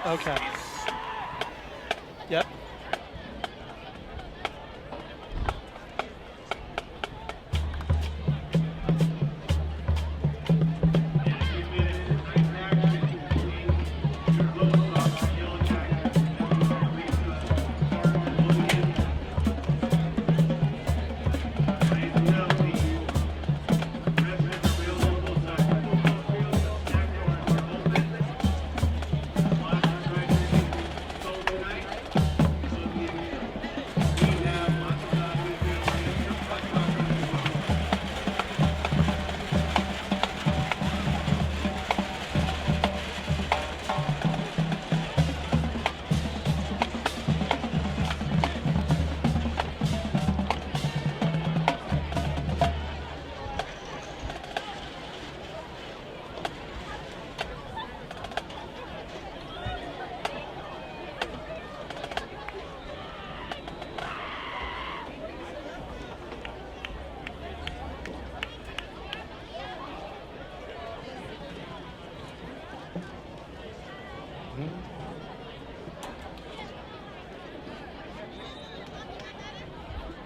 Okay. Yep.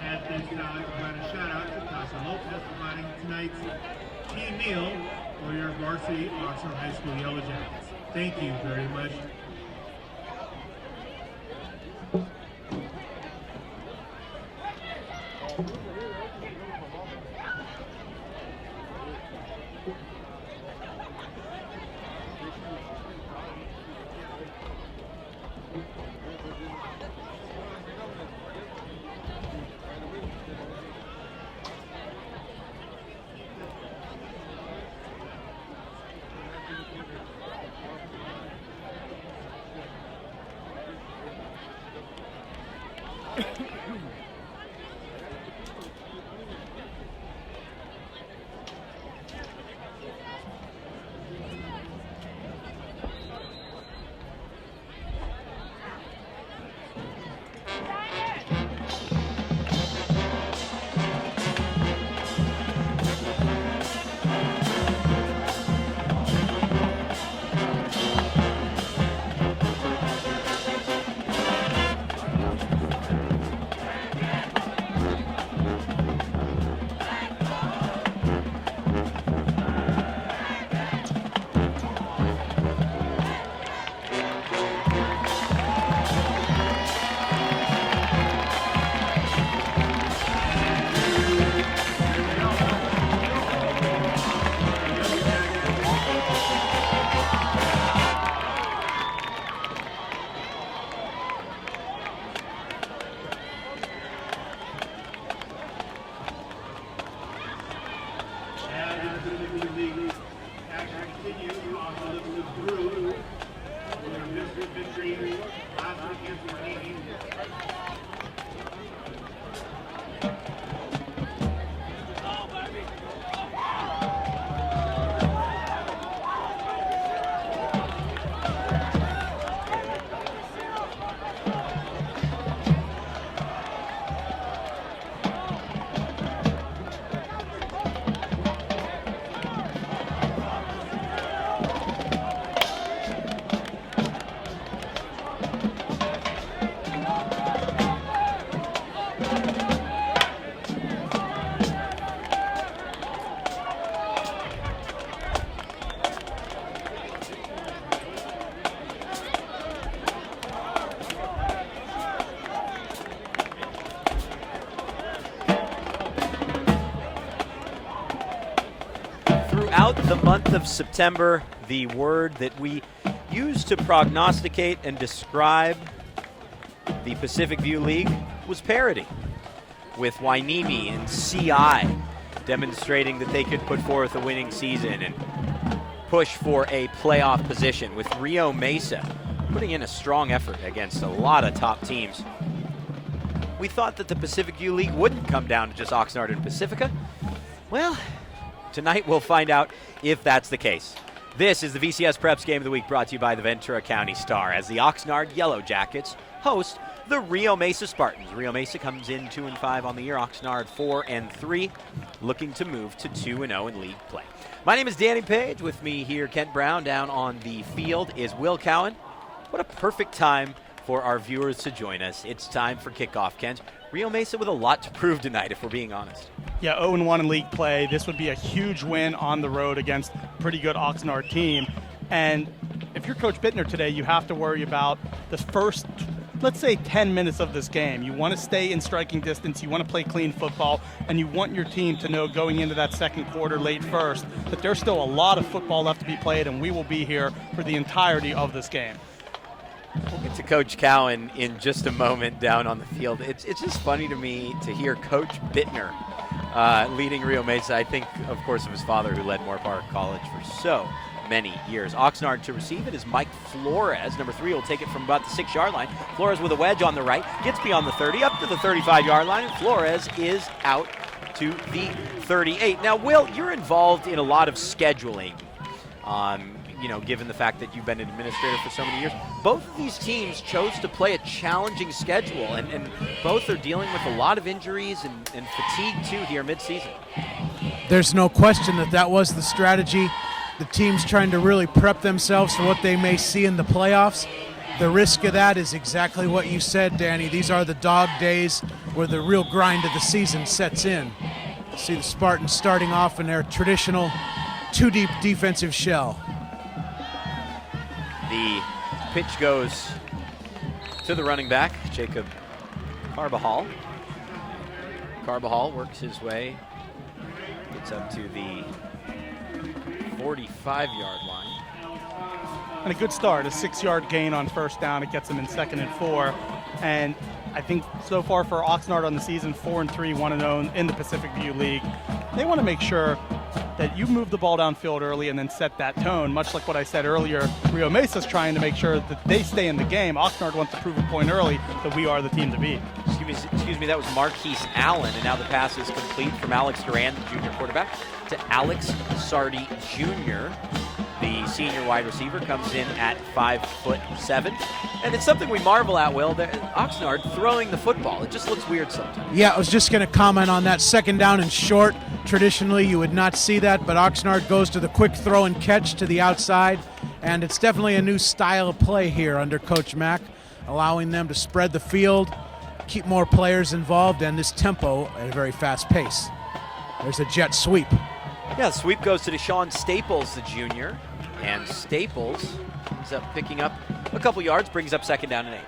At this time, I provide a shout out to Casa Lopez providing tonight's team meal for your varsity Oxnard High School Yellow Jackets. Thank you very much. Throughout the month of September, the word that we use to prognosticate and describe the Pacific View League was parity, with Wainimi and CI demonstrating that they could put forth a winning season and push for a playoff position, with Rio Mesa putting in a strong effort against a lot of top teams. We thought that the Pacific View League wouldn't come down to just Oxnard and Pacifica. Well, tonight we'll find out if that's the case. This is the VCS Preps Game of the Week, brought to you by the Ventura County Star, as the Oxnard Yellow Jackets host the Rio Mesa Spartans. Rio Mesa comes in 2-5 on the year, Oxnard 4-3, looking to move to 2-0 in league play. My name is Danny Page. With me here, Kent Brown. Down on the field is Will Cowan. What a perfect time for our viewers to join us. It's time for kickoff, Kent. Rio Mesa with a lot to prove tonight, if we're being honest. Yeah, 0-1 in league play. This would be a huge win on the road against a pretty good Oxnard team. And if you're Coach Bittner today, you have to worry about the first, let's say, 10 minutes of this game. You want to stay in striking distance, you want to play clean football, and you want your team to know going into that second quarter, late first, that there's still a lot of football left to be played, and we will be here for the entirety of this game. We'll get to Coach Cowan in just a moment down on the field. It's just funny to me to hear Coach Bittner leading Rio Mesa. I think, of course, of his father, who led Moore Park College for so many years. Oxnard to receive it is Mike Flores. Number 3 will take it from about the 6-yard line. Flores with a wedge on the right, gets beyond the 30, up to the 35-yard line, and Flores is out to the 38. Now, Will, you're involved in a lot of scheduling, given the fact that you've been an administrator for so many years. Both of these teams chose to play a challenging schedule, and both are dealing with a lot of injuries and fatigue, too, here mid-season. There's no question that was the strategy. The team's trying to really prep themselves for what they may see in the playoffs. The risk of that is exactly what you said, Danny. These are the dog days where the real grind of the season sets in. See the Spartans starting off in their traditional two-deep defensive shell. The pitch goes to the running back, Jacob Carbajal. Carbajal works his way, gets up to the 45-yard line. And a good start, a 6-yard gain on first down. It gets them in 2nd and 4. And I think so far for Oxnard on the season, 4-3, 1-0 in the Pacific View League. They want to make sure that you move the ball downfield early and then set that tone. Much like what I said earlier, Rio Mesa's trying to make sure that they stay in the game. Oxnard wants to prove a point early that we are the team to beat. Excuse me, that was Marquise Allen, and now the pass is complete from Alex Duran, the junior quarterback, to Alex Sardi Jr. The senior wide receiver comes in at 5'7", and it's something we marvel at, Will. Oxnard throwing the football. It just looks weird sometimes. Yeah, I was just going to comment on that. 2nd down and short. Traditionally, you would not see that, but Oxnard goes to the quick throw and catch to the outside, and it's definitely a new style of play here under Coach Mack, allowing them to spread the field, keep more players involved, and this tempo at a very fast pace. There's a jet sweep. Yeah, the sweep goes to Deshaun Staples, the junior, and Staples ends up picking up a couple yards, brings up 2nd down and 8.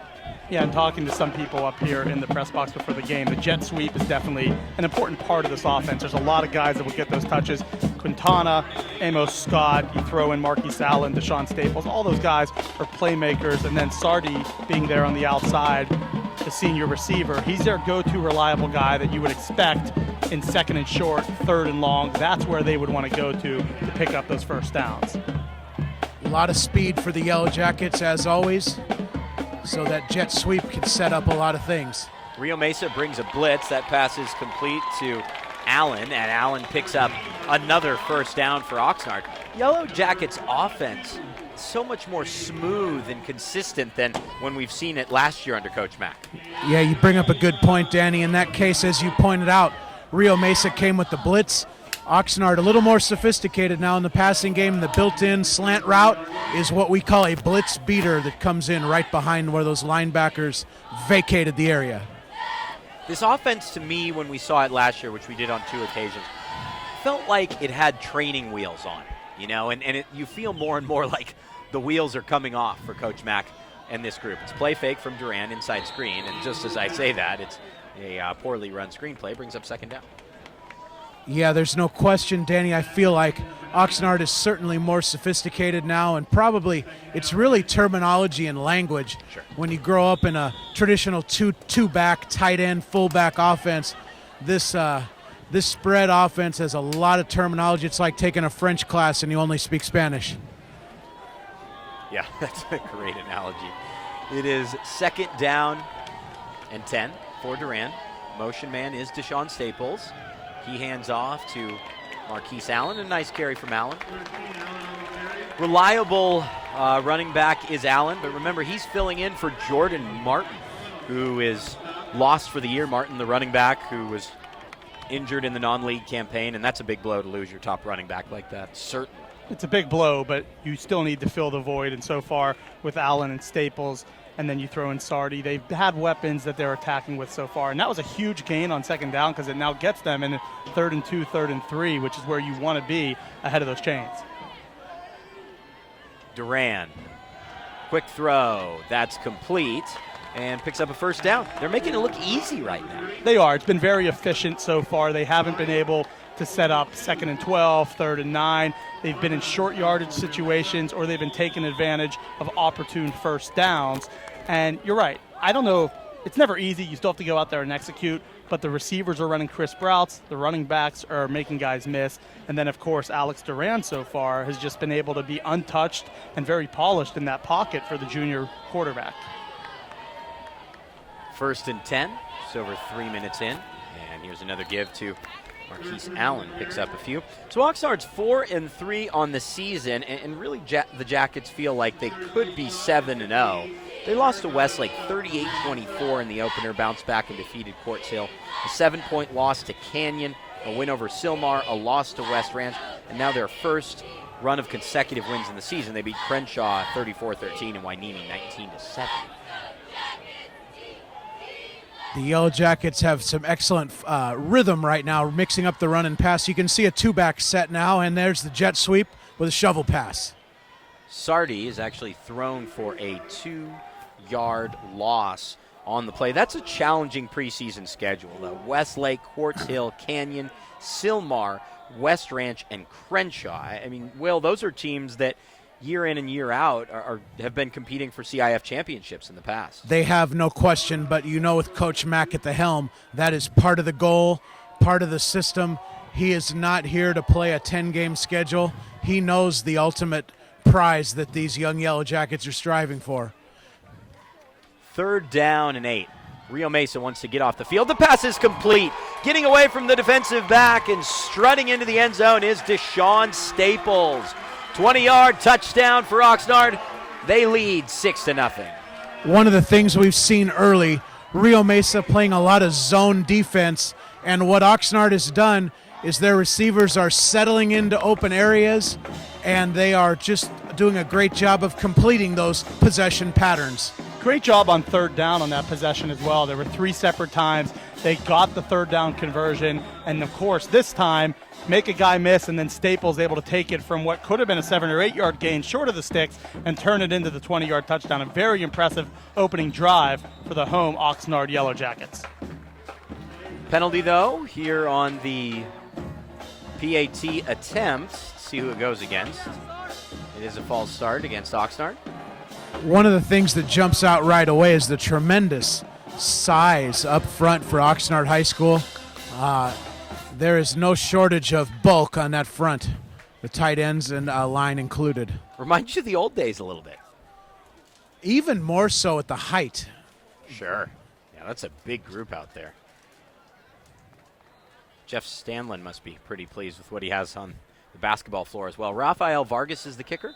Yeah, and talking to some people up here in the press box before the game, the jet sweep is definitely an important part of this offense. There's a lot of guys that will get those touches. Quintana, Amos Scott, you throw in Marquise Allen, Deshaun Staples, all those guys are playmakers. And then Sardi being there on the outside, the senior receiver, he's their go-to reliable guy that you would expect in 2nd and short, 3rd and long. That's where they would want to go to pick up those first downs. A lot of speed for the Yellow Jackets, as always, so that jet sweep can set up a lot of things. Rio Mesa brings a blitz. That pass is complete to Allen, and Allen picks up another first down for Oxnard. Yellow Jackets offense so much more smooth and consistent than when we've seen it last year under Coach Mack. Yeah, you bring up a good point, Danny. In that case, as you pointed out, Rio Mesa came with the blitz. Oxnard a little more sophisticated now in the passing game. The built-in slant route is what we call a blitz beater that comes in right behind where those linebackers vacated the area. This offense, to me, when we saw it last year, which we did on 2 occasions, felt like it had training wheels on, and you feel more and more like the wheels are coming off for Coach Mack and this group. It's play fake from Duran inside screen, and just as I say that, it's a poorly run screenplay, brings up 2nd down. Yeah, there's no question, Danny. I feel like Oxnard is certainly more sophisticated now, and probably it's really terminology and language. Sure. When you grow up in a traditional two-back, tight end, fullback offense, this spread offense has a lot of terminology. It's like taking a French class and you only speak Spanish. Yeah, that's a great analogy. It is 2nd down and 10 for Duran. Motion man is Deshaun Staples. He hands off to Marquise Allen. A nice carry from Allen. Reliable running back is Allen, but remember, he's filling in for Jordan Martin, who is lost for the year. Martin, the running back, who was injured in the non-league campaign, and that's a big blow to lose your top running back like that, certainly. It's a big blow, but you still need to fill the void. And so far with Allen and Staples, and then you throw in Sardi, they've had weapons that they're attacking with so far. And that was a huge gain on second down because it now gets them in 3rd and 2, 3rd and 3, which is where you want to be ahead of those chains. Duran, quick throw, that's complete, and picks up a first down. They're making it look easy right now. They are. It's been very efficient so far. They haven't been able to set up 2nd and 12, 3rd and 9. They've been in short yardage situations, or they've been taking advantage of opportune first downs. And you're right. I don't know. It's never easy. You still have to go out there and execute. But the receivers are running crisp routes. The running backs are making guys miss. And then, of course, Alex Duran so far has just been able to be untouched and very polished in that pocket for the junior quarterback. 1st and 10. It's over 3 minutes in. And here's another give to Marquise Allen, picks up a few. So Oxnard's 4 and 3 on the season, and really the Jackets feel like they could be 7 and 0. They lost to Westlake 38-24 in the opener, bounced back and defeated Quartz Hill. A 7-point loss to Canyon, a win over Silmar, a loss to West Ranch, and now their first run of consecutive wins in the season. They beat Crenshaw 34-13 and Wainimi 19-7. The Yellow Jackets have some excellent rhythm right now, mixing up the run and pass. You can see a 2-back set now, and there's the jet sweep with a shovel pass. Sardi is actually thrown for a 2-yard loss on the play. That's a challenging preseason schedule. Westlake, Quartz Hill, Canyon, Silmar, West Ranch, and Crenshaw. I mean, Will, those are teams that year in and year out have been competing for CIF championships in the past. They have, no question, but you know, with Coach Mack at the helm, that is part of the goal, part of the system. He is not here to play a 10-game schedule. He knows the ultimate prize that these young Yellow Jackets are striving for. 3rd down and 8. Rio Mesa wants to get off the field. The pass is complete. Getting away from the defensive back and strutting into the end zone is Deshaun Staples. 20-yard touchdown for Oxnard. They lead 6-0. One of the things we've seen early, Rio Mesa playing a lot of zone defense, and what Oxnard has done is their receivers are settling into open areas, and they are just doing a great job of completing those possession patterns. Great job on 3rd down on that possession as well. There were 3 separate times they got the 3rd down conversion, and of course this time make a guy miss, and then Staples able to take it from what could have been a 7 or 8 yard gain short of the sticks and turn it into the 20-yard touchdown. A very impressive opening drive for the home Oxnard Yellow Jackets. Penalty, though, here on the PAT attempt. Let's see who it goes against. It is a false start against Oxnard. One of the things that jumps out right away is the tremendous size up front for Oxnard High School. There is no shortage of bulk on that front, the tight ends and line included. Reminds you of the old days a little bit. Even more so at the height. Sure. Yeah, that's a big group out there. Jeff Stanlin must be pretty pleased with what he has on the basketball floor as well. Rafael Vargas is the kicker,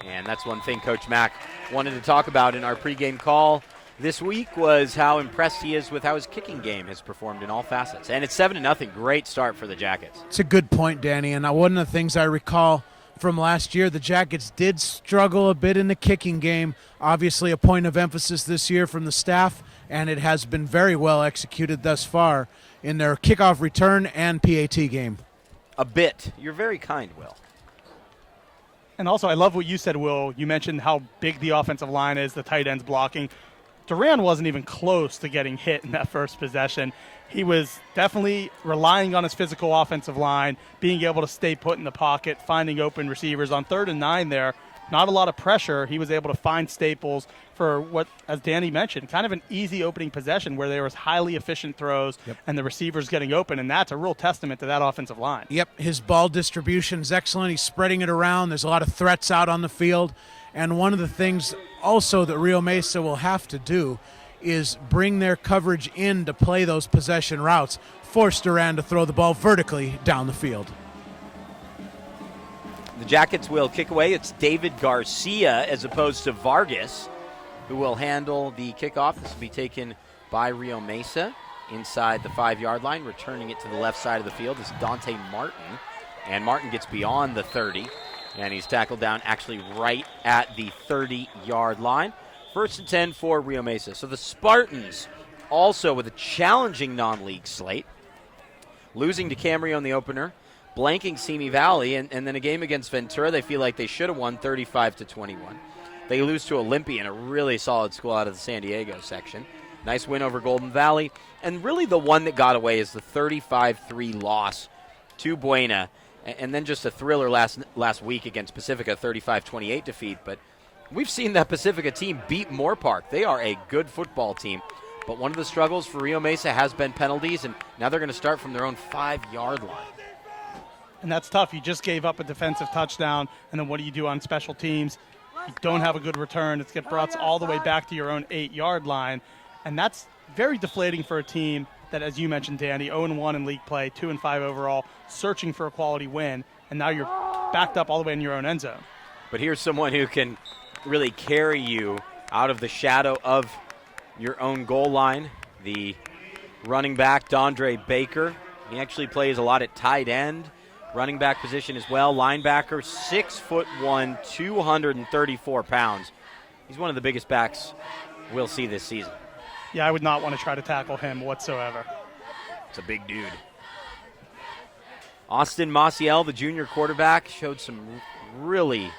and that's one thing Coach Mack wanted to talk about in our pregame call this week was how impressed he is with how his kicking game has performed in all facets. And it's 7-0, great start for the Jackets. It's a good point, Danny, and one of the things I recall from last year, the Jackets did struggle a bit in the kicking game. Obviously a point of emphasis this year from the staff, and it has been very well executed thus far in their kickoff return and PAT game. A bit. You're very kind, Will. And also, I love what you said, Will. You mentioned how big the offensive line is, the tight ends blocking. Duran wasn't even close to getting hit in that first possession. He was definitely relying on his physical offensive line, being able to stay put in the pocket, finding open receivers. On 3rd and 9 there, not a lot of pressure. He was able to find Staples for what, as Danny mentioned, kind of an easy opening possession where there was highly efficient throws and the receivers getting open, and that's a real testament to that offensive line. Yep, his ball distribution is excellent. He's spreading it around. There's a lot of threats out on the field. And one of the things also that Rio Mesa will have to do is bring their coverage in to play those possession routes, force Duran to throw the ball vertically down the field. The Jackets will kick away. It's David Garcia as opposed to Vargas, who will handle the kickoff. This will be taken by Rio Mesa inside the 5-yard line. Returning it to the left side of the field is Dante Martin. And Martin gets beyond the 30 And he's tackled down actually right at the 30-yard line. 1st and 10 for Rio Mesa. So the Spartans also with a challenging non-league slate, losing to Camarillo in the opener, blanking Simi Valley, and then a game against Ventura they feel like they should have won 35-21. They lose to Olympian, a really solid school out of the San Diego section. Nice win over Golden Valley. And really the one that got away is the 35-3 loss to Buena. And then just a thriller last week against Pacifica, 35-28 defeat. But we've seen that Pacifica team beat Moorpark. They are a good football team. But one of the struggles for Rio Mesa has been penalties, and now they're going to start from their own 5-yard line. And that's tough. You just gave up a defensive touchdown, and then what do you do on special teams? You don't have a good return. It's get brought all the way back to your own 8-yard line. And that's very deflating for a team that, as you mentioned, Danny, 0-1 in league play, 2-5 overall, searching for a quality win, and now you're backed up all the way in your own end zone. But here's someone who can really carry you out of the shadow of your own goal line, the running back, Dondre Baker. He actually plays a lot at tight end, running back position as well, linebacker, 6'1", 234 pounds. He's one of the biggest backs we'll see this season. Yeah, I would not want to try to tackle him whatsoever. It's a big dude. Austin Maciel, the junior quarterback, showed some really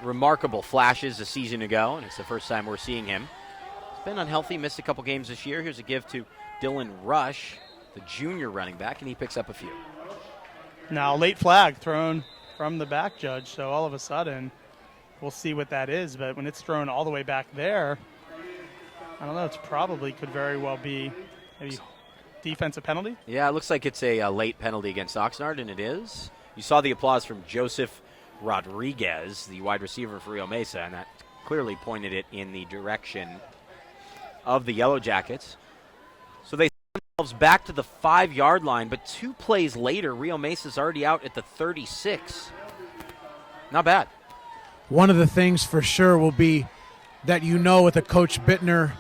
remarkable flashes a season ago, and it's the first time we're seeing him. He's been unhealthy, missed a couple games this year. Here's a give to Dylan Rush, the junior running back, and he picks up a few. Now, late flag thrown from the back judge, so all of a sudden we'll see what that is. But when it's thrown all the way back there, I don't know, it's probably could very well be maybe defensive penalty. Yeah, it looks like it's a late penalty against Oxnard, and it is. You saw the applause from Joseph Rodriguez, the wide receiver for Rio Mesa, and that clearly pointed it in the direction of the Yellow Jackets. So they send themselves back to the 5-yard line, but 2 plays later, Rio Mesa's already out at the 36. Not bad. One of the things for sure will be that with a Coach Bittner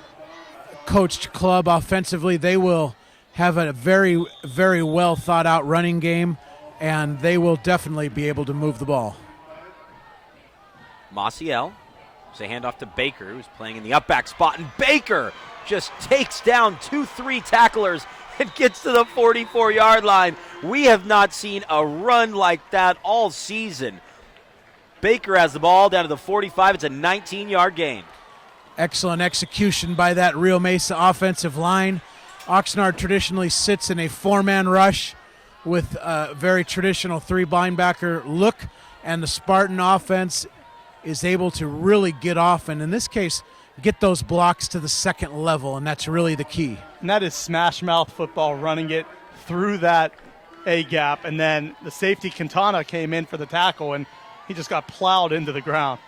coached club offensively, they will have a very, very well thought out running game, and they will definitely be able to move the ball. Maciel, it's a handoff to Baker, who's playing in the up back spot, and Baker just takes down 2-3 tacklers and gets to the 44-yard line. We have not seen a run like that all season. Baker has the ball down to the 45. It's a 19-yard gain. Excellent execution by that Rio Mesa offensive line. Oxnard traditionally sits in a 4-man rush with a very traditional 3-linebacker look, and the Spartan offense is able to really get off, and in this case, get those blocks to the second level, and that's really the key. And that is smash mouth football, running it through that A-gap, and then the safety Quintana came in for the tackle, and he just got plowed into the ground.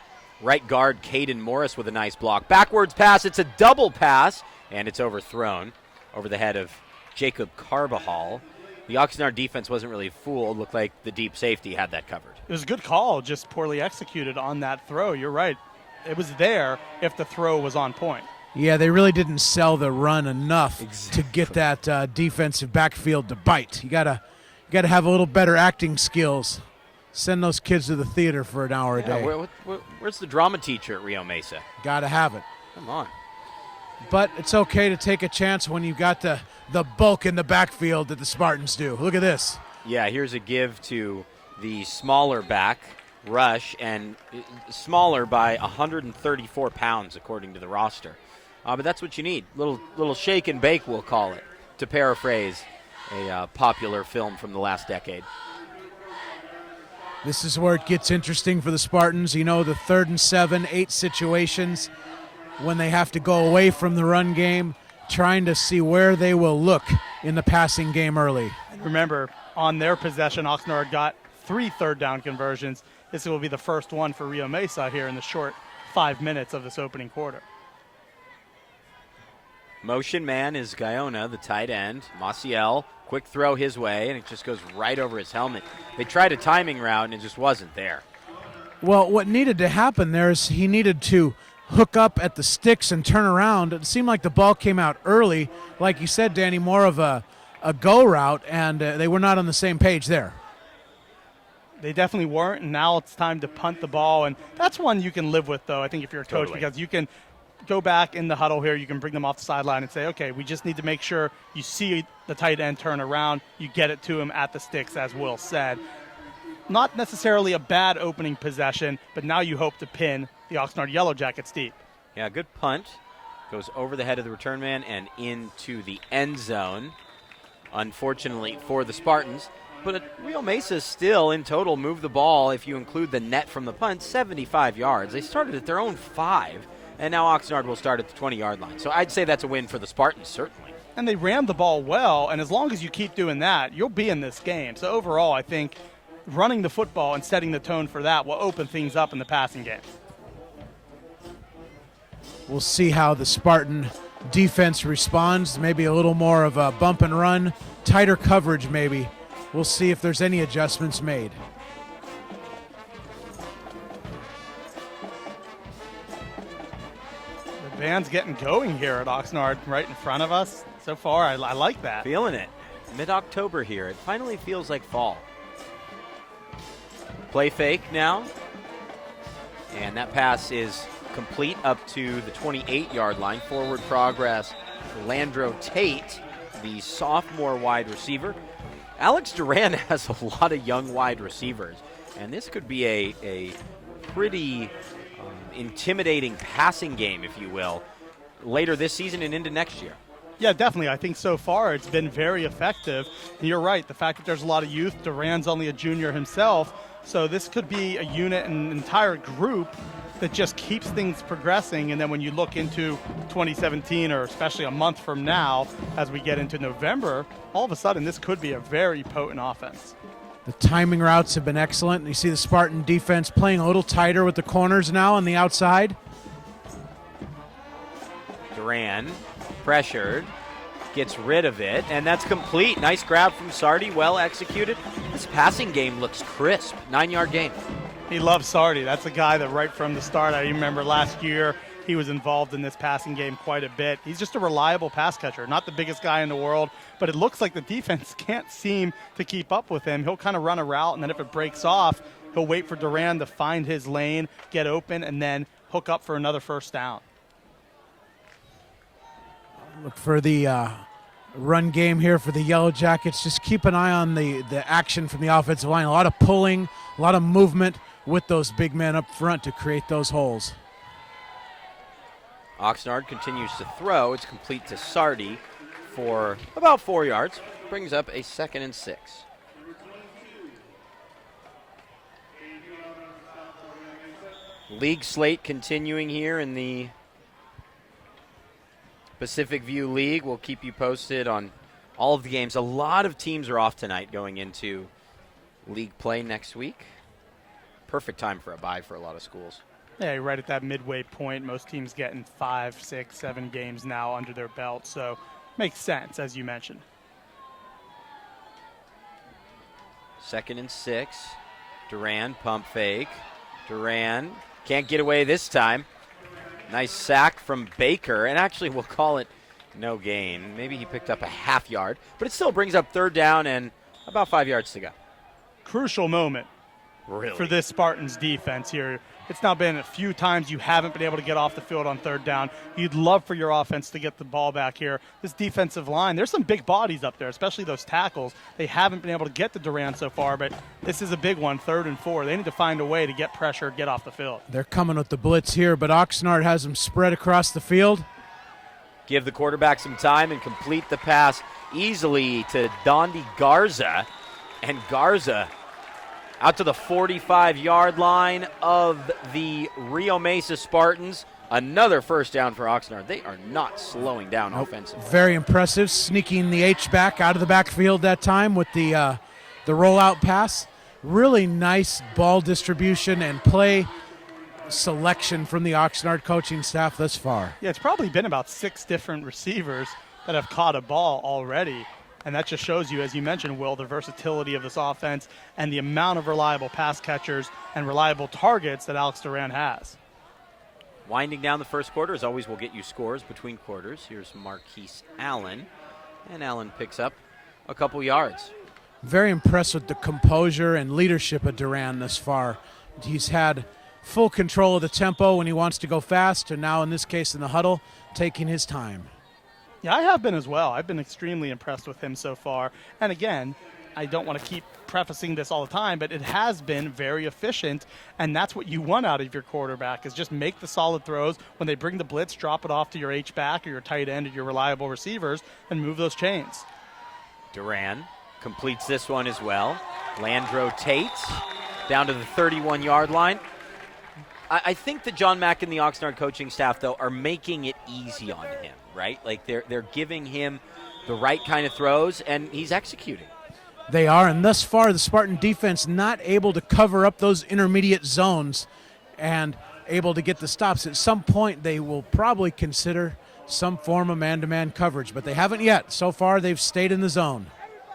Right guard Caden Morris with a nice block. Backwards pass, it's a double pass, and it's overthrown over the head of Jacob Carbajal. The Oxnard defense wasn't really fooled. Looked like the deep safety had that covered. It was a good call, just poorly executed on that throw. You're right. It was there if the throw was on point. Yeah, they really didn't sell the run enough to get that defensive backfield to bite. You gotta have a little better acting skills. Send those kids to the theater for an hour a day. Where's the drama teacher at Rio Mesa? Gotta have it. Come on. But it's okay to take a chance when you've got the bulk in the backfield that the Spartans do. Look at this. Yeah, here's a give to the smaller back, Rush, and smaller by 134 pounds according to the roster. But that's what you need. Little shake and bake, we'll call it, to paraphrase a popular film from the last decade. This is where it gets interesting for the Spartans. The 3rd and 7, 8 situations when they have to go away from the run game, trying to see where they will look in the passing game early. Remember, on their possession, Oxnard got 3 third-down conversions. This will be the first one for Rio Mesa here in the short 5 minutes of this opening quarter. Motion man is Guyona, the tight end. Maciel, quick throw his way, and it just goes right over his helmet. They tried a timing route, and it just wasn't there. Well, what needed to happen there is he needed to hook up at the sticks and turn around. It seemed like the ball came out early. Like you said, Danny, more of a go route, and they were not on the same page there. They definitely weren't, and now it's time to punt the ball. And that's one you can live with, though, I think, if you're a coach, Totally. because you can go back in the huddle here. You can bring them off the sideline and say, okay, we just need to make sure you see the tight end turn around. You get it to him at the sticks, as Will said. Not necessarily a bad opening possession, but now you hope to pin the Oxnard Yellow Jackets deep. Yeah, good punt. Goes over the head of the return man and into the end zone. Unfortunately for the Spartans. But Rio Mesa still, in total, moved the ball, if you include the net from the punt, 75 yards. They started at their own 5, and now Oxnard will start at the 20-yard line. So I'd say that's a win for the Spartans, certainly. And they ran the ball well, and as long as you keep doing that, you'll be in this game. So overall, I think running the football and setting the tone for that will open things up in the passing game. We'll see how the Spartan defense responds. Maybe a little more of a bump and run, tighter coverage maybe. We'll see if there's any adjustments made. The band's getting going here at Oxnard right in front of us. So far, I like that. Feeling it. Mid-October here. It finally feels like fall. Play fake now. And that pass is complete up to the 28-yard line. Forward progress for Landro Tate, the sophomore wide receiver. Alex Duran has a lot of young wide receivers, and this could be a pretty intimidating passing game, if you will, later this season and into next year. Yeah, definitely. I think so far it's been very effective. And you're right. The fact that there's a lot of youth, Duran's only a junior himself, so this could be a unit and an entire group that just keeps things progressing. And then when you look into 2017, or especially a month from now, as we get into November, all of a sudden this could be a very potent offense. The timing routes have been excellent. You see the Spartan defense playing a little tighter with the corners now on the outside. Duran pressured, gets rid of it, and that's complete. Nice grab from Sardi, well executed. This passing game looks crisp. 9-yard gain. He loves Sardi. That's a guy that right from the start, I remember last year, he was involved in this passing game quite a bit. He's just a reliable pass catcher. Not the biggest guy in the world, but it looks like the defense can't seem to keep up with him. He'll kind of run a route, and then if it breaks off, he'll wait for Duran to find his lane, get open, and then hook up for another first down. Look for the run game here for the Yellow Jackets. Just keep an eye on the action from the offensive line. A lot of pulling, a lot of movement with those big men up front to create those holes. Oxnard continues to throw. It's complete to Sardi for about 4 yards. Brings up a 2nd and 6. League slate continuing here in the Pacific View League. We'll keep you posted on all of the games. A lot of teams are off tonight going into league play next week. Perfect time for a bye for a lot of schools. Yeah, you're right at that midway point. Most teams getting 5, 6, 7 games now under their belt, so makes sense, as you mentioned. 2nd and 6. Duran, pump fake. Duran can't get away this time. Nice sack from Baker, and actually we'll call it no gain. Maybe he picked up a half yard, but it still brings up 3rd down and about 5 yards to go. Crucial moment for this Spartans defense here. It's now been a few times you haven't been able to get off the field on 3rd down. You'd love for your offense to get the ball back here. This defensive line, there's some big bodies up there, especially those tackles. They haven't been able to get to Duran so far, but this is a big one, 3rd and 4. They need to find a way to get pressure, get off the field. They're coming with the blitz here, but Oxnard has them spread across the field. Give the quarterback some time and complete the pass easily to Dondi Garza. And Garza out to the 45-yard line of the Rio Mesa Spartans. Another first down for Oxnard. They are not slowing down offensively. Very impressive, sneaking the H-back out of the backfield that time with the rollout pass. Really nice ball distribution and play selection from the Oxnard coaching staff thus far. Yeah, it's probably been about 6 different receivers that have caught a ball already. And that just shows you, as you mentioned, Will, the versatility of this offense and the amount of reliable pass catchers and reliable targets that Alex Duran has. Winding down the first quarter, as always, we'll get you scores between quarters. Here's Marquise Allen. And Allen picks up a couple yards. Very impressed with the composure and leadership of Duran thus far. He's had full control of the tempo when he wants to go fast, and now in this case in the huddle, taking his time. Yeah, I have been as well. I've been extremely impressed with him so far. And again, I don't want to keep prefacing this all the time, but it has been very efficient, and that's what you want out of your quarterback is just make the solid throws. When they bring the blitz, drop it off to your H-back or your tight end or your reliable receivers and move those chains. Duran completes this one as well. Landro Tate down to the 31-yard line. I think that John Mack and the Oxnard coaching staff, though, are making it easy on him, right? Like they're giving him the right kind of throws, and he's executing. They are, and thus far the Spartan defense not able to cover up those intermediate zones and able to get the stops. At some point they will probably consider some form of man-to-man coverage, but they haven't yet. So far they've stayed in the zone.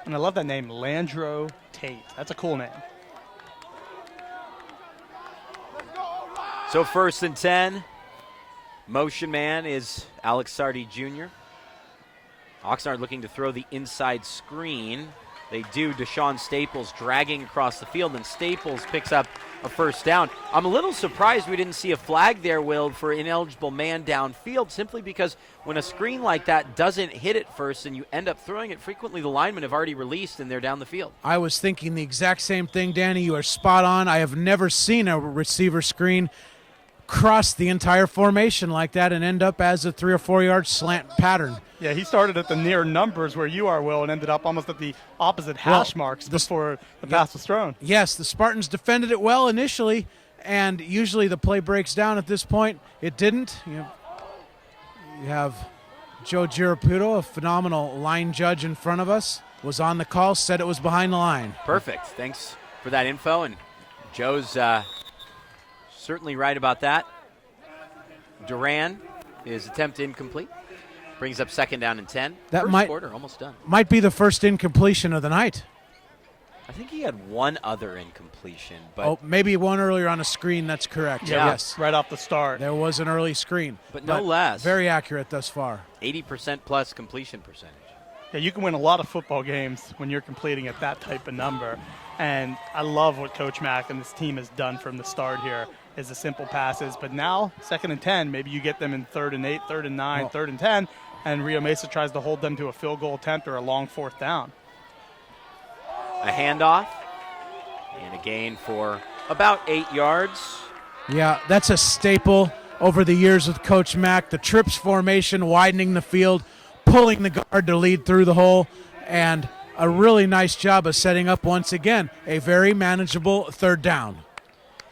And I love that name, Landro Tate. That's a cool name. So 1st and 10. Motion man is Alex Sardi Jr. Oxnard looking to throw the inside screen. They do. Deshaun Staples dragging across the field, and Staples picks up a first down. I'm a little surprised we didn't see a flag there, Will, for ineligible man downfield, simply because when a screen like that doesn't hit it first and you end up throwing it, frequently the linemen have already released and they're down the field. I was thinking the exact same thing, Danny. You are spot on. I have never seen a receiver screen cross the entire formation like that and end up as a 3 or 4 yard slant pattern. Yeah, he started at the near numbers where you are, Will, and ended up almost at the opposite hash marks before the pass was thrown. Yes, the Spartans defended it well initially, and usually the play breaks down at this point. It didn't. You have Joe Giraputo, a phenomenal line judge in front of us, was on the call, said it was behind the line. Perfect. Thanks for that info, and Joe's certainly right about that. Duran, his attempt incomplete. Brings up 2nd down and 10. That First quarter, almost done. Might be the first incompletion of the night. I think he had one other incompletion, but maybe one earlier on a screen. That's correct. Yeah, Yes, right off the start. there was an early screen, but no less. Very accurate thus far. 80% plus completion percentage. Yeah, you can win a lot of football games when you're completing at that type of number. And I love what Coach Mack and this team has done from the start here is the simple passes. But now, 2nd and 10, maybe you get them in 3rd and 8, 3rd and 9, 3rd and 10, and Rio Mesa tries to hold them to a field goal attempt or a long 4th down. A handoff and a gain for about 8 yards. Yeah, that's a staple over the years with Coach Mack. The trips formation, widening the field, pulling the guard to lead through the hole, and a really nice job of setting up, once again, a very manageable 3rd down.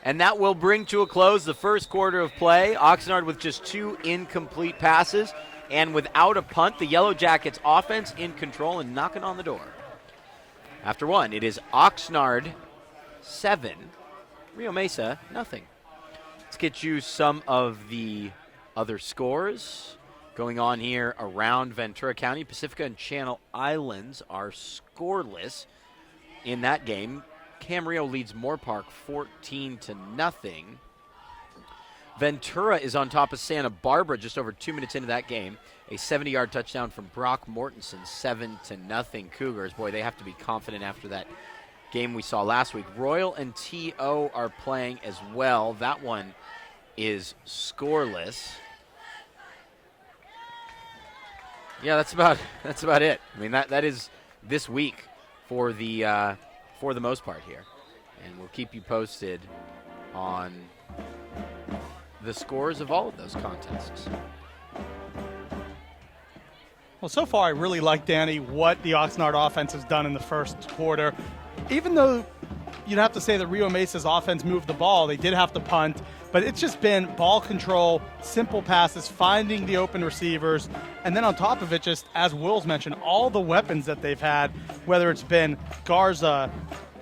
And that will bring to a close the first quarter of play. Oxnard with just 2 incomplete passes. And without a punt, the Yellow Jackets offense in control and knocking on the door. After one, it is Oxnard 7, Rio Mesa nothing. Let's get you some of the other scores going on here around Ventura County. Pacifica and Channel Islands are scoreless in that game. Camarillo leads Moore Park 14-0. Ventura is on top of Santa Barbara just over 2 minutes into that game. A 70-yard touchdown from Brock Mortensen, 7-0 Cougars. Boy, they have to be confident after that game we saw last week. Royal and T.O. are playing as well. That one is scoreless. Yeah, that's about it. I mean, that is this week for the most part here, and we'll keep you posted on the scores of all of those contests. Well, so far I really like, Danny, what the Oxnard offense has done in the first quarter. Even though you'd have to say that Rio Mesa's offense moved the ball, they did have to punt, but it's just been ball control, simple passes, finding the open receivers, and then on top of it, just as Will's mentioned, all the weapons that they've had, whether it's been Garza,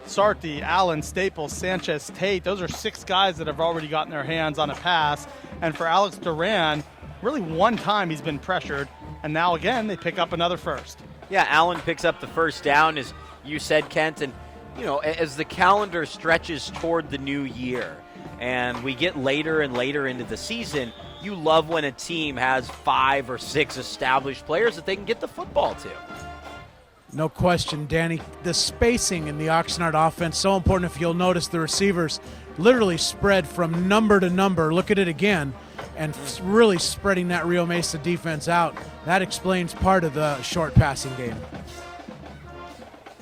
Sarti, Allen, Staples, Sanchez, Tate. Those are 6 guys that have already gotten their hands on a pass. And for Alex Duran, really one time he's been pressured, and now again they pick up another first. Yeah, Allen picks up the first down, as you said, Kent. And, you know, as the calendar stretches toward the new year and we get later and later into the season, you love when a team has 5 or 6 established players that they can get the football to. No question, Danny. The spacing in the Oxnard offense, so important. If you'll notice, the receivers literally spread from number to number. Look at it again, and really spreading that Rio Mesa defense out. That explains part of the short passing game.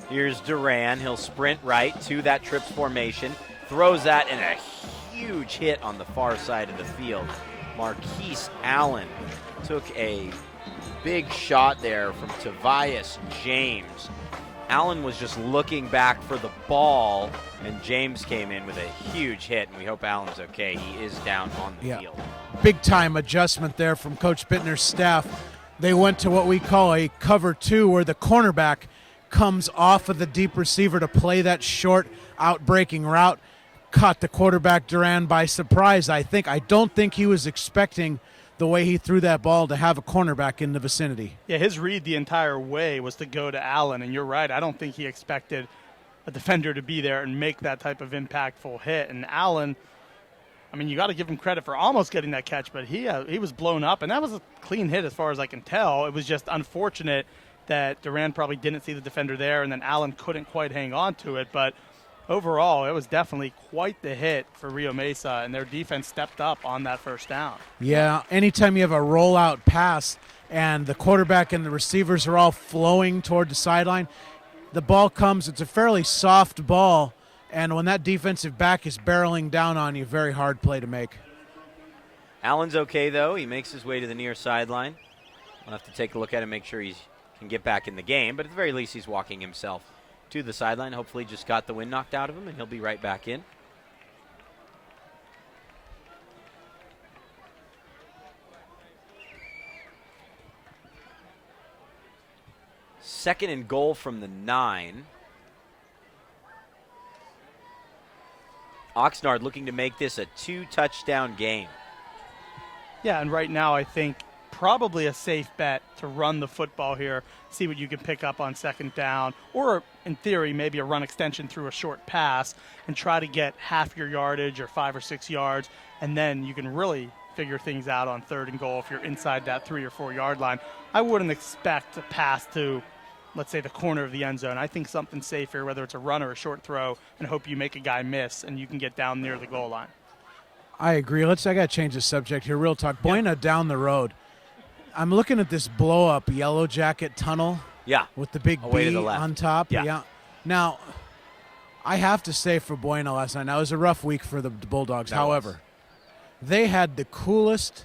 Here's Duran. He'll sprint right to that trips formation. Throws that, and a huge hit on the far side of the field. Marquise Allen took a big shot there from Tobias James. Allen was just looking back for the ball, and James came in with a huge hit, and we hope Allen's okay. He is down on the field. Big-time adjustment there from Coach Bittner's staff. They went to what we call a cover 2, where the cornerback comes off of the deep receiver to play that short out-breaking route. Caught the quarterback Duran by surprise, I think. I don't think he was expecting the way he threw that ball to have a cornerback in the vicinity. Yeah, his read the entire way was to go to Allen, and you're right. I don't think he expected a defender to be there and make that type of impactful hit. And Allen, I mean, you got to give him credit for almost getting that catch, but he was blown up, and that was a clean hit as far as I can tell. It was just unfortunate that Duran probably didn't see the defender there, and then Allen couldn't quite hang on to it. But overall, it was definitely quite the hit for Rio Mesa, and their defense stepped up on that first down. Yeah, anytime you have a rollout pass and the quarterback and the receivers are all flowing toward the sideline, the ball comes, it's a fairly soft ball, and when that defensive back is barreling down on you, very hard play to make. Allen's okay, though. He makes his way to the near sideline. We'll have to take a look at him, make sure he can get back in the game, but at the very least, he's walking himself to the sideline. Hopefully just got the wind knocked out of him, and he'll be right back in. Second and goal from the 9. Oxnard looking to make this a 2-touchdown game. Yeah, and right now I think probably a safe bet to run the football here, see what you can pick up on second down, or in theory, maybe a run extension through a short pass and try to get half your yardage or 5 or 6 yards, and then you can really figure things out on third and goal if you're inside that 3 or 4 yard line. I wouldn't expect a pass to, let's say, the corner of the end zone. I think something safe here, whether it's a run or a short throw, and hope you make a guy miss and you can get down near the goal line. I agree. I got to change the subject here. Real talk. Buena down the road. I'm looking at this blow-up Yellow Jacket tunnel. Yeah. With the big away B to the left. on top. Yeah. Now, I have to say for Buena last night, now it was a rough week for the Bulldogs. However, they had the coolest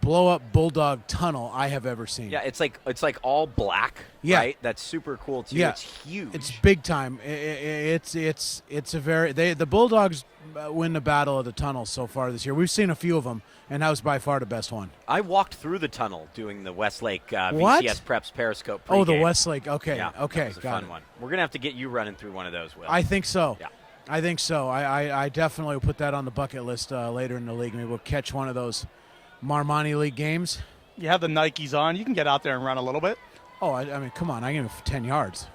blow-up Bulldog tunnel I have ever seen. Yeah, it's like all black. Yeah. Right? That's super cool too. Yeah. It's huge. It's big time. It's a very the Bulldogs win the battle of the tunnel so far this year. We've seen a few of them, and that was by far the best one. I walked through the tunnel doing the Westlake What? VCS Preps Periscope pregame. Oh, the Westlake. Okay. Yeah, okay. that was a Got fun it. one. We're gonna have to get you running through one of those, Will. I think so. Yeah. I think so. I definitely will put that on the bucket list later in the league. Maybe we'll catch one of those Marmani League games. You have the Nikes on. You can get out there and run a little bit. Oh, I mean, come on. I give him 10 yards.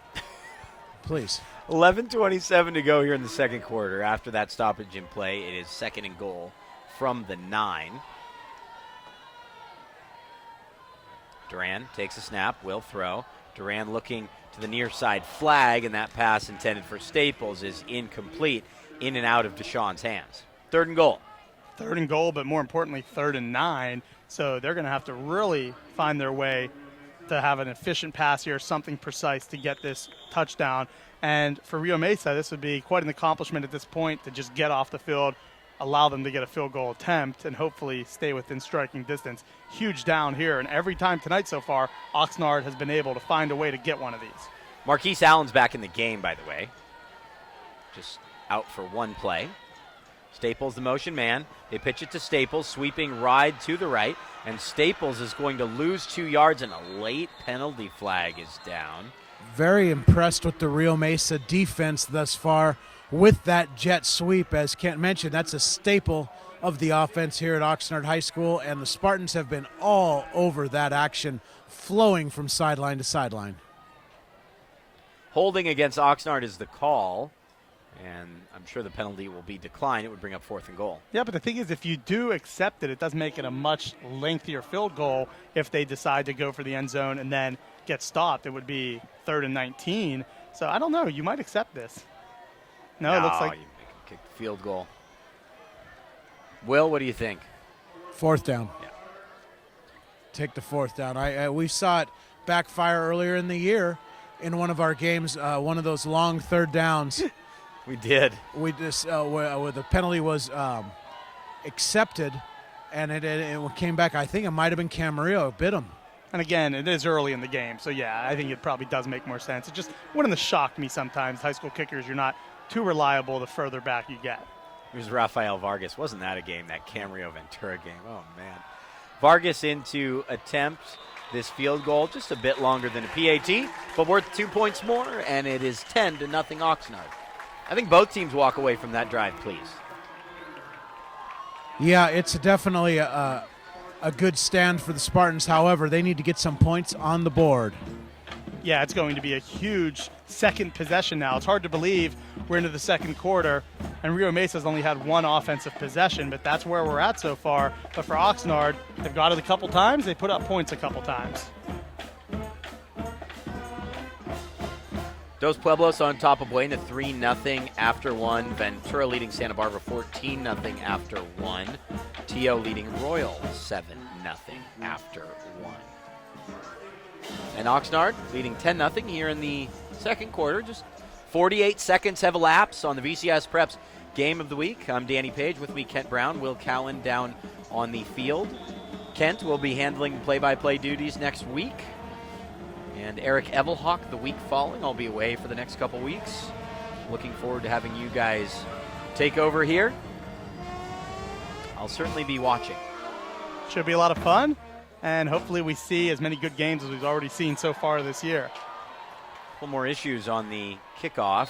Please. 11:27 to go here in the second quarter. After that stoppage in play, it is second and goal from the 9. Duran takes a snap, will throw. Duran looking to the near side flag, and that pass intended for Staples is incomplete, in and out of Deshaun's hands. Third and goal. Third and goal, but more importantly, 3rd and 9. So they're going to have to really find their way to have an efficient pass here, something precise to get this touchdown. And for Rio Mesa, this would be quite an accomplishment at this point to just get off the field, allow them to get a field goal attempt, and hopefully stay within striking distance. Huge down here, and every time tonight so far, Oxnard has been able to find a way to get one of these. Marquise Allen's back in the game, by the way. Just out for one play. Staples, the motion man. They pitch it to Staples, sweeping ride to the right, and Staples is going to lose 2 yards, and a late penalty flag is down. Very impressed with the Rio Mesa defense thus far with that jet sweep. As Kent mentioned, that's a staple of the offense here at Oxnard High School, and the Spartans have been all over that action, flowing from sideline to sideline. Holding against Oxnard is the call, and I'm sure the penalty will be declined. It would bring up 4th and goal. Yeah, but the thing is, if you do accept it, it does make it a much lengthier field goal if they decide to go for the end zone and then get stopped, it would be 3rd and 19. So I don't know. You might accept this. No, it looks like you make a kick field goal. Will, what do you think? 4th down. Yeah. Take the 4th down. We saw it backfire earlier in the year in one of our games, one of those long 3rd downs. We did. We just where the penalty was accepted, and it came back. I think it might have been Camarillo bit him. And again, it is early in the game, so yeah, I think it probably does make more sense. It just wouldn't have shocked me sometimes. High school kickers, you're not too reliable the further back you get. Here's Rafael Vargas. Wasn't that a game, that Camarillo Ventura game? Oh, man. Vargas in to attempt this field goal, just a bit longer than a PAT, but worth 2 points more, and it is 10-0 Oxnard. I think both teams walk away from that drive, please. Yeah, it's definitely a good stand for the Spartans. However, they need to get some points on the board. Yeah, it's going to be a huge second possession now. It's hard to believe we're into the second quarter, and Rio Mesa's only had one offensive possession, but that's where we're at so far. But for Oxnard, they've got it a couple times. They put up points a couple times. Dos Pueblos on top of Buena 3-0 after 1. Ventura leading Santa Barbara 14-0 after 1. Tio leading Royal 7-0 after 1. And Oxnard leading 10-0 here in the second quarter. Just 48 seconds have elapsed on the VCS Preps Game of the Week. I'm Danny Page. With me, Kent Brown, Will Cowan down on the field. Kent will be handling play-by-play duties next week. And Eric Evelhawk the week following. I'll be away for the next couple weeks. Looking forward to having you guys take over here. I'll certainly be watching. Should be a lot of fun, and hopefully we see as many good games as we've already seen so far this year. A couple more issues on the kickoff.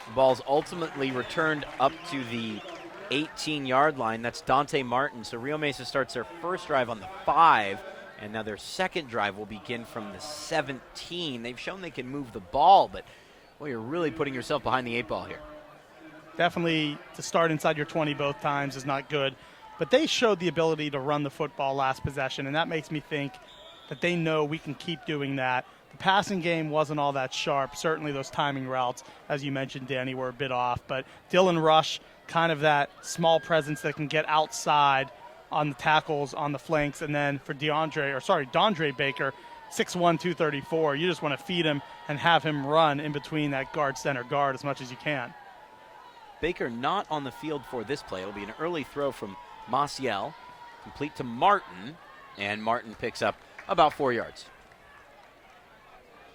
The ball's ultimately returned up to the 18-yard line. That's Dante Martin. So Rio Mesa starts their first drive on the 5, and now their second drive will begin from the 17. They've shown they can move the ball, but well, you're really putting yourself behind the 8 ball here. Definitely to start inside your 20 both times is not good, but they showed the ability to run the football last possession, and that makes me think that they know we can keep doing that. The passing game wasn't all that sharp. Certainly those timing routes, as you mentioned, Danny, were a bit off, but Dylan Rush, kind of that small presence that can get outside on the tackles, on the flanks, and then for Dondre Baker, 6'1", 234. You just want to feed him and have him run in between that guard center guard as much as you can. Baker not on the field for this play. It'll be an early throw from Maciel, complete to Martin, and Martin picks up about 4 yards.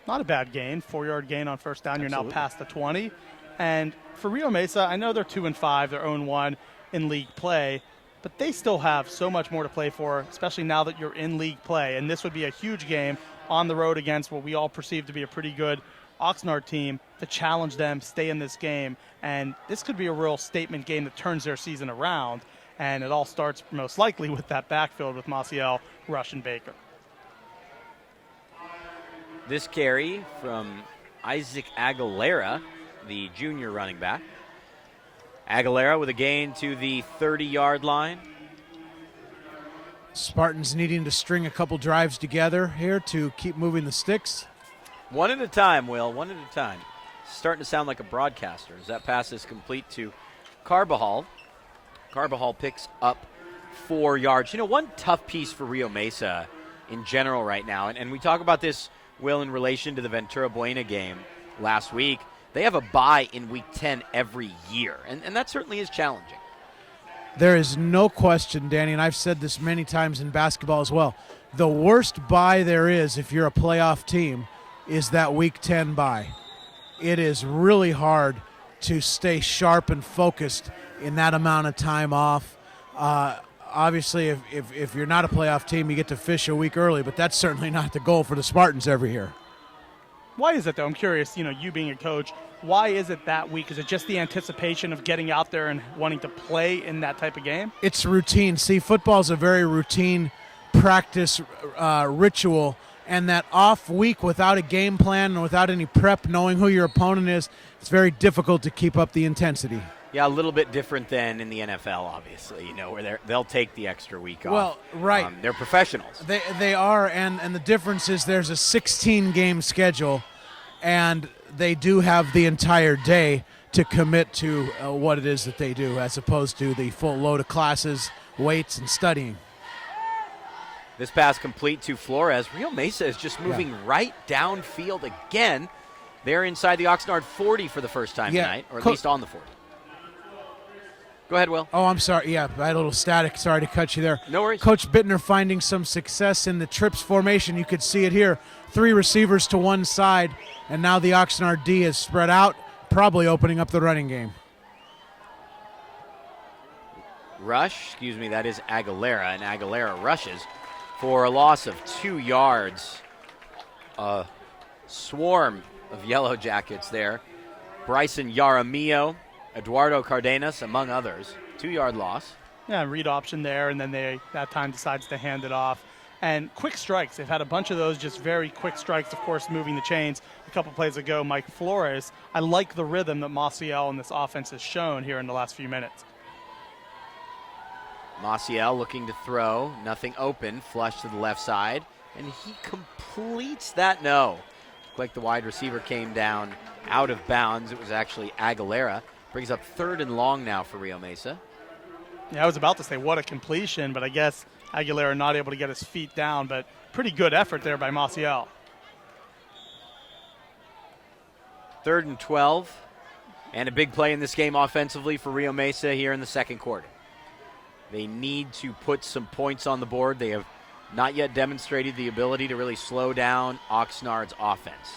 Not a bad gain, 4-yard gain on first down. Absolutely. You're now past the 20. And for Rio Mesa, I know they're 2-5, they're 0-1 in league play, but they still have so much more to play for, especially now that you're in league play. And this would be a huge game on the road against what we all perceive to be a pretty good Oxnard team to challenge them, stay in this game. And this could be a real statement game that turns their season around. And it all starts most likely with that backfield with Maciel, Rush, and Baker. This carry from Isaac Aguilera, the junior running back. Aguilera with a gain to the 30-yard line. Spartans needing to string a couple drives together here to keep moving the sticks. One at a time, Will, one at a time. Starting to sound like a broadcaster as that pass is complete to Carbajal. Carbajal picks up 4 yards. You know, one tough piece for Rio Mesa in general right now, and we talk about this, Will, in relation to the Ventura Buena game last week. They have a bye in Week 10 every year, and that certainly is challenging. There is no question, Danny, and I've said this many times in basketball as well. The worst bye there is if you're a playoff team is that Week 10 bye. It is really hard to stay sharp and focused in that amount of time off. Obviously, if you're not a playoff team, you get to fish a week early, but that's certainly not the goal for the Spartans every year. Why is it, though? I'm curious, you being a coach, why is it that week? Is it just the anticipation of getting out there and wanting to play in that type of game? It's routine. See, football is a very routine practice ritual, and that off week without a game plan and without any prep, knowing who your opponent is, it's very difficult to keep up the intensity. Yeah, a little bit different than in the NFL, obviously, where they'll take the extra week off. Well, right. They're professionals. They are, and the difference is there's a 16-game schedule, and they do have the entire day to commit to what it is that they do, as opposed to the full load of classes, weights, and studying. This pass complete to Flores. Rio Mesa is just moving right downfield again. They're inside the Oxnard 40 for the first time tonight, or at least on the 40. Go ahead, Will. Oh, I'm sorry. Yeah, I had a little static. Sorry to cut you there. No worries. Coach Bittner finding some success in the trips formation. You could see it here. 3 receivers to one side, and now the Oxnard D is spread out, probably opening up the running game. That is Aguilera, and Aguilera rushes for a loss of 2 yards. A swarm of Yellow Jackets there. Bryson Yaramillo, Eduardo Cardenas, among others. 2-yard loss. Yeah, read option there, and then they that time decides to hand it off. And quick strikes. They've had a bunch of those, just very quick strikes, of course, moving the chains. A couple plays ago, Mike Flores. I like the rhythm that Maciel and this offense has shown here in the last few minutes. Maciel looking to throw. Nothing open. Flush to the left side. And he completes that. No. Looked like the wide receiver came down out of bounds. It was actually Aguilera. Brings up 3rd and long now for Rio Mesa. Yeah, I was about to say what a completion, but I guess Aguilera not able to get his feet down, but pretty good effort there by Maciel. 3rd and 12. And a big play in this game offensively for Rio Mesa here in the second quarter. They need to put some points on the board. They have not yet demonstrated the ability to really slow down Oxnard's offense.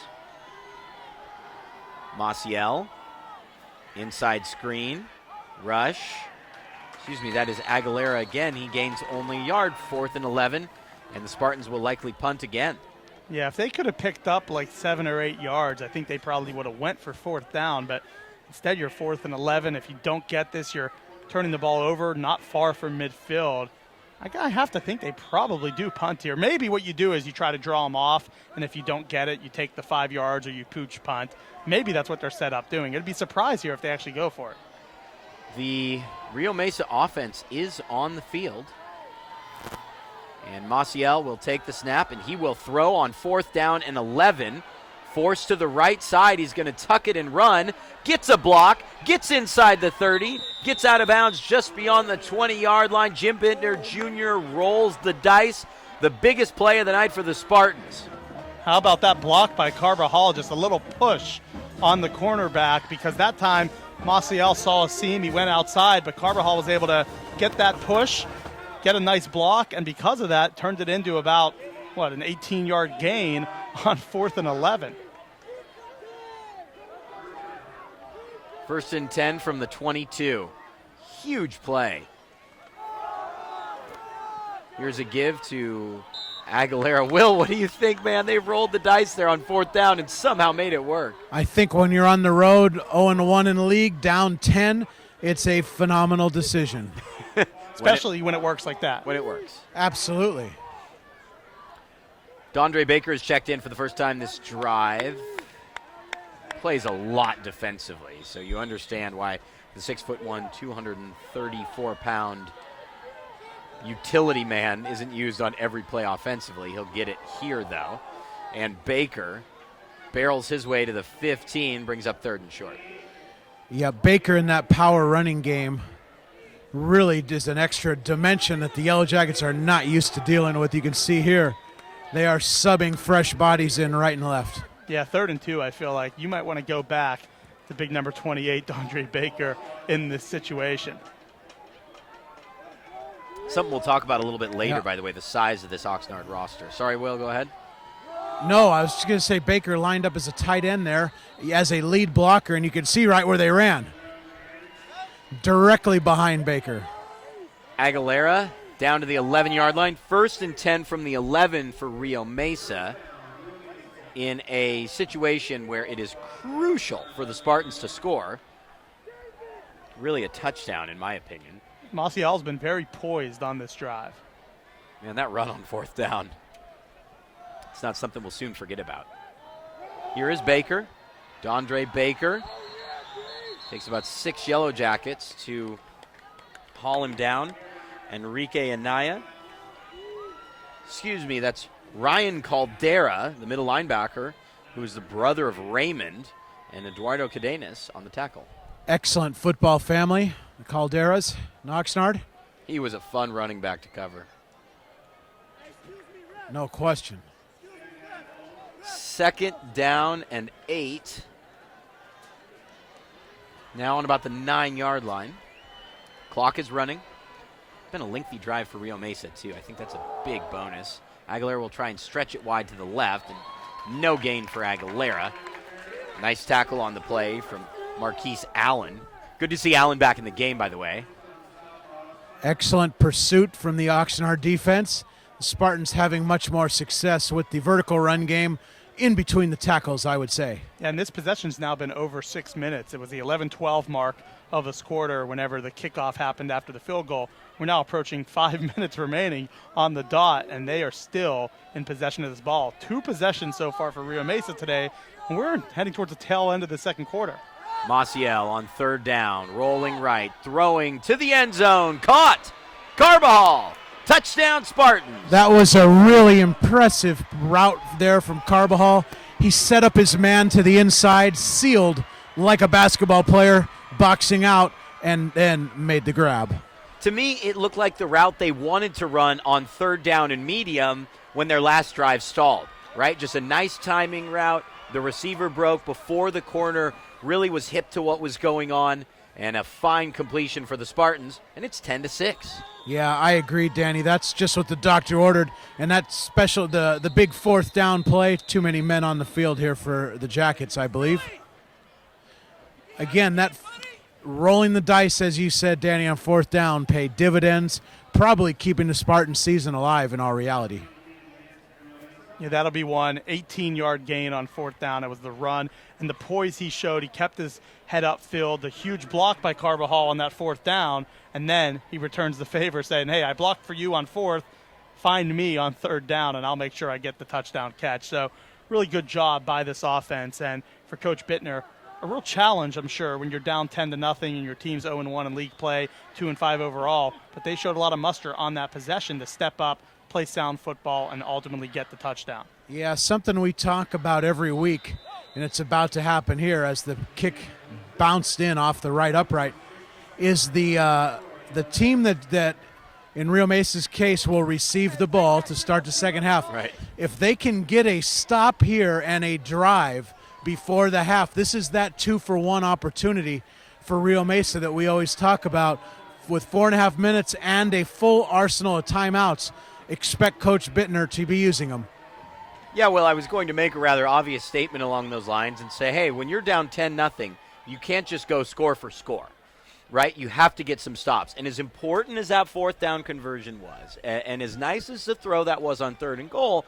Maciel. Inside screen, rush. That is Aguilera again. He gains only a yard, 4th and 11, and the Spartans will likely punt again. Yeah, if they could have picked up like 7 or 8 yards, I think they probably would have went for 4th down, but instead you're 4th and 11. If you don't get this, you're turning the ball over not far from midfield. I have to think they probably do punt here. Maybe what you do is you try to draw them off, and if you don't get it, you take the 5 yards or you pooch punt. Maybe that's what they're set up doing. It'd be surprised here if they actually go for it. The Rio Mesa offense is on the field. And Maciel will take the snap, and he will throw on 4th down and 11. Forced to the right side. He's going to tuck it and run. Gets a block. Gets inside the 30. Gets out of bounds just beyond the 20-yard line. Jim Bittner Jr. rolls the dice. The biggest play of the night for the Spartans. How about that block by Carvajal? Just a little push on the cornerback, because that time Maciel saw a seam. He went outside, but Carvajal was able to get that push, get a nice block, and because of that, turned it into about, an 18-yard gain on 4th and 11. 1st and 10 from the 22. Huge play. Here's a give to Aguilera. Will, what do you think, man? They rolled the dice there on 4th down and somehow made it work. I think when you're on the road, 0-1 in the league, down 10, it's a phenomenal decision. Especially when it works like that. When it works. Absolutely. Dondre Baker has checked in for the first time this drive. Plays a lot defensively, so you understand why the 6'1", 234-pound utility man isn't used on every play offensively. He'll get it here, though. And Baker barrels his way to the 15, brings up 3rd and short. Yeah, Baker in that power running game really is an extra dimension that the Yellow Jackets are not used to dealing with. You can see here, they are subbing fresh bodies in right and left. Yeah, 3rd and 2, I feel like you might want to go back to big number 28, Dondre Baker, in this situation. Something we'll talk about a little bit later, by the way, the size of this Oxnard roster. Sorry, Will, go ahead. No, I was just going to say Baker lined up as a tight end there as a lead blocker, and you can see right where they ran. Directly behind Baker. Aguilera down to the 11-yard line. 1st and 10 from the 11 for Rio Mesa in a situation where it is crucial for the Spartans to score. Really a touchdown, in my opinion. Maciel's been very poised on this drive. Man, that run on 4th down, it's not something we'll soon forget about. Here is Baker, Dondre Baker. Takes about 6 Yellow Jackets to haul him down. Enrique Anaya. Excuse me, that's Ryan Caldera, the middle linebacker, who is the brother of Raymond, and Eduardo Cadenas on the tackle. Excellent football family, the Calderas in Oxnard. He was a fun running back to cover. No question. 2nd down and 8. Now on about the 9-yard line. Clock is running. Been a lengthy drive for Rio Mesa, too. I think that's a big bonus. Aguilera will try and stretch it wide to the left, and no gain for Aguilera. Nice tackle on the play from Marquise Allen. Good to see Allen back in the game, by the way. Excellent pursuit from the Oxnard defense. The Spartans having much more success with the vertical run game in between the tackles, I would say. Yeah, and this possession's now been over 6 minutes. It was the 11-12 mark of this quarter whenever the kickoff happened after the field goal. We're now approaching 5 minutes remaining on the dot, and they are still in possession of this ball. 2 possessions so far for Rio Mesa today, and we're heading towards the tail end of the second quarter. Maciel on 3rd down, rolling right, throwing to the end zone, caught! Carbajal! Touchdown Spartans! That was a really impressive route there from Carbajal. He set up his man to the inside, sealed like a basketball player, boxing out, and then made the grab. To me, it looked like the route they wanted to run on 3rd down and medium when their last drive stalled, right? Just a nice timing route. The receiver broke before the corner really was hip to what was going on, and a fine completion for the Spartans, and it's 10-6. Yeah, I agree, Danny. That's just what the doctor ordered, and that special, the big 4th down play, too many men on the field here for the Jackets, I believe. Again, that rolling the dice, as you said, Danny, on 4th down paid dividends, probably keeping the Spartan season alive in all reality. Yeah, that'll be one 18-yard gain on 4th down. It was the run and the poise he showed. He kept his head upfield. The huge block by Carbajal on that 4th down, and then he returns the favor saying, hey, I blocked for you on 4th. Find me on 3rd down, and I'll make sure I get the touchdown catch. So really good job by this offense. And for Coach Bittner, a real challenge, I'm sure, when you're down 10-0 and your team's 0-1 in league play, 2-5 overall. But they showed a lot of muster on that possession to step up, play sound football, and ultimately get the touchdown. Yeah, something we talk about every week, and it's about to happen here as the kick bounced in off the right upright, is the team that in Rio Mesa's case will receive the ball to start the second half. Right. If they can get a stop here and a drive before the half, this is that 2-for-1 opportunity for Rio Mesa that we always talk about. With 4.5 minutes and a full arsenal of timeouts, expect Coach Bittner to be using them. Yeah, well, I was going to make a rather obvious statement along those lines and say, hey, when you're down 10-0, you can't just go score for score, right? You have to get some stops. And as important as that 4th down conversion was, and as nice as the throw that was on 3rd and goal,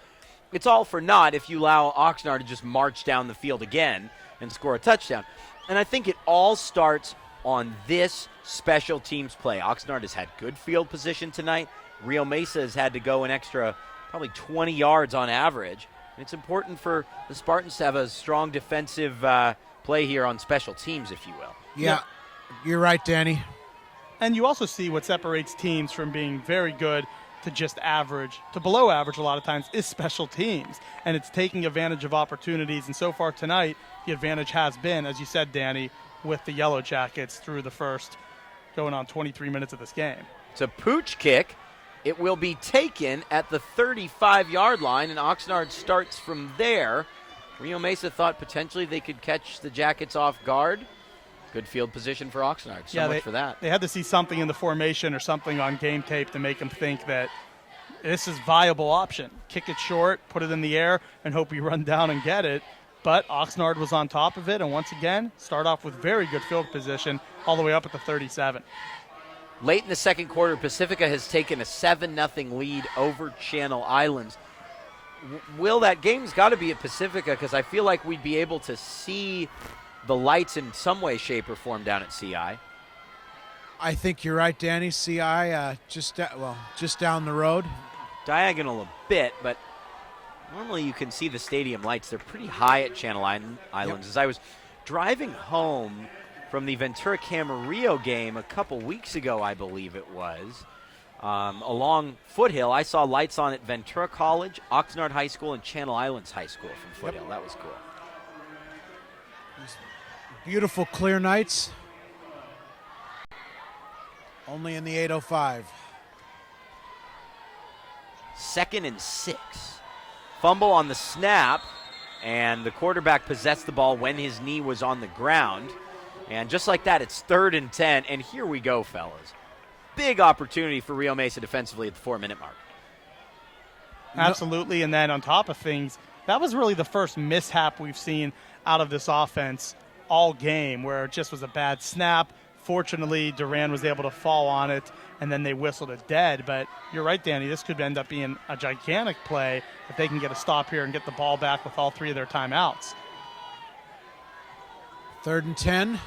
it's all for naught if you allow Oxnard to just march down the field again and score a touchdown. And I think it all starts on this special teams play. Oxnard has had good field position tonight. Rio Mesa has had to go an extra probably 20 yards on average. And it's important for the Spartans to have a strong defensive play here on special teams, if you will. Yeah, you're right, Danny. And you also see what separates teams from being very good to just average, to below average a lot of times, is special teams. And it's taking advantage of opportunities. And so far tonight, the advantage has been, as you said, Danny, with the Yellow Jackets through the first going on 23 minutes of this game. It's a pooch kick. It will be taken at the 35-yard line, and Oxnard starts from there. Rio Mesa thought potentially they could catch the Jackets off guard. Good field position for Oxnard. So much for that. They had to see something in the formation or something on game tape to make them think that this is a viable option. Kick it short, put it in the air, and hope we run down and get it. But Oxnard was on top of it, and once again, start off with very good field position all the way up at the 37. Late in the second quarter, Pacifica has taken a 7-0 lead over Channel Islands. Will, that game's got to be at Pacifica because I feel like we'd be able to see the lights in some way, shape, or form down at CI. I think you're right, Danny. CI just down the road. Diagonal a bit, but normally you can see the stadium lights. They're pretty high at Channel Islands. Yep. As I was driving home from the Ventura Camarillo game a couple weeks ago, I believe it was. Along Foothill, I saw lights on at Ventura College, Oxnard High School, and Channel Islands High School from Foothill. That was cool. Beautiful, clear nights. Only in the 8:05. 2nd and 6. Fumble on the snap, and the quarterback possessed the ball when his knee was on the ground. And just like that, it's 3rd and 10, and here we go, fellas. Big opportunity for Rio Mesa defensively at the 4-minute mark. Absolutely, and then on top of things, that was really the first mishap we've seen out of this offense all game, where it just was a bad snap. Fortunately, Duran was able to fall on it, and then they whistled it dead. But you're right, Danny, this could end up being a gigantic play if they can get a stop here and get the ball back with all 3 of their timeouts. 3rd and 10.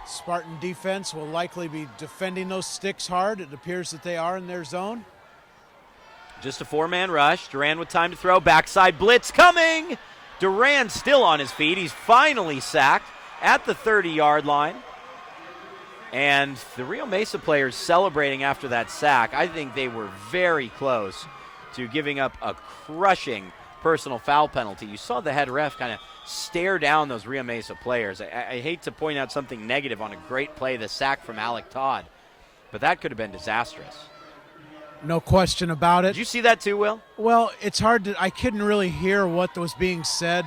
Spartan defense will likely be defending those sticks hard. It appears that they are in their zone. Just a 4-man rush. Duran with time to throw. Backside blitz coming. Duran still on his feet. He's finally sacked at the 30-yard line. And the Rio Mesa players celebrating after that sack, I think they were very close to giving up a crushing personal foul penalty. You saw the head ref kind of stare down those Rio Mesa players. I hate to point out something negative on a great play, the sack from Alec Todd, but that could have been disastrous. No question about it. Did you see that too, Will? Well, it's hard to, I couldn't really hear what was being said.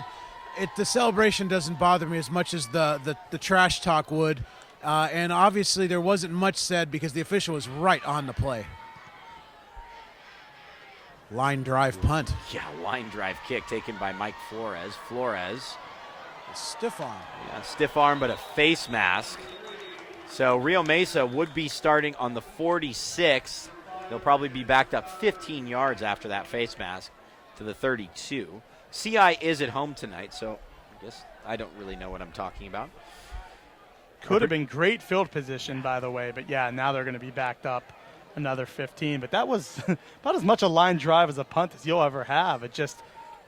The celebration doesn't bother me as much as the trash talk would. And obviously there wasn't much said because the official was right on the play. Line drive punt. Yeah, line drive kick taken by Mike Flores. Flores. Stiff arm. Yeah, stiff arm, but a face mask. So Rio Mesa would be starting on the 46. They'll probably be backed up 15 yards after that face mask to the 32. CI is at home tonight, so I guess I don't really know what I'm talking about. Could have been great field position, by the way, but yeah, now they're going to be backed up another 15. But that was about as much a line drive as a punt as you'll ever have. It just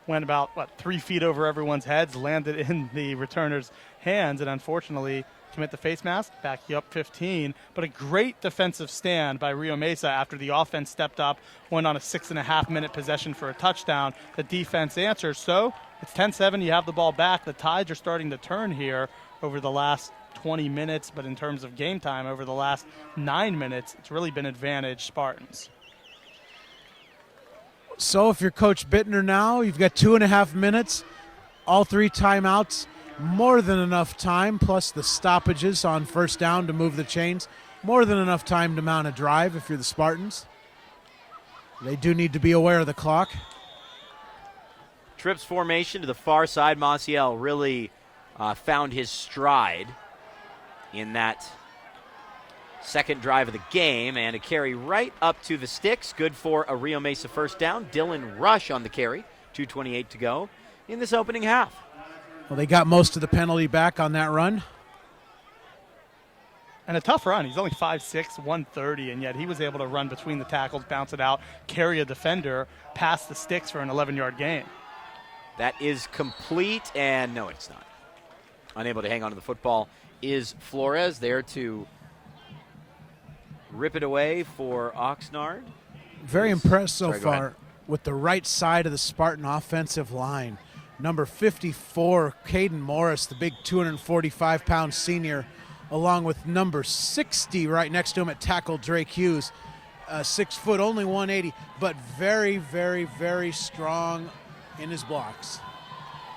went about, 3 feet over everyone's heads, landed in the returner's hands, and unfortunately commit the face mask, back you up 15. But a great defensive stand by Rio Mesa after the offense stepped up, went on a 6.5-minute possession for a touchdown. The defense answers. So it's 10-7. You have the ball back. The tides are starting to turn here over the last 20 minutes, but in terms of game time, over the last 9 minutes, it's really been advantage Spartans. So if you're Coach Bittner now, you've got 2.5 minutes, all 3 timeouts, more than enough time, plus the stoppages on first down to move the chains, more than enough time to mount a drive if you're the Spartans. They do need to be aware of the clock. Trips formation to the far side. Maciel really found his stride in that second drive of the game, and a carry right up to the sticks. Good for a Rio Mesa first down. Dylan Rush on the carry. 2:28 to go in this opening half. Well, they got most of the penalty back on that run. And a tough run. He's only 5'6", 130, and yet he was able to run between the tackles, bounce it out, carry a defender, pass the sticks for an 11-yard gain. That is complete, and no, it's not. Unable to hang on to the football is Flores, there to rip it away for Oxnard. Very impressed so Sorry, go ahead. far with the right side of the Spartan offensive line. Number 54, Caden Morris, the big 245-pound senior, along with number 60 right next to him at tackle, Drake Hughes. 6 foot, only 180, but very, very, very strong in his blocks.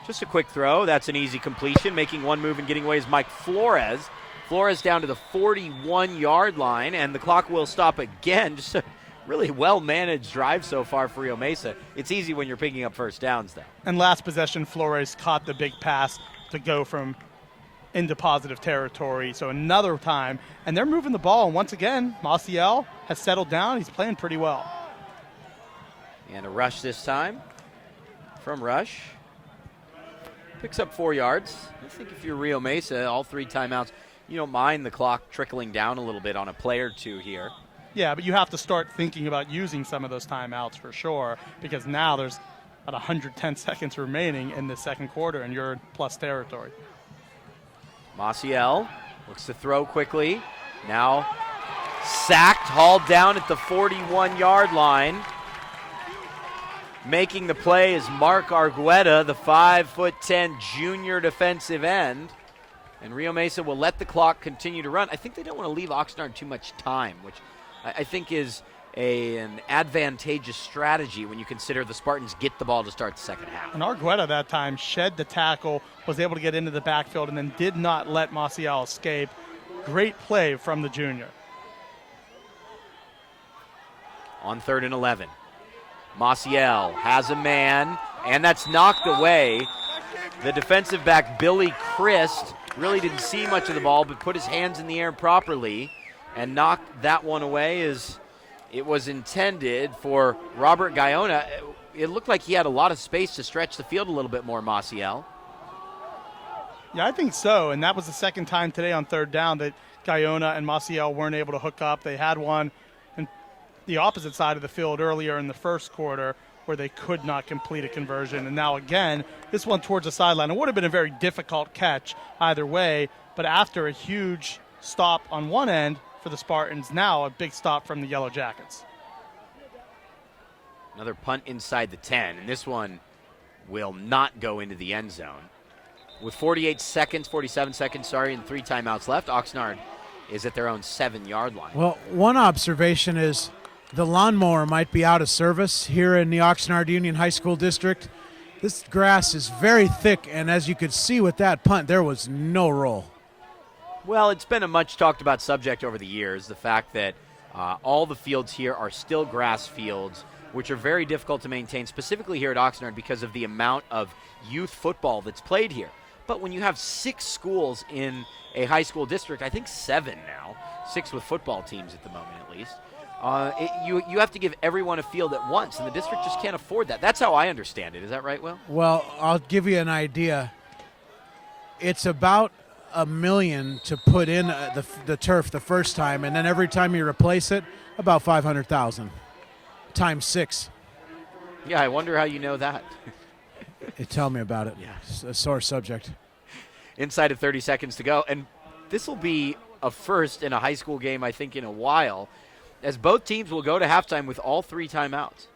Just a quick throw. That's an easy completion. Making one move and getting away is Mike Flores. Flores down to the 41-yard line, and the clock will stop again. Just a really well-managed drive so far for Rio Mesa. It's easy when you're picking up first downs, though. And last possession, Flores caught the big pass to go from into positive territory. So another time, and they're moving the ball. And once again, Maciel has settled down. He's playing pretty well. And a rush this time from Rush. Picks up 4 yards. I think if you're Rio Mesa, all 3 timeouts, you don't mind the clock trickling down a little bit on a play or two here. Yeah, but you have to start thinking about using some of those timeouts for sure, because now there's about 110 seconds remaining in the second quarter, and you're in plus territory. Maciel looks to throw quickly. Now sacked, hauled down at the 41-yard line. Making the play is Mark Argueta, the 5'10" junior defensive end. And Rio Mesa will let the clock continue to run. I think they don't want to leave Oxnard too much time, which I think is an advantageous strategy when you consider the Spartans get the ball to start the second half. And Argueta that time shed the tackle, was able to get into the backfield, and then did not let Maciel escape. Great play from the junior. On 3rd and 11. Maciel has a man, and that's knocked away. The defensive back, Billy Christ, really didn't see much of the ball, but put his hands in the air properly and knocked that one away as it was intended for Robert Guyona. It looked like he had a lot of space to stretch the field a little bit more, Maciel. Yeah, I think so, and that was the second time today on 3rd down that Guyona and Maciel weren't able to hook up. They had one on the opposite side of the field earlier in the first quarter where they could not complete a conversion, and now again, this one towards the sideline. It would have been a very difficult catch either way, but after a huge stop on one end for the Spartans, now a big stop from the Yellow Jackets. Another punt inside the 10, and this one will not go into the end zone. With 47 seconds, and 3 timeouts left, Oxnard is at their own 7-yard line. Well, one observation is the lawnmower might be out of service here in the Oxnard Union High School District. This grass is very thick, and as you could see with that punt, there was no roll. Well, it's been a much talked about subject over the years, the fact that all the fields here are still grass fields, which are very difficult to maintain, specifically here at Oxnard because of the amount of youth football that's played here. But when you have 6 schools in a high school district, I think 7 now, 6 with football teams at the moment at least, you have to give everyone a field at once, and the district just can't afford that. That's how I understand it. Is that right, Will? Well, I'll give you an idea. It's about $1 million to put in the turf the first time, and then every time you replace it, about $500,000 times 6. Yeah, I wonder how you know that. Tell me about it. Yeah. It's a sore subject. Inside of 30 seconds to go, and this will be a first in a high school game, I think, in a while, as both teams will go to halftime with all 3 timeouts.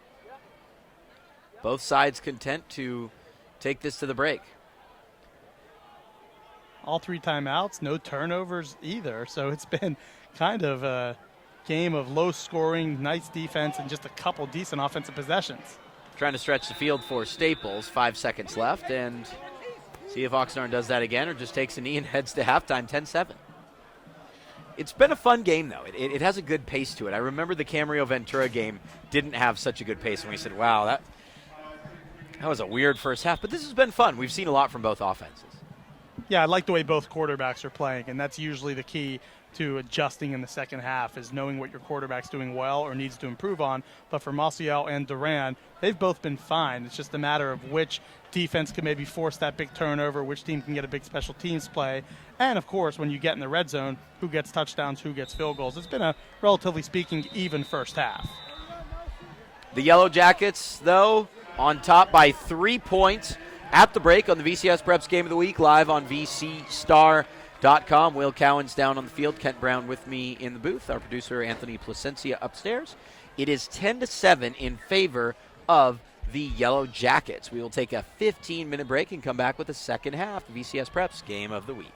Both sides content to take this to the break. All 3 timeouts, no turnovers either, so it's been kind of a game of low scoring, nice defense, and just a couple decent offensive possessions. Trying to stretch the field for Staples, 5 seconds left, and see if Oxnard does that again or just takes a knee and heads to halftime, 10-7. It's been a fun game, though. It has a good pace to it. I remember the Camarillo-Ventura game didn't have such a good pace, and we said, wow, that was a weird first half. But this has been fun. We've seen a lot from both offenses. Yeah, I like the way both quarterbacks are playing, and that's usually the key to adjusting in the second half, is knowing what your quarterback's doing well or needs to improve on. But for Maciel and Duran, they've both been fine. It's just a matter of which defense can maybe force that big turnover, which team can get a big special teams play, and, of course, when you get in the red zone, who gets touchdowns, who gets field goals. It's been a, relatively speaking, even first half. The Yellow Jackets, though, on top by 3 points at the break on the VCS Preps Game of the Week, live on VCStar.com. Will Cowan's down on the field. Kent Brown with me in the booth. Our producer, Anthony Placencia, upstairs. It is 10-7 in favor of the Yellow Jackets. We will take a 15-minute break and come back with the second half of VCS Preps Game of the Week.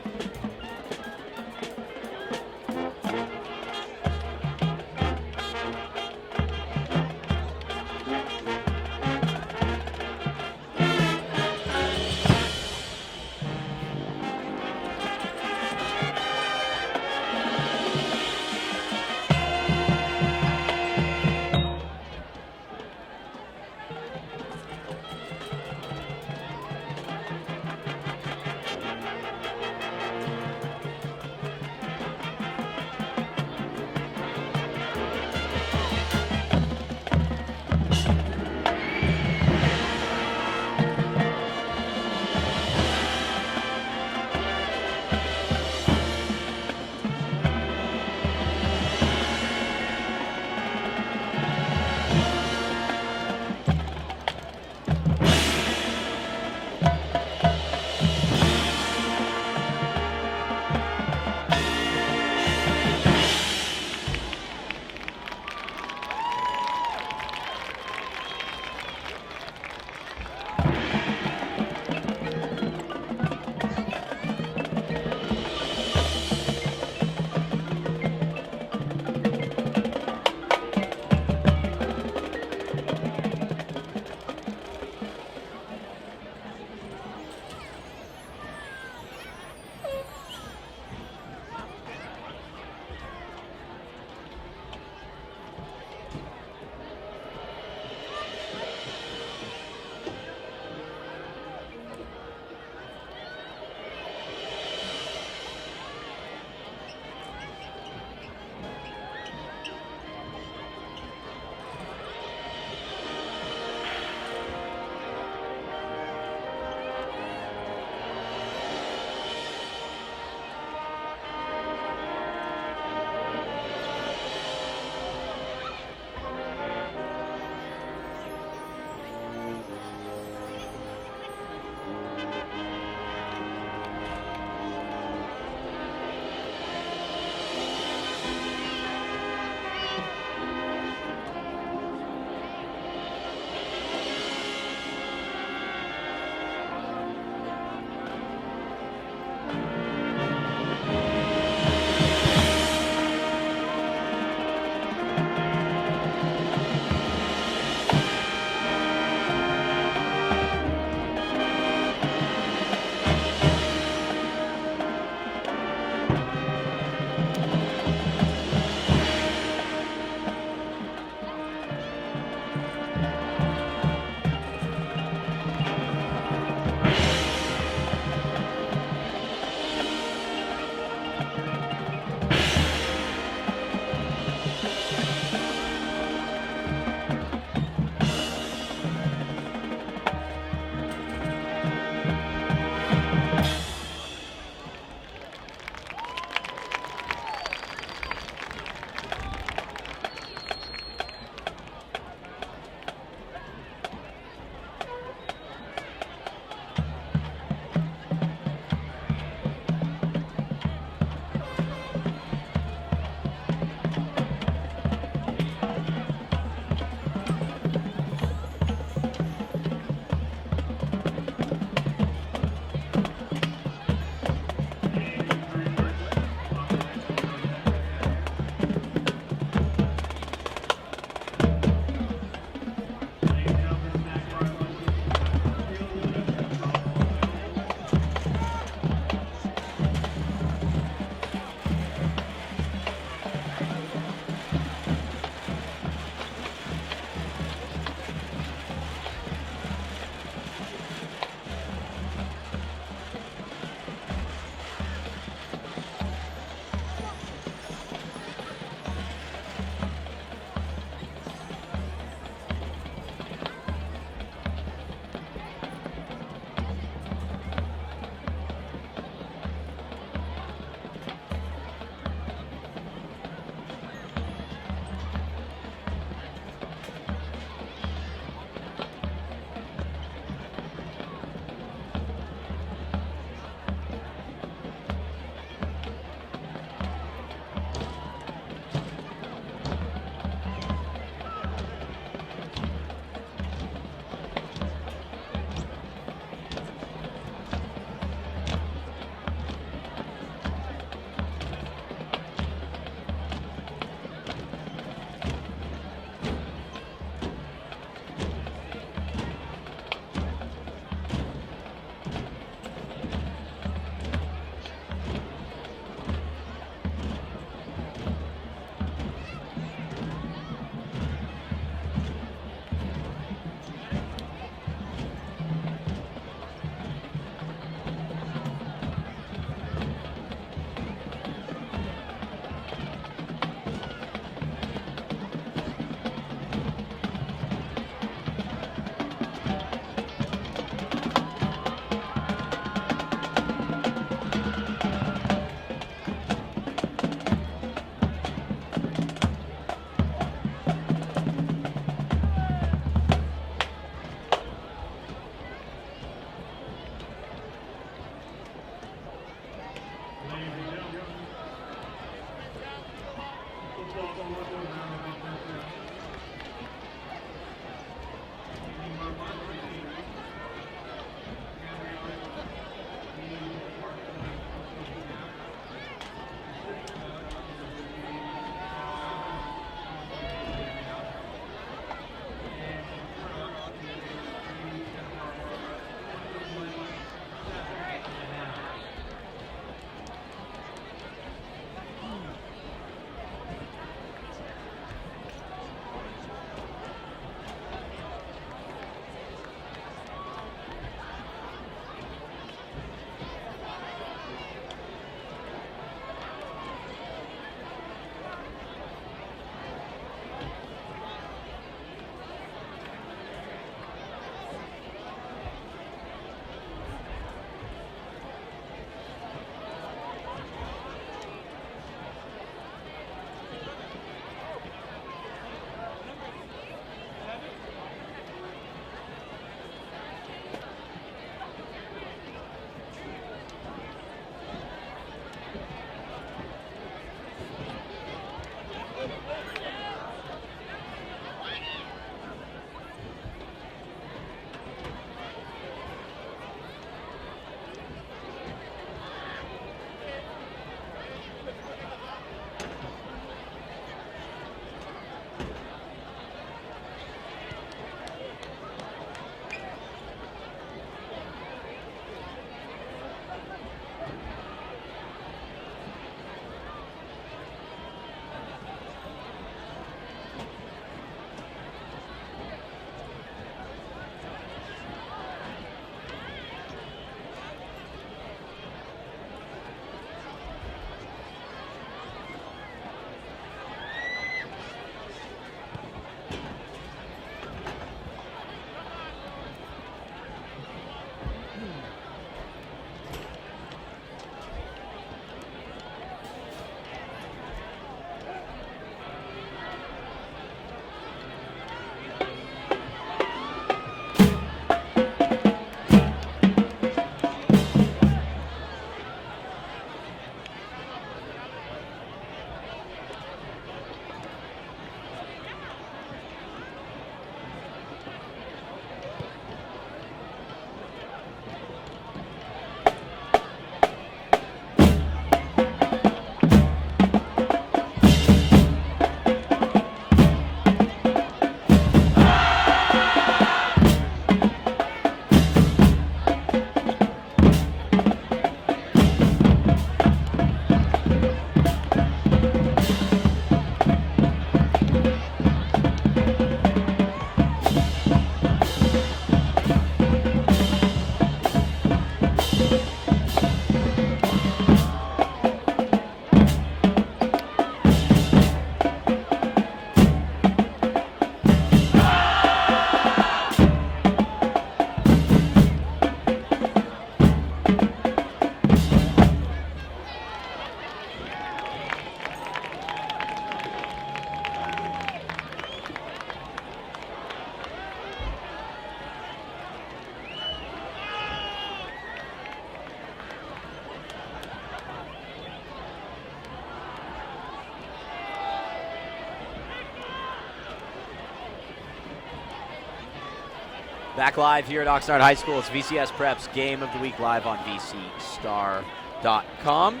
Back live here at Oxnard High School. It's VCS Preps Game of the Week live on VCStar.com.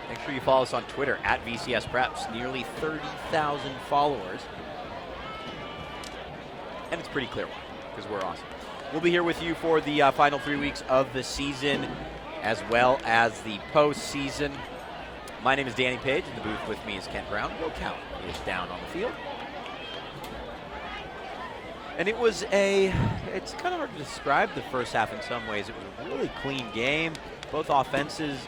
Make sure you follow us on Twitter at VCS Preps. Nearly 30,000 followers. And it's pretty clear why, because we're awesome. We'll be here with you for the final 3 weeks of the season, as well as the postseason. My name is Danny Page. In the booth with me is Kent Brown. Will Count is down on the field. And it's kind of hard to describe the first half in some ways. It was a really clean game. Both offenses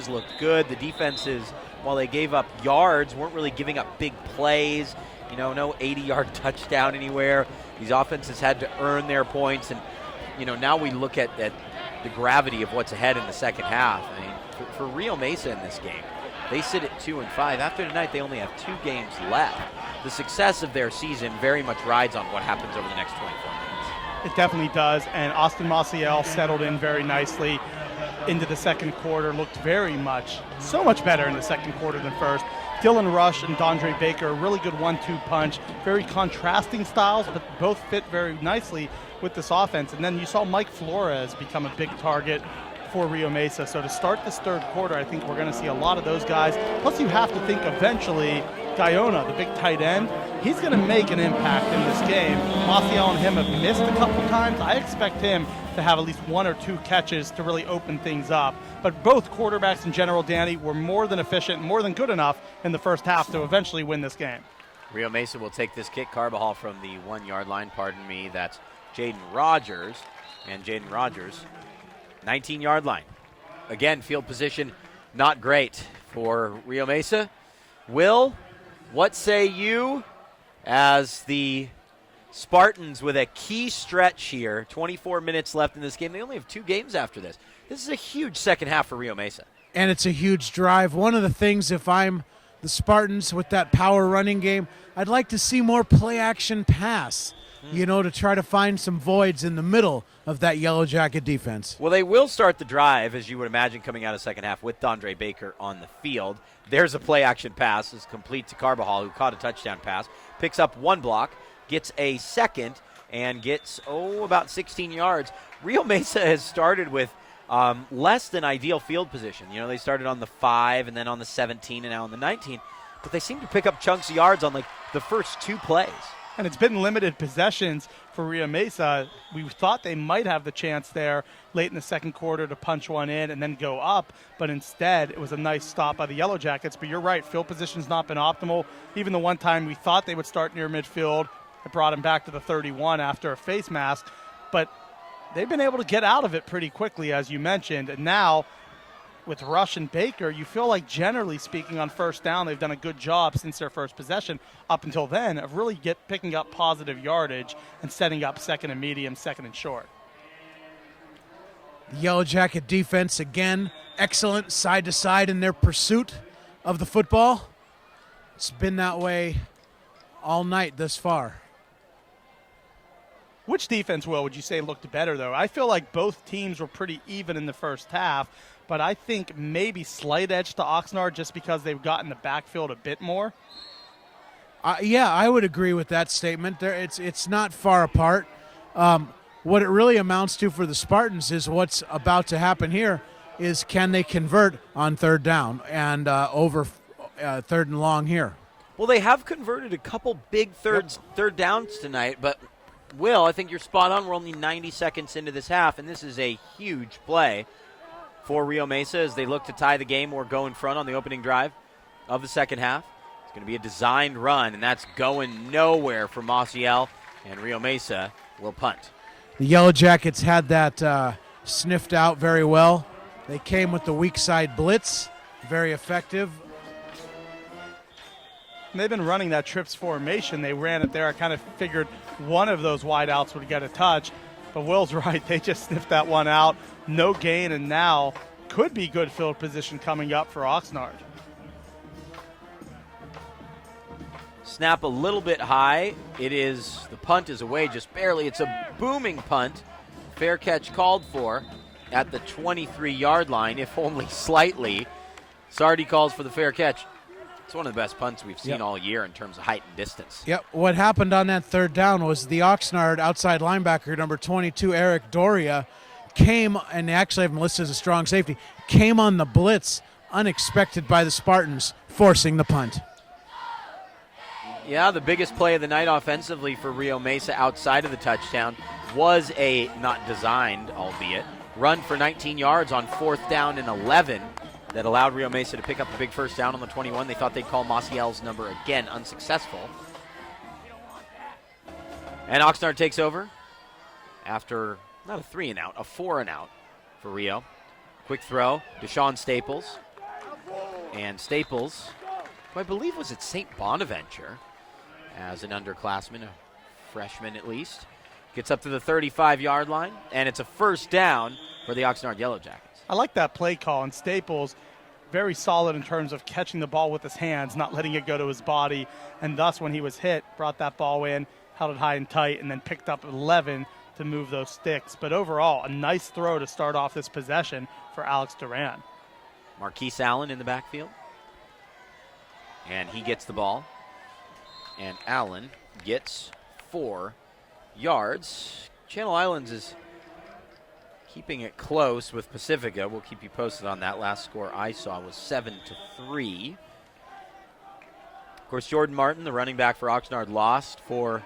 looked good. The defenses, while they gave up yards, weren't really giving up big plays. You know, no 80-yard touchdown anywhere. These offenses had to earn their points. And, you know, now we look at the gravity of what's ahead in the second half. I mean, for Rio Mesa in this game, they sit at 2-5. After tonight, they only have 2 games left. The success of their season very much rides on what happens over the next 24 minutes. It definitely does, and Austin Maciel settled in very nicely into the second quarter, looked so much better in the second quarter than first. Dylan Rush and Dondre Baker, a really good 1-2 punch, very contrasting styles, but both fit very nicely with this offense. And then you saw Mike Flores become a big target for Rio Mesa. So to start this third quarter, I think we're going to see a lot of those guys. Plus you have to think eventually Guyona, the big tight end, he's going to make an impact in this game. Maciel and him have missed a couple times. I expect him to have at least 1 or 2 catches to really open things up. But both quarterbacks in general, Danny, were more than efficient, more than good enough in the first half to eventually win this game. Rio Mesa will take this kick. Carbajal from the 1-yard line. Pardon me. That's Jaden Rogers. And Jaden Rogers, 19-yard line. Again, field position not great for Rio Mesa. Will, what say you as the Spartans with a key stretch here, 24 minutes left in this game. They only have 2 games after this. This is a huge second half for Rio Mesa. And it's a huge drive. One of the things, if I'm the Spartans with that power running game, I'd like to see more play action pass, to try to find some voids in the middle of that Yellow Jacket defense. Well, they will start the drive, as you would imagine, coming out of second half with Dondre Baker on the field. There's a play action pass. It's complete to Carbajal, who caught a touchdown pass, picks up 1 block, gets a second, and gets, about 16 yards. Rio Mesa has started with less than ideal field position. You know, they started on the 5 and then on the 17 and now on the 19, but they seem to pick up chunks of yards on, the first 2 plays. And it's been limited possessions for Rio Mesa. We thought they might have the chance there late in the second quarter to punch one in and then go up, but instead it was a nice stop by the Yellow Jackets. But you're right, field position's not been optimal. Even the one time we thought they would start near midfield, it brought him back to the 31 after a face mask. But they've been able to get out of it pretty quickly, as you mentioned. And now, with Rush and Baker, you feel like, generally speaking, on first down, they've done a good job since their first possession up until then of really picking up positive yardage and setting up second and medium, second and short. The Yellow Jacket defense, again, excellent side to side in their pursuit of the football. It's been that way all night thus far. Which defense, Will, would you say looked better, though? I feel like both teams were pretty even in the first half, but I think maybe slight edge to Oxnard just because they've gotten the backfield a bit more. Yeah, I would agree with that statement. It's not far apart. What it really amounts to for the Spartans is what's about to happen here is can they convert on third down and over third and long here. Well, they have converted a couple big third downs tonight, but Will, I think you're spot on. We're only 90 seconds into this half, and this is a huge play for Rio Mesa as they look to tie the game or go in front on the opening drive of the second half. It's going to be a designed run, and that's going nowhere for Maciel, and Rio Mesa will punt. The Yellow Jackets had that sniffed out very well. They came with the weak side blitz, very effective. And they've been running that trips formation. They ran it there. I kind of figured one of those wideouts would get a touch, but Will's right. They just sniffed that one out. No gain, and now could be good field position coming up for Oxnard. Snap a little bit high. The punt is away just barely. It's a booming punt. Fair catch called for at the 23-yard line, if only slightly. Sardi calls for the fair catch. It's one of the best punts we've seen all year in terms of height and distance. Yep. What happened on that third down was the Oxnard outside linebacker, number 22, Eric Doria, came, and they actually have him listed as a strong safety, came on the blitz unexpected by the Spartans, forcing the punt. Yeah, the biggest play of the night offensively for Rio Mesa outside of the touchdown was a not designed, albeit, run for 19 yards on 4th down and 11 that allowed Rio Mesa to pick up the big first down on the 21. They thought they'd call Maciel's number again, unsuccessful. And Oxnard takes over after not a 3-and-out, a 4-and-out for Rio. Quick throw, Deshaun Staples. And Staples, who I believe was at St. Bonaventure as an underclassman, a freshman at least, gets up to the 35-yard line, and it's a first down for the Oxnard Yellow Jackets. I like that play call, and Staples, very solid in terms of catching the ball with his hands, not letting it go to his body, and thus when he was hit, brought that ball in, held it high and tight, and then picked up 11 to move those sticks. But overall, a nice throw to start off this possession for Alex Duran. Marquise Allen in the backfield, and he gets the ball, and Allen gets 4 yards. Channel Islands is keeping it close with Pacifica. We'll keep you posted on that. Last score I saw was 7-3. Of course, Jordan Martin, the running back for Oxnard, lost for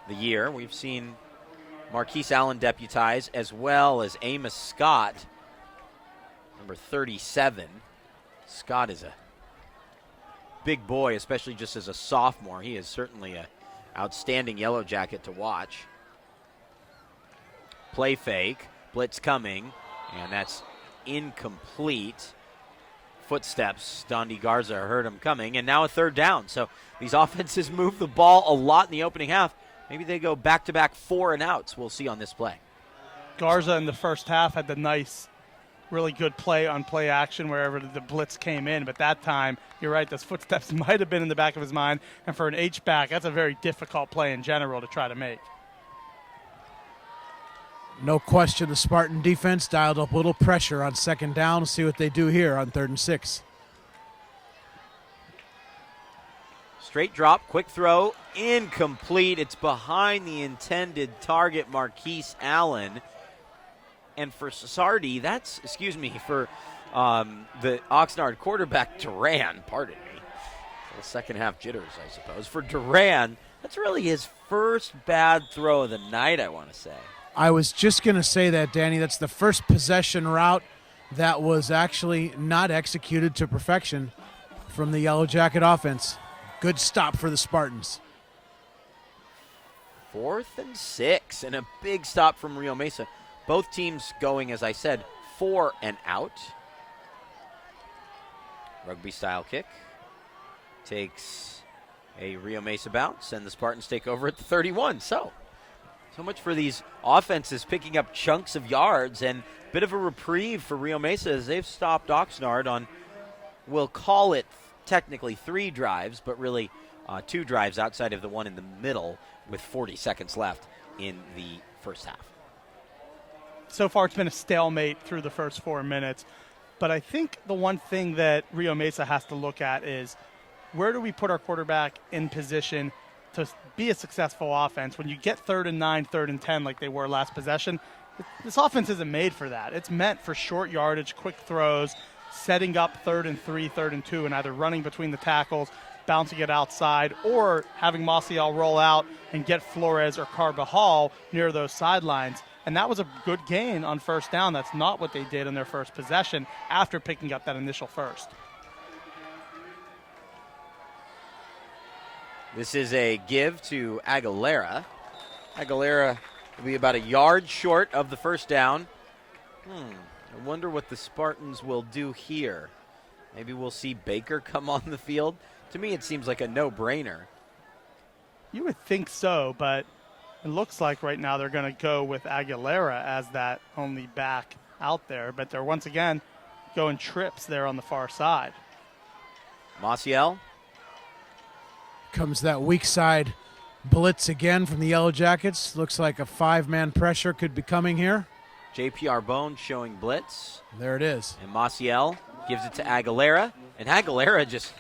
the year. We've seen Marquise Allen deputize, as well as Amos Scott, number 37. Scott is a big boy, especially just as a sophomore. He is certainly an outstanding Yellow Jacket to watch. Play fake, blitz coming, and that's incomplete. Footsteps, Dondi Garza heard him coming, and now a third down. So these offenses move the ball a lot in the opening half. Maybe they go back-to-back 4-and-outs. We'll see on this play. Garza in the first half had the nice, really good play on play action wherever the blitz came in, but that time, you're right, those footsteps might have been in the back of his mind, and for an H-back, that's a very difficult play in general to try to make. No question the Spartan defense dialed up a little pressure on second down. See what they do here on 3rd and 6. Straight drop, quick throw, incomplete. It's behind the intended target, Marquise Allen. And for Sardi, for the Oxnard quarterback, Duran, pardon me. Little second half jitters, I suppose. For Duran, that's really his first bad throw of the night, I want to say. I was just going to say that, Danny. That's the first possession route that was actually not executed to perfection from the Yellow Jacket offense. Good stop for the Spartans. 4th and 6, and a big stop from Rio Mesa. Both teams going, as I said, 4-and-out. Rugby-style kick. Takes a Rio Mesa bounce, and the Spartans take over at the 31. So much for these offenses picking up chunks of yards, and a bit of a reprieve for Rio Mesa as they've stopped Oxnard on, we'll call it technically 3 drives, but really 2 drives outside of the one in the middle with 40 seconds left in the first half. So far, it's been a stalemate through the first 4 minutes. But I think the one thing that Rio Mesa has to look at is where do we put our quarterback in position to be a successful offense? When you get 3rd and 9, 3rd and 10 like they were last possession, this offense isn't made for that. It's meant for short yardage, quick throws, setting up 3rd and 3, 3rd and 2, and either running between the tackles, bouncing it outside, or having Maciel roll out and get Flores or Carbajal near those sidelines. And that was a good gain on first down. That's not what they did in their first possession after picking up that initial first. This is a give to Aguilera. Aguilera will be about a yard short of the first down. I wonder what the Spartans will do here. Maybe we'll see Baker come on the field. To me, it seems like a no-brainer. You would think so, but it looks like right now they're going to go with Aguilera as that only back out there. But they're once again going trips there on the far side. Maciel. Comes that weak side blitz again from the Yellow Jackets. Looks like a 5-man pressure could be coming here. J.P. Arbone showing blitz. There it is. And Maciel gives it to Aguilera. And Aguilera just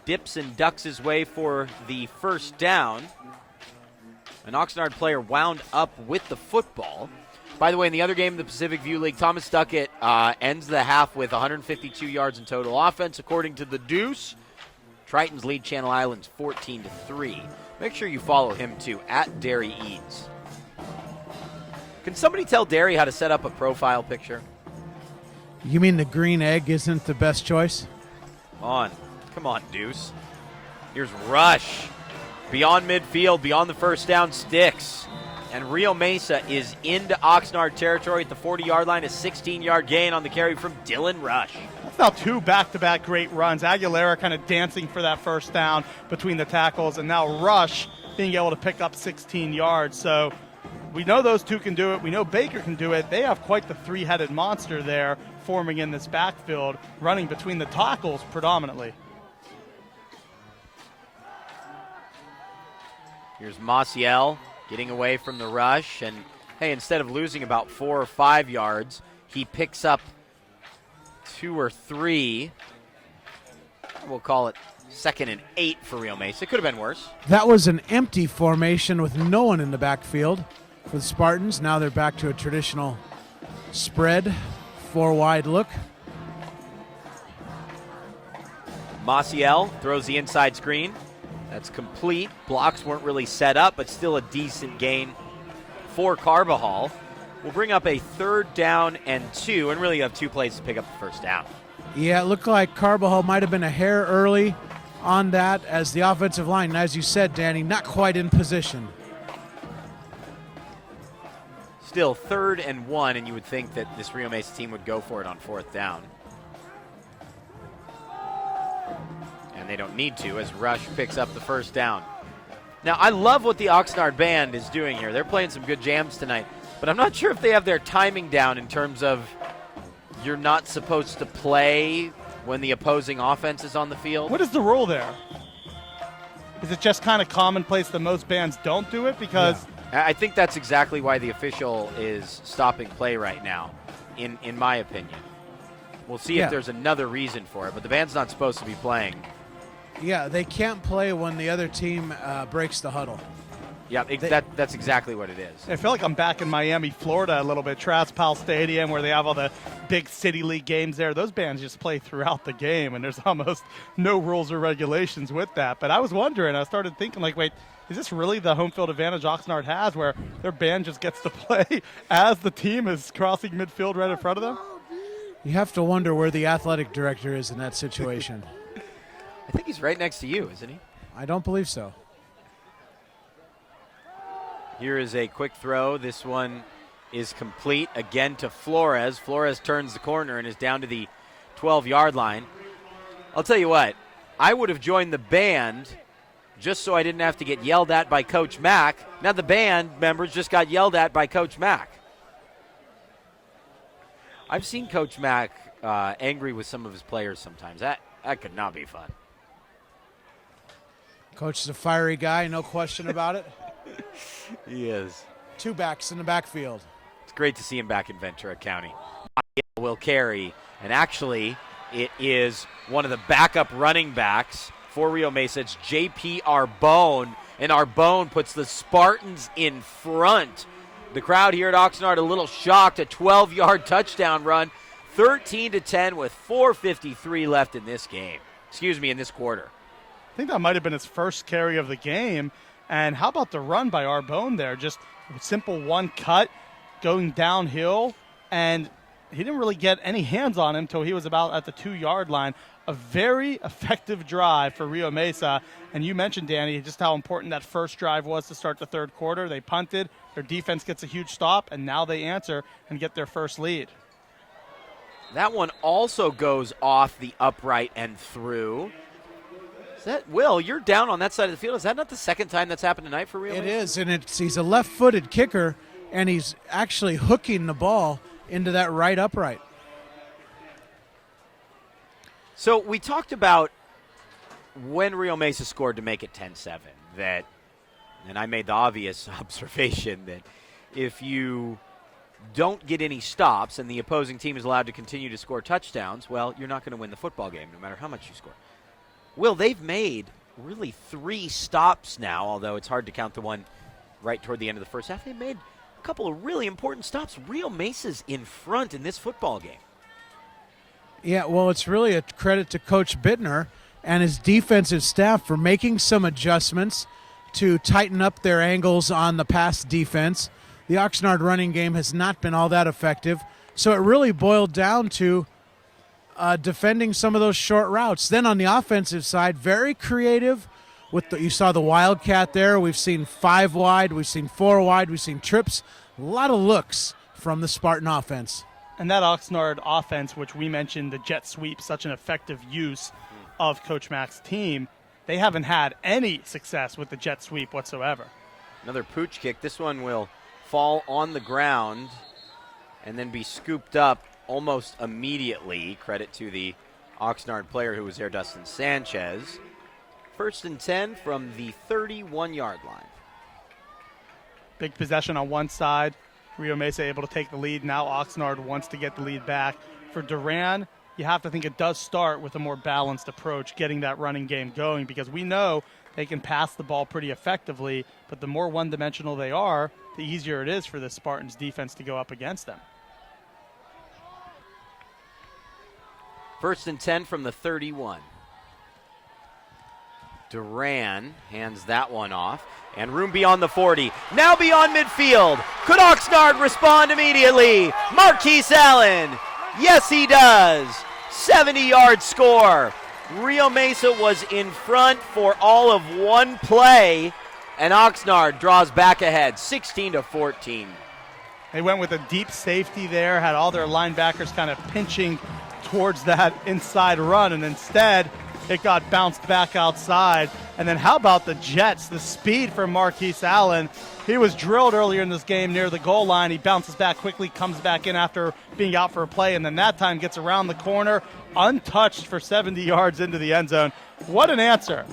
dips and ducks his way for the first down. An Oxnard player wound up with the football. By the way, in the other game in the Pacific View League, Thomas Duckett ends the half with 152 yards in total offense, according to the Deuce. Tritons lead Channel Islands 14-3. Make sure you follow him, too, at Derry Eads. Can somebody tell Derry how to set up a profile picture? You mean the green egg isn't the best choice? Come on, Deuce. Here's Rush. Beyond midfield, beyond the first down sticks. And Rio Mesa is into Oxnard territory at the 40-yard line. A 16-yard gain on the carry from Dylan Rush. That's now 2 back-to-back great runs. Aguilera kind of dancing for that first down between the tackles, and now Rush being able to pick up 16 yards. So we know those two can do it. We know Baker can do it. They have quite the 3-headed monster there forming in this backfield, running between the tackles predominantly. Here's Maciel getting away from the rush, and hey, instead of losing about 4 or 5 yards, he picks up 2 or 3. We'll call it 2nd and 8 for Rio Mesa. It could have been worse. That was an empty formation with no one in the backfield for the Spartans. Now they're back to a traditional spread, 4-wide look. Maciel throws the inside screen. That's complete. Blocks weren't really set up, but still a decent gain for Carbajal. We'll bring up a 3rd down and 2, and really you have 2 plays to pick up the first down. Yeah, it looked like Carbajal might have been a hair early on that as the offensive line, and as you said, Danny, not quite in position. Still 3rd and 1, and you would think that this Rio Mesa team would go for it on 4th down. And they don't need to as Rush picks up the first down. Now, I love what the Oxnard band is doing here. They're playing some good jams tonight, but I'm not sure if they have their timing down in terms of you're not supposed to play when the opposing offense is on the field. What is the rule there? Is it just kind of commonplace that most bands don't do it? Because I think that's exactly why the official is stopping play right now, in my opinion. We'll see if there's another reason for it, but the band's not supposed to be playing. Yeah, they can't play when the other team breaks the huddle. Yeah, that's exactly what it is. I feel like I'm back in Miami, Florida a little bit, Travis Powell Stadium, where they have all the big city league games there. Those bands just play throughout the game, and there's almost no rules or regulations with that. But I was wondering, I started thinking, like, wait, is this really the home field advantage Oxnard has where their band just gets to play as the team is crossing midfield right in front of them? You have to wonder where the athletic director is in that situation. I think he's right next to you, isn't he? I don't believe so. Here is a quick throw. This one is complete again to Flores. Flores turns the corner and is down to the 12-yard line. I'll tell you what, I would have joined the band just so I didn't have to get yelled at by Coach Mack. Now the band members just got yelled at by Coach Mack. I've seen Coach Mack angry with some of his players sometimes. That could not be fun. Coach is a fiery guy, no question about it. He is. 2 backs in the backfield. It's great to see him back in Ventura County. Will carry, and actually it is one of the backup running backs for Rio Mesa. It's J.P. Arbone, and Arbone puts the Spartans in front. The crowd here at Oxnard a little shocked. A 12-yard touchdown run, 13-10 with 4:53 left in this game. In this quarter. I think that might have been his first carry of the game. And how about the run by Arbone there? Just a simple one cut going downhill, and he didn't really get any hands on him until he was about at the 2-yard line. A very effective drive for Rio Mesa. And you mentioned, Danny, just how important that first drive was to start the third quarter. They punted, their defense gets a huge stop, and now they answer and get their first lead. That one also goes off the upright and through. Is that, Will, you're down on that side of the field. Is that not the second time that's happened tonight for Rio Mesa? It is, and he's a left-footed kicker, and he's actually hooking the ball into that right upright. So we talked about when Rio Mesa scored to make it 10-7, that, and I made the obvious observation that if you don't get any stops and the opposing team is allowed to continue to score touchdowns, well, you're not going to win the football game no matter how much you score. Will, they've made really 3 stops now, although it's hard to count the one right toward the end of the first half. They made a couple of really important stops. Rio Mesa's in front in this football game. Yeah, well, it's really a credit to Coach Bittner and his defensive staff for making some adjustments to tighten up their angles on the pass defense. The Oxnard running game has not been all that effective, so it really boiled down to defending some of those short routes. Then on the offensive side, very creative. You saw the Wildcat there. We've seen 5 wide. We've seen 4 wide. We've seen trips. A lot of looks from the Spartan offense. And that Oxnard offense, which we mentioned, the jet sweep, such an effective use of Coach Mack's team, they haven't had any success with the jet sweep whatsoever. Another pooch kick. This one will fall on the ground and then be scooped up almost immediately. Credit to the Oxnard player who was there, Dustin Sanchez. 1st and 10 from the 31-yard line. Big possession on one side. Rio Mesa able to take the lead. Now Oxnard wants to get the lead back. For Duran, you have to think it does start with a more balanced approach, getting that running game going, because we know they can pass the ball pretty effectively, but the more one-dimensional they are, the easier it is for the Spartans defense to go up against them. 1st and 10 from the 31. Duran hands that one off. And room beyond the 40. Now beyond midfield. Could Oxnard respond immediately? Marquise Allen. Yes, he does. 70-yard score. Rio Mesa was in front for all of one play, and Oxnard draws back ahead, 16-14. They went with a deep safety there, had all their linebackers kind of pinching towards that inside run, and instead it got bounced back outside. And then how about the Jets, the speed from Marquise Allen. He was drilled earlier in this game near the goal line. He bounces back quickly, comes back in after being out for a play, and then that time gets around the corner, untouched for 70 yards into the end zone. What an answer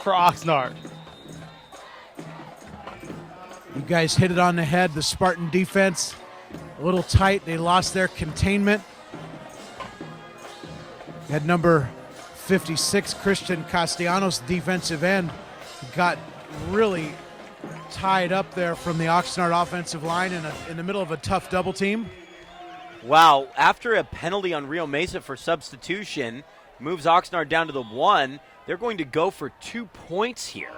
for Oxnard. You guys hit it on the head. The Spartan defense, a little tight. They lost their containment. Had number 56, Christian Castellanos, defensive end, got really tied up there from the Oxnard offensive line in the middle of a tough double team. Wow, after a penalty on Rio Mesa for substitution, moves Oxnard down to the 1. They're going to go for 2 points here.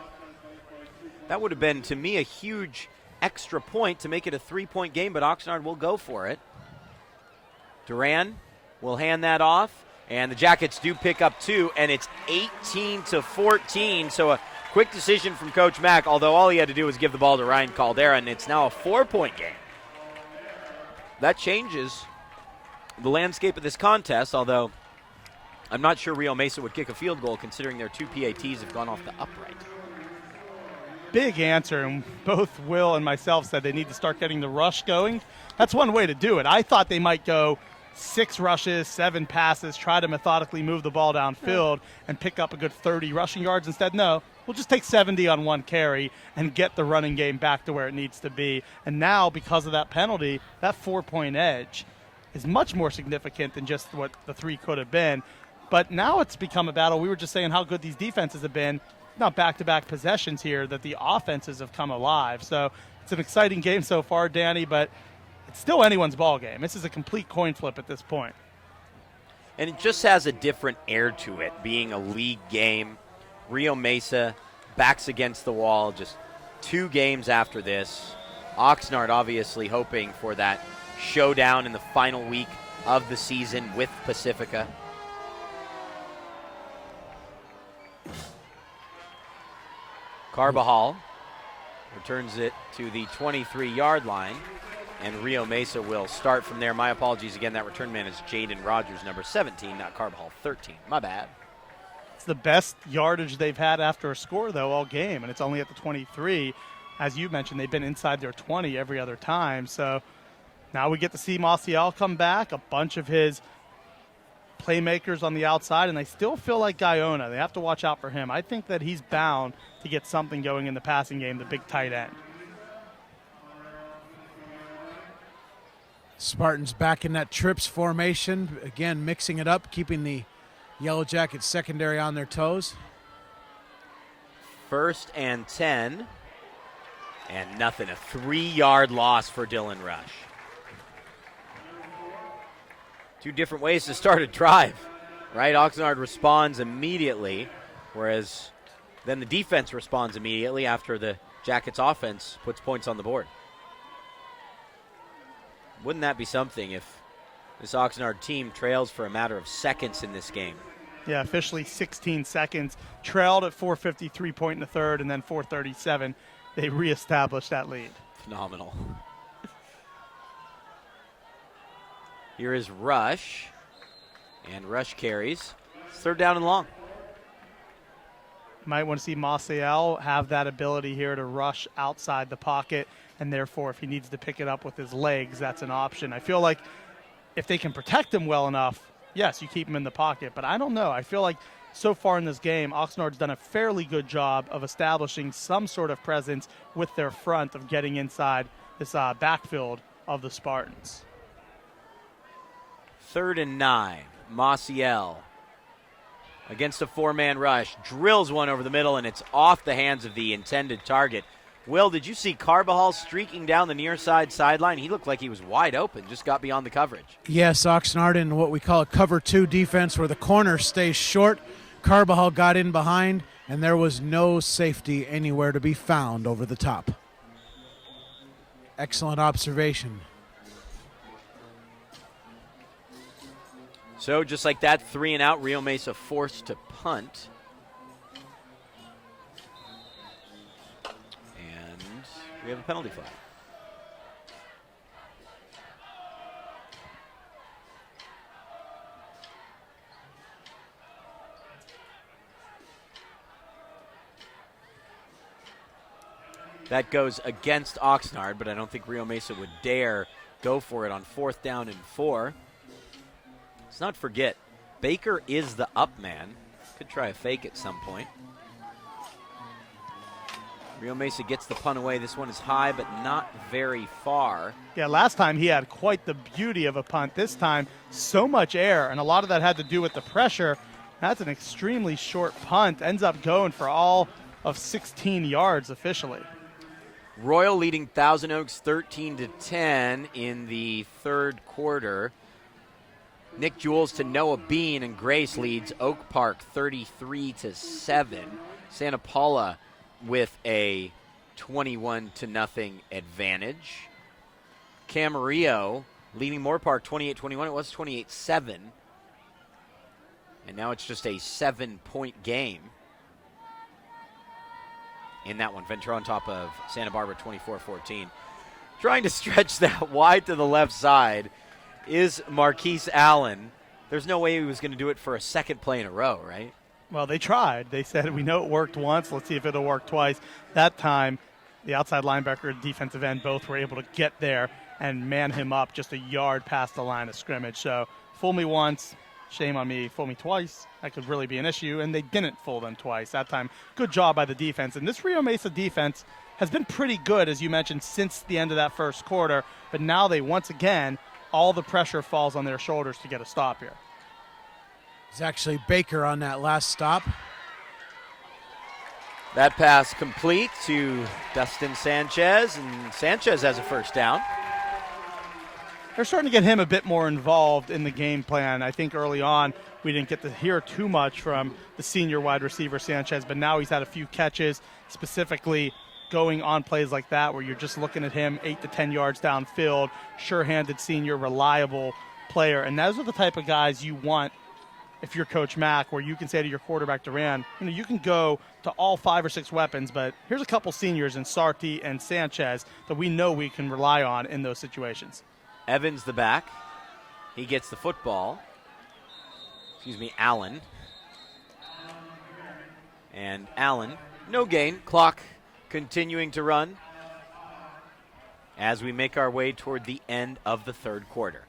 That would have been, to me, a huge extra point to make it a 3-point game, but Oxnard will go for it. Duran will hand that off. And the Jackets do pick up 2, and it's 18-14. So a quick decision from Coach Mack, although all he had to do was give the ball to Ryan Caldera, and it's now a 4-point game. That changes the landscape of this contest, although I'm not sure Rio Mesa would kick a field goal considering their 2 PATs have gone off the upright. Big answer, and both Will and myself said they need to start getting the rush going. That's one way to do it. I thought they might go 6 rushes, 7 passes, try to methodically move the ball downfield and pick up a good 30 rushing yards. Instead, no, we'll just take 70 on one carry and get the running game back to where it needs to be. And now, because of that penalty, that 4-point edge is much more significant than just what the 3 could have been. But now it's become a battle. We were just saying how good these defenses have been. Not back-to-back possessions here, that the offenses have come alive. So it's an exciting game so far, Danny, but it's still anyone's ball game. This is a complete coin flip at this point. And it just has a different air to it, being a league game. Rio Mesa, backs against the wall, just 2 games after this. Oxnard obviously hoping for that showdown in the final week of the season with Pacifica. Carbajal returns it to the 23-yard line, and Rio Mesa will start from there. My apologies again, that return man is Jaden Rogers, number 17, not Carbajal, 13. My bad. It's the best yardage they've had after a score, though, all game, and it's only at the 23. As you mentioned, they've been inside their 20 every other time. So now we get to see Maciel come back, a bunch of his playmakers on the outside, and they still feel like Guyona. They have to watch out for him. I think that he's bound to get something going in the passing game, the big tight end. Spartans back in that trips formation, again mixing it up, keeping the Yellow Jackets secondary on their toes. 1st and 10, and nothing. A 3-yard loss for Dylan Rush. 2 different ways to start a drive, right? Oxnard responds immediately, whereas then the defense responds immediately after the Jackets offense puts points on the board. Wouldn't that be something if this Oxnard team trails for a matter of seconds in this game? Yeah, officially 16 seconds. Trailed at 4:53 point in the third, and then 4:37. They reestablished that lead. Phenomenal. Here is Rush, and Rush carries. 3rd down and long. Might want to see Maciel have that ability here to rush outside the pocket, and therefore if he needs to pick it up with his legs, that's an option. I feel like if they can protect him well enough, yes, you keep him in the pocket, but I don't know. I feel like so far in this game, Oxnard's done a fairly good job of establishing some sort of presence with their front of getting inside this backfield of the Spartans. 3rd and 9. Maciel against a 4-man rush. Drills one over the middle, and it's off the hands of the intended target. Will, did you see Carbajal streaking down the near side sideline? He looked like he was wide open, just got beyond the coverage. Yes, Oxnard in what we call a cover 2 defense where the corner stays short. Carbajal got in behind, and there was no safety anywhere to be found over the top. Excellent observation. So just like that, 3 and out, Rio Mesa forced to punt. And we have a penalty flag. That goes against Oxnard, but I don't think Rio Mesa would dare go for it on 4th down and 4. Let's not forget, Baker is the up man. Could try a fake at some point. Rio Mesa gets the punt away. This one is high, but not very far. Yeah, last time he had quite the beauty of a punt. This time, so much air, and a lot of that had to do with the pressure. That's an extremely short punt. Ends up going for all of 16 yards officially. Royal leading Thousand Oaks 13-10 in the 3rd quarter. Nick Jules to Noah Bean, and Grace leads Oak Park 33-7. Santa Paula with a 21-0 advantage. Camarillo leading Moore Park 28-21. It was 28-7. And now it's just a 7-point game. In that one, Ventura on top of Santa Barbara 24-14. Trying to stretch that wide to the left side is Marquise Allen. There's no way he was going to do it for a 2nd play in a row, right? Well, they tried. They said, we know it worked once. Let's see if it'll work twice. That time, the outside linebacker and defensive end both were able to get there and man him up just a yard past the line of scrimmage. So fool me once, shame on me, fool me twice. That could really be an issue, and they didn't fool them twice that time. Good job by the defense. And this Rio Mesa defense has been pretty good, as you mentioned, since the end of that first quarter. But now they, once again, all the pressure falls on their shoulders to get a stop here. It's actually Baker on that last stop. That pass complete to Dustin Sanchez, and Sanchez has a first down. They're starting to get him a bit more involved in the game plan. I think early on we didn't get to hear too much from the senior wide receiver Sanchez, but now he's had a few catches, specifically going on plays like that where you're just looking at him 8 to 10 yards downfield, sure-handed senior, reliable player. And those are the type of guys you want if you're Coach Mack, where you can say to your quarterback, Duran, you can go to all 5 or 6 weapons, but here's a couple seniors in Sarti and Sanchez that we know we can rely on in those situations. Evans the back. He gets the football. Allen. And Allen, no gain. Clock continuing to run as we make our way toward the end of the third quarter.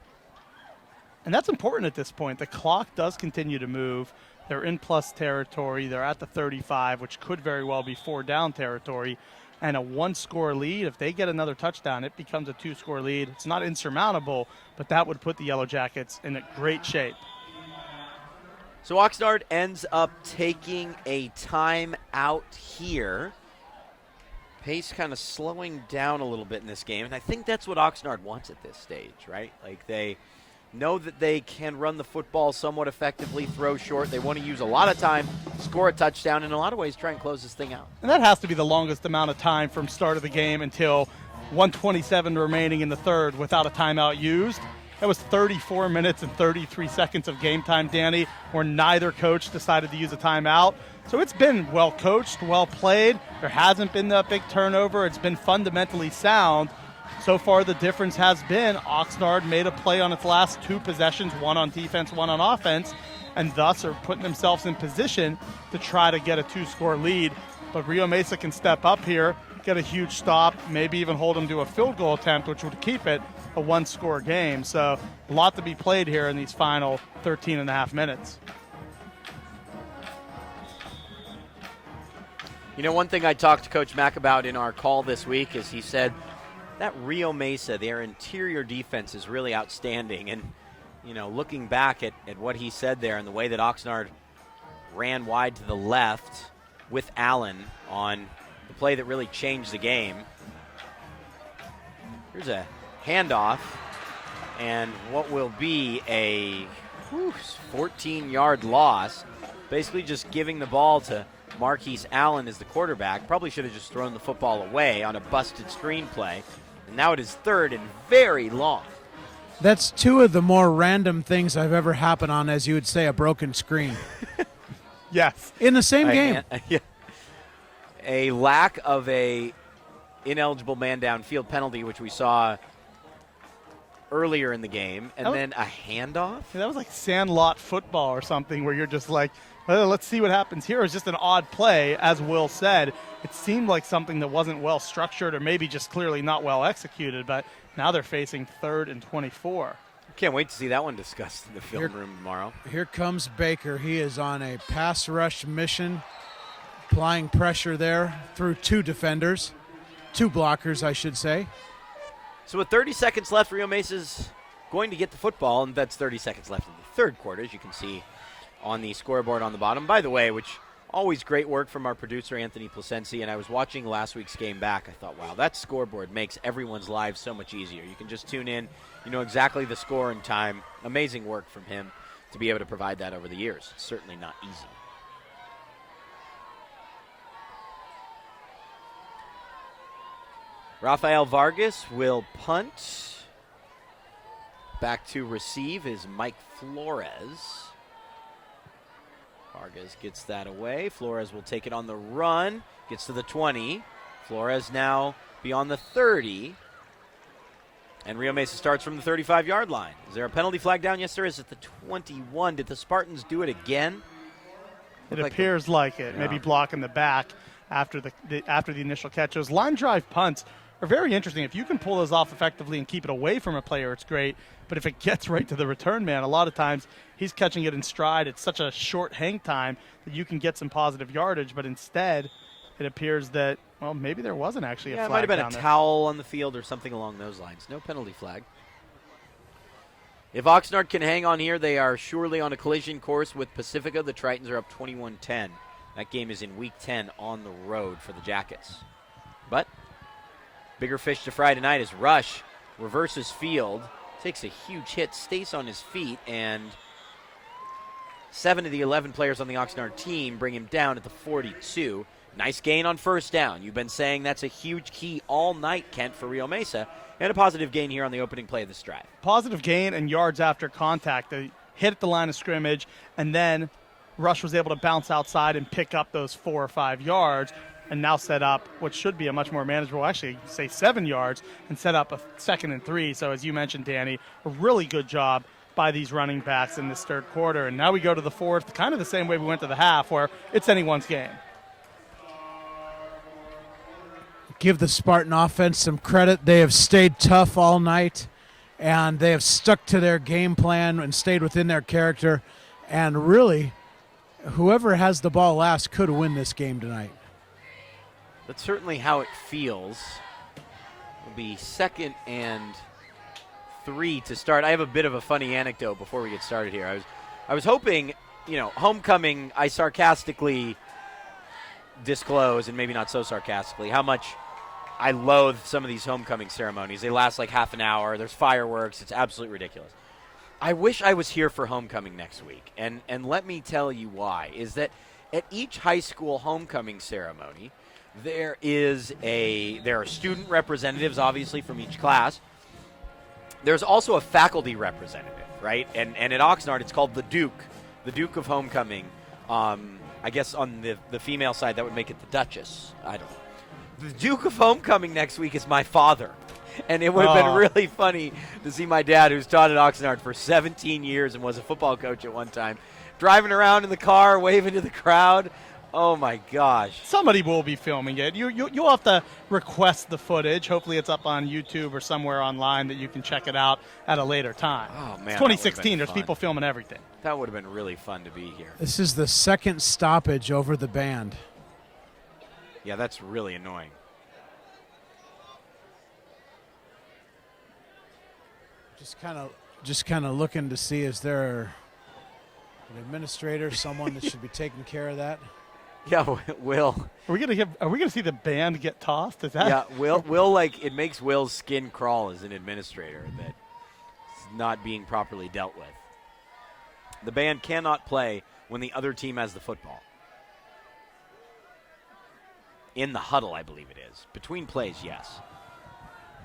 And that's important at this point. The clock does continue to move. They're in plus territory. They're at the 35, which could very well be 4 down territory. And a 1-score lead, if they get another touchdown, it becomes a 2-score lead. It's not insurmountable, but that would put the Yellow Jackets in a great shape. So Oxnard ends up taking a timeout here. Pace kind of slowing down a little bit in this game, and I think that's what Oxnard wants at this stage, right? Like, they know that they can run the football somewhat effectively, throw short. They want to use a lot of time, score a touchdown, and in a lot of ways try and close this thing out. And that has to be the longest amount of time from start of the game until 1:27 remaining in the third without a timeout used. That was 34 minutes and 33 seconds of game time, Danny, where neither coach decided to use a timeout. So it's been well coached, well played. There hasn't been that big turnover. It's been fundamentally sound. So far, the difference has been Oxnard made a play on its last 2 possessions, one on defense, one on offense, and thus are putting themselves in position to try to get a 2-score lead. But Rio Mesa can step up here, get a huge stop, maybe even hold them to a field goal attempt, which would keep it a 1-score game. So a lot to be played here in these final 13 and a half minutes. One thing I talked to Coach Mack about in our call this week is he said that Rio Mesa, their interior defense is really outstanding. And, looking back at what he said there and the way that Oxnard ran wide to the left with Allen on the play that really changed the game. Here's a handoff and what will be a 14-yard loss. Basically just giving the ball to Marquise Allen as the quarterback. Probably should have just thrown the football away on a busted screen play. And now it is 3rd and very long. That's 2 of the more random things I've ever happened on, as you would say, a broken screen. Yes. In the same game. A lack of a ineligible man downfield penalty, which we saw earlier in the game, and then a handoff. That was like sandlot football or something where you're just like, well, let's see what happens here. It was just an odd play, as Will said. It seemed like something that wasn't well structured or maybe just clearly not well executed, but now they're facing 3rd and 24. Can't wait to see that one discussed in the film room tomorrow. Here comes Baker. He is on a pass rush mission, applying pressure there through 2 defenders, 2 blockers, I should say. So with 30 seconds left, Rio Mesa's going to get the football, and that's 30 seconds left in the third quarter, as you can see on the scoreboard on the bottom. By the way, which always great work from our producer, Anthony Placenzi, and I was watching last week's game back. I thought, wow, that scoreboard makes everyone's lives so much easier. You can just tune in, you know exactly the score and time. Amazing work from him to be able to provide that over the years. It's certainly not easy. Rafael Vargas will punt. Back to receive is Mike Flores. Vargas gets that away. Flores will take it on the run. Gets to the 20. Flores now beyond the 30. And Rio Mesa starts from the 35-yard line. Is there a penalty flag down? Yes, there is at the 21. Did the Spartans do it again? It appears like it. Yeah. Maybe blocking the back after the initial catch. Those line drive punts are very interesting. If you can pull those off effectively and keep it away from a player, it's great. But if it gets right to the return man, a lot of times he's catching it in stride. It's such a short hang time that you can get some positive yardage, but instead it appears that, well, maybe there wasn't actually a flag. It might have been down a there. towel on the field or something along those lines. No penalty flag. If Oxnard can hang on here, they are surely on a collision course with Pacifica. The Tritons are up 21-10. That game is in Week 10 on the road for the Jackets. But bigger fish to fry tonight as Rush reverses field, takes a huge hit, stays on his feet, and 7 of the 11 players on the Oxnard team bring him down at the 42. Nice gain on first down. You've been saying that's a huge key all night, Kent, for Rio Mesa. And a positive gain here on the opening play of this drive. Positive gain and yards after contact. They hit at the line of scrimmage, and then Rush was able to bounce outside and pick up those 4 or 5 yards and now set up what should be a much more manageable, actually, say 7 yards, and set up a 2nd and 3. So as you mentioned, Danny, a really good job by these running backs in this third quarter. And now we go to the fourth, kind of the same way we went to the half, where it's anyone's game. Give the Spartan offense some credit. They have stayed tough all night, and they have stuck to their game plan and stayed within their character. And really, whoever has the ball last could win this game tonight. That's certainly how it feels. It'll be 2nd and 3 to start. I have a bit of a funny anecdote before we get started here. I was hoping, homecoming, I sarcastically disclose, and maybe not so sarcastically, how much I loathe some of these homecoming ceremonies. They last like half an hour. There's fireworks. It's absolutely ridiculous. I wish I was here for homecoming next week. And let me tell you why. Is that at each high school homecoming ceremony, there are student representatives, obviously, from each class. There's also a faculty representative, right? And at Oxnard, it's called the Duke of Homecoming. I guess on the female side, that would make it the Duchess. I don't know. The Duke of Homecoming next week is my father. And it would have been really funny to see my dad, who's taught at Oxnard for 17 years and was a football coach at one time, driving around in the car, waving to the crowd. Oh, my gosh. Somebody will be filming it. You'll have to request the footage. Hopefully it's up on YouTube or somewhere online that you can check it out at a later time. Oh, man. It's 2016. There's people filming everything. That would have been really fun to be here. This is the second stoppage over the band. Yeah, that's really annoying. Just kind of looking to see, is there an administrator, someone that should be taking care of that? Yeah, Will. Are we gonna see the band get tossed? Is that? Yeah, Will, it makes Will's skin crawl as an administrator that it's not being properly dealt with. The band cannot play when the other team has the football. In the huddle, I believe it is. Between plays, yes.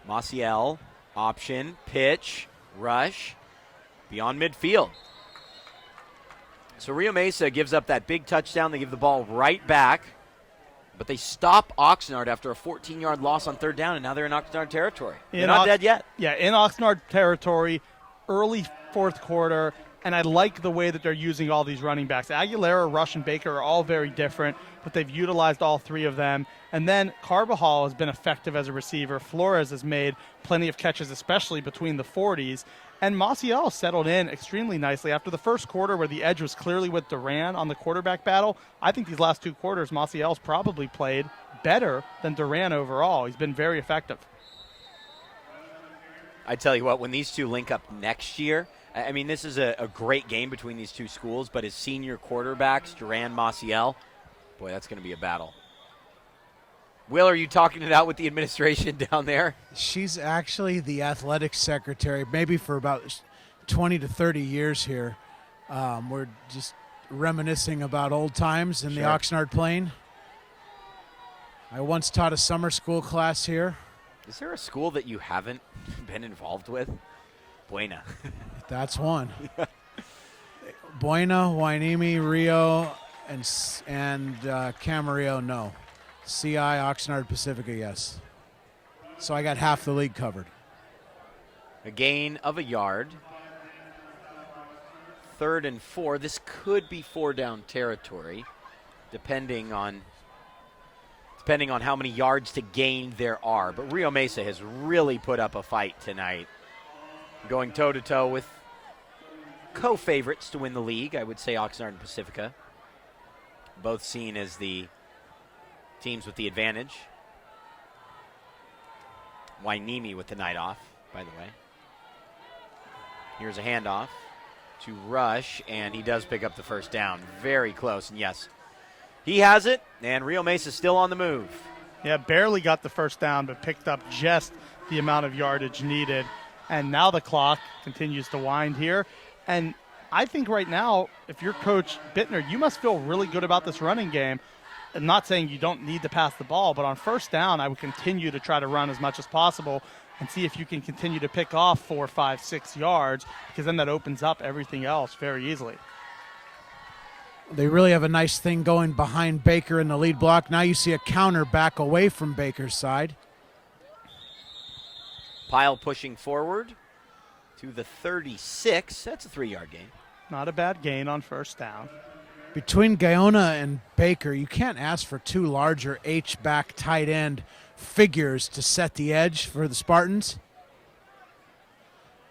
Maciel, option, pitch, rush, beyond midfield. So Rio Mesa gives up that big touchdown. They give the ball right back, but they stop Oxnard after a 14-yard loss on third down, and now they're in Oxnard territory. They're not dead yet. Yeah, in Oxnard territory, early fourth quarter, and I like the way that they're using all these running backs. Aguilera, Rush, and Baker are all very different, but they've utilized all 3 of them. And then Carbajal has been effective as a receiver. Flores has made plenty of catches, especially between the 40s. And Maciel settled in extremely nicely. After the first quarter where the edge was clearly with Duran on the quarterback battle, I think these last 2 quarters, Maciel's probably played better than Duran overall. He's been very effective. I tell you what, when these two link up next year, I mean, this is a great game between these two schools, but as senior quarterbacks, Duran, Maciel, boy, that's going to be a battle. Will, are you talking it out with the administration down there? She's actually the athletic secretary, maybe for about 20 to 30 years here. We're just reminiscing about old times in the Oxnard Plain. I once taught a summer school class here. Is there a school that you haven't been involved with? Buena. That's one. Buena, Wainimi, Rio, and Camarillo, no. CI, Oxnard, Pacifica, yes. So I got half the league covered. A gain of a yard. 3rd and 4. This could be 4 down territory, depending on depending on how many yards to gain there are. But Rio Mesa has really put up a fight tonight, going toe-to-toe with co-favorites to win the league, I would say Oxnard and Pacifica, both seen as the teams with the advantage. Wainimi with the night off, by the way. Here's a handoff to Rush, and he does pick up the first down. Very close, and yes, he has it, and Rio Mesa's still on the move. Yeah, barely got the first down, but picked up just the amount of yardage needed. And now the clock continues to wind here. And I think right now, if you're Coach Bittner, you must feel really good about this running game. I'm not saying you don't need to pass the ball, but on first down, I would continue to try to run as much as possible and see if you can continue to pick off 4, 5, 6 yards, because then that opens up everything else very easily. They really have a nice thing going behind Baker in the lead block. Now you see a counter back away from Baker's side. Pyle pushing forward to the 36. That's a 3-yard gain. Not a bad gain on first down. Between Guyona and Baker, you can't ask for two larger H-back tight end figures to set the edge for the Spartans.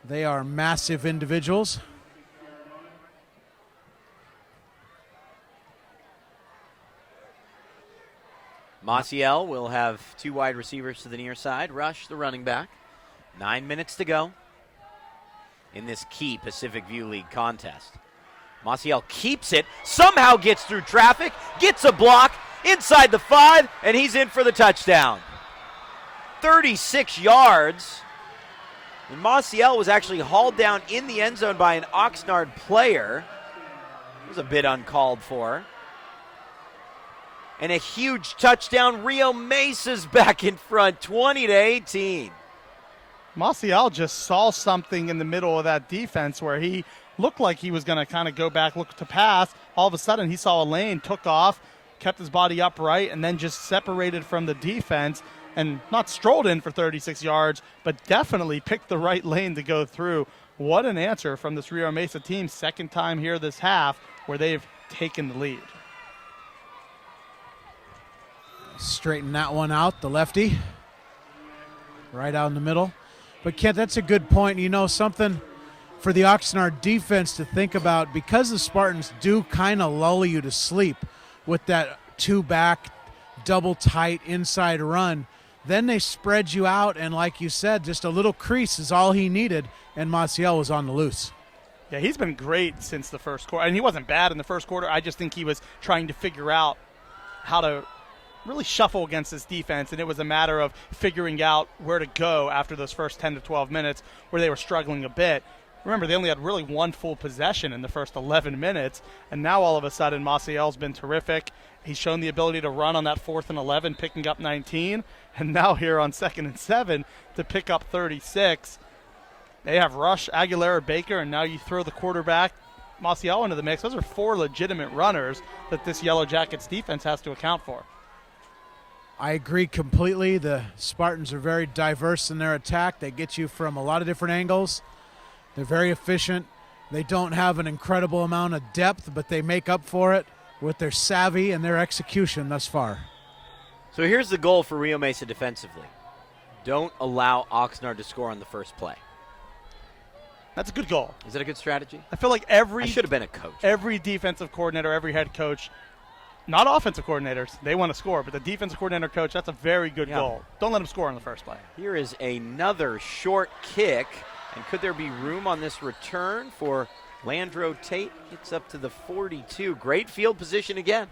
They are massive individuals. Maciel will have 2 wide receivers to the near side. Rush, the running back. 9 minutes to go in this key Pacific View League contest. Maciel keeps it, somehow gets through traffic, gets a block inside the 5, and he's in for the touchdown. 36 yards. And Maciel was actually hauled down in the end zone by an Oxnard player. It was a bit uncalled for. And a huge touchdown. Rio Mesa's back in front, 20-18. Maciel just saw something in the middle of that defense where he looked like he was going to kind of go back, look to pass. All of a sudden, he saw a lane, took off, kept his body upright, and then just separated from the defense and not strolled in for 36 yards, but definitely picked the right lane to go through. What an answer from this Rio Mesa team. Second time here this half where they've taken the lead. Straighten that one out, the lefty. Right out in the middle. But, Kent, that's a good point. You know, something for the Oxnard defense to think about, because the Spartans do kind of lull you to sleep with that 2-back, double tight inside run. Then they spread you out, and like you said, just a little crease is all he needed, and Maciel was on the loose. Yeah, he's been great since the first quarter. And he wasn't bad in the first quarter. I just think he was trying to figure out how to really shuffle against this defense, and it was a matter of figuring out where to go after those first 10 to 12 minutes where they were struggling a bit. Remember, they only had really one full possession in the first 11 minutes, and now all of a sudden Maciel's been terrific. He's shown the ability to run on that 4th and 11, picking up 19, and now here on 2nd and 7 to pick up 36. They have Rush, Aguilera, Baker, and now you throw the quarterback, Maciel, into the mix. Those are 4 legitimate runners that this Yellow Jackets defense has to account for. I agree completely. The Spartans are very diverse in their attack. They get you from a lot of different angles. They're very efficient. They don't have an incredible amount of depth, but they make up for it with their savvy and their execution thus far. So here's the goal for Rio Mesa defensively. Don't allow Oxnard to score on the first play. That's a good goal. Is that a good strategy? I feel like I should have been a coach. Every defensive coordinator, every head coach, not offensive coordinators, they want to score, but the defensive coordinator coach, that's a very good goal. Don't let them score on the first play. Here is another short kick. And could there be room on this return for Landro Tate? Gets up to the 42. Great field position again.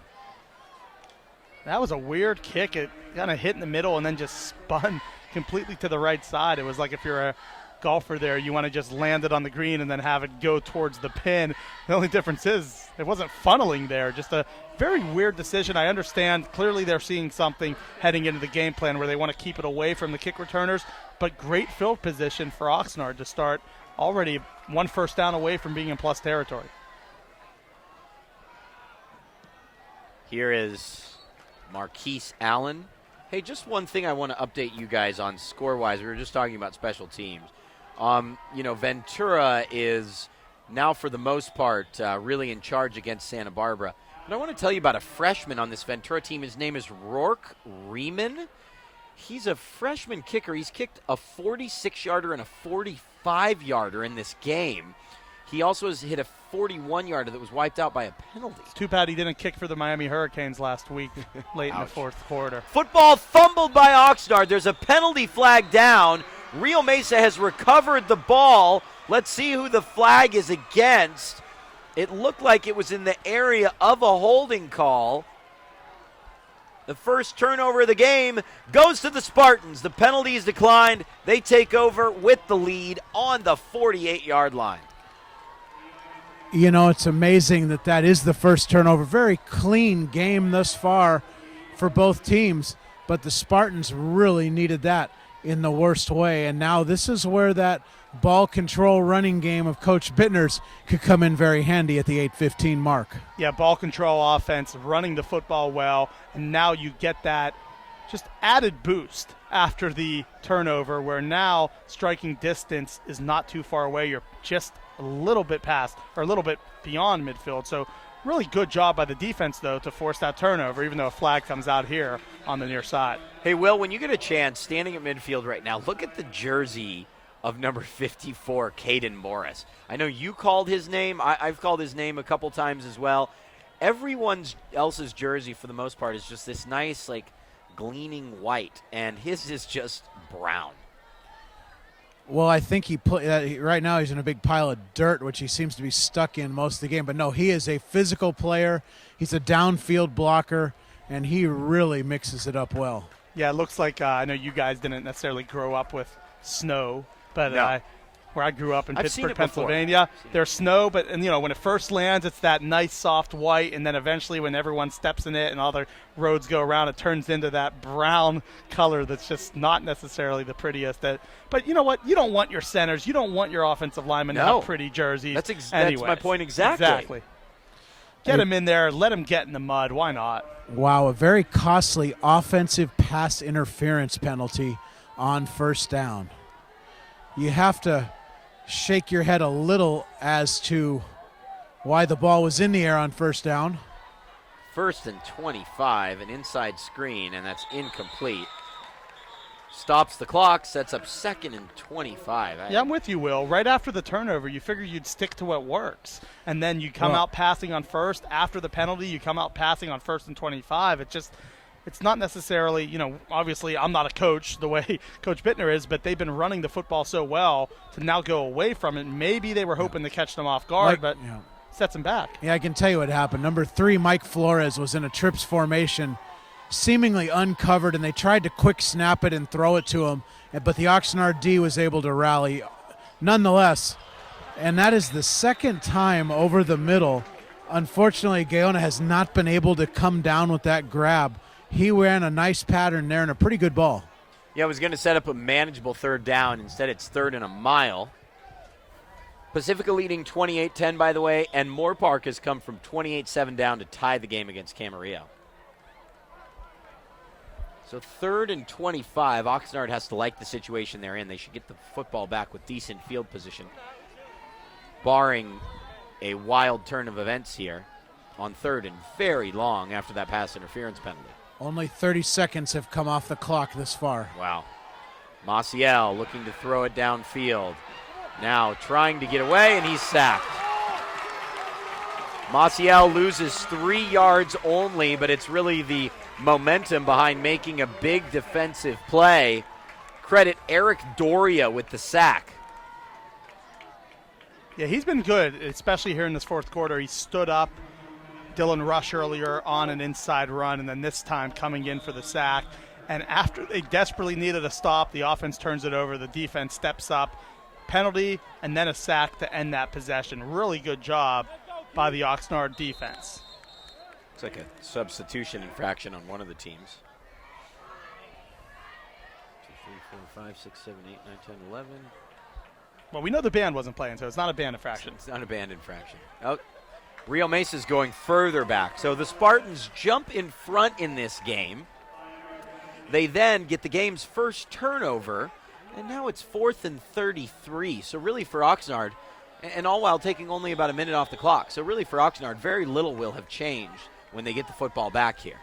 That was a weird kick. It kind of hit in the middle and then just spun completely to the right side. It was like if you're a golfer there, you want to just land it on the green and then have it go towards the pin. The only difference is it wasn't funneling there. Just a very weird decision. I understand clearly they're seeing something heading into the game plan where they want to keep it away from the kick returners, but great field position for Oxnard to start already 1 first down away from being in plus territory. Here is Marquise Allen. Hey, just one thing I want to update you guys on score-wise. We were just talking about special teams. Ventura is now, for the most part, really in charge against Santa Barbara. But I want to tell you about a freshman on this Ventura team. His name is Rourke Riemann. He's a freshman kicker. He's kicked a 46-yarder and a 45-yarder in this game. He also has hit a 41-yarder that was wiped out by a penalty. It's too bad he didn't kick for the Miami Hurricanes last week late in the fourth quarter. Football fumbled by Oxnard. There's a penalty flag down. Rio Mesa has recovered the ball. Let's see who the flag is against. It looked like it was in the area of a holding call. The first turnover of the game goes to the Spartans. The penalty is declined. They take over with the lead on the 48-yard line. You know, it's amazing that is the first turnover. Very clean game thus far for both teams, but the Spartans really needed that in the worst way. And now this is where that ball control running game of Coach Bittner's could come in very handy at the 8:15 mark. Yeah, ball control offense, running the football well, and now you get that just added boost after the turnover where now striking distance is not too far away. You're just a little bit past or a little bit beyond midfield. So really good job by the defense, though, to force that turnover, even though a flag comes out here on the near side. Hey, Will, when you get a chance, standing at midfield right now, look at the jersey of number 54, Caden Morris. I know you called his name. I've called his name a couple times as well. Everyone else's jersey, for the most part, is just this nice, gleaming white, and his is just brown. Well, I think right now he's in a big pile of dirt, which he seems to be stuck in most of the game. But no, he is a physical player. He's a downfield blocker, and he really mixes it up well. Yeah, it looks like I know you guys didn't necessarily grow up with snow, but no. Where I grew up in I've Pittsburgh, Pennsylvania, there's snow, but when it first lands, it's that nice soft white, and then eventually when everyone steps in it and all the roads go around, it turns into that brown color that's just not necessarily the prettiest. But you know what? You don't want your centers, you don't want your offensive linemen to have pretty jerseys. That's my point exactly. Exactly. Get him in there, let him get in the mud. Why not? Wow, a very costly offensive pass interference penalty on first down. You have to shake your head a little as to why the ball was in the air on first down. 1st and 25, an inside screen, and that's incomplete. Stops the clock, sets up 2nd and 25. Yeah, I'm with you, Will. Right after the turnover, you figure you'd stick to what works. And then you come out passing on first. After the penalty, you come out passing on 1st and 25. It's not necessarily, obviously I'm not a coach the way Coach Bittner is, but they've been running the football so well to now go away from it. Maybe they were hoping to catch them off guard, but sets them back. Yeah, I can tell you what happened. Number 3, Mike Flores, was in a trips formation, seemingly uncovered, and they tried to quick snap it and throw it to him, but the Oxnard D was able to rally nonetheless. And that is the second time over the middle. Unfortunately, Gaona has not been able to come down with that grab. He ran a nice pattern there and a pretty good ball. Yeah, I was going to set up a manageable 3rd down. Instead, it's 3rd and a mile. Pacifica leading 28-10, by the way, and Moore Park has come from 28-7 down to tie the game against Camarillo. So 3rd and 25. Oxnard has to like the situation they're in. They should get the football back with decent field position, barring a wild turn of events here on 3rd and very long after that pass interference penalty. Only 30 seconds have come off the clock this far. Wow. Maciel looking to throw it downfield. Now trying to get away, and he's sacked. Maciel loses 3 yards only, but it's really the momentum behind making a big defensive play. Credit Eric Doria with the sack. Yeah, he's been good, especially here in this fourth quarter. He stood up Dylan Rush earlier on an inside run, and then this time coming in for the sack. And after they desperately needed a stop, the offense turns it over. The defense steps up. Penalty, and then a sack to end that possession. Really good job by the Oxnard defense. It's like a substitution infraction on one of the teams. 2, 3, 4, 5, 6, 7, 8, 9, 10, 11. Well, we know the band wasn't playing, so it's not a band infraction. It's not a band infraction. Oh, Rio Mesa's going further back. So the Spartans jump in front in this game. They then get the game's first turnover, and now it's 4th and 33. So really for Oxnard, And all while taking only about a minute off the clock. So really for Oxnard, very little will have changed when they get the football back here.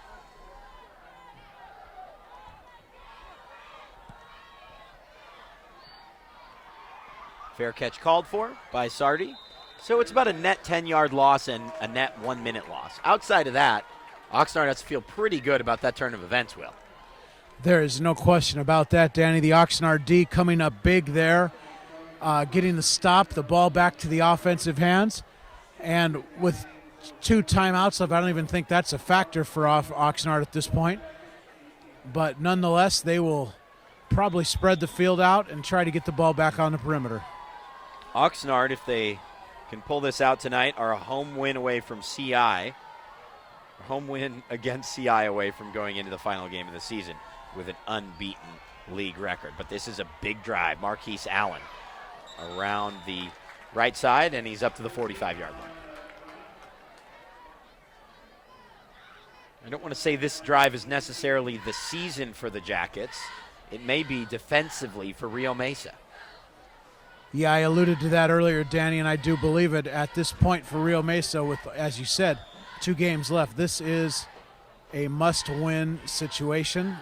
Fair catch called for by Sardi. So it's about a net 10-yard loss and a net 1-minute loss. Outside of that, Oxnard has to feel pretty good about that turn of events, Will. There is no question about that, Danny. The Oxnard D coming up big there, getting the stop, the ball back to the offensive hands. And with 2 timeouts left, I don't even think that's a factor for Oxnard at this point. But nonetheless, they will probably spread the field out and try to get the ball back on the perimeter. Oxnard, if they can pull this out tonight, are a home win away from CI. A home win against CI away from going into the final game of the season with an unbeaten league record. But this is a big drive. Marquise Allen around the right side, and he's up to the 45-yard line. I don't want to say this drive is necessarily the season for the Jackets. It may be defensively for Rio Mesa. Yeah, I alluded to that earlier, Danny, and I do believe it at this point for Rio Mesa with, as you said, 2 games left. This is a must-win situation,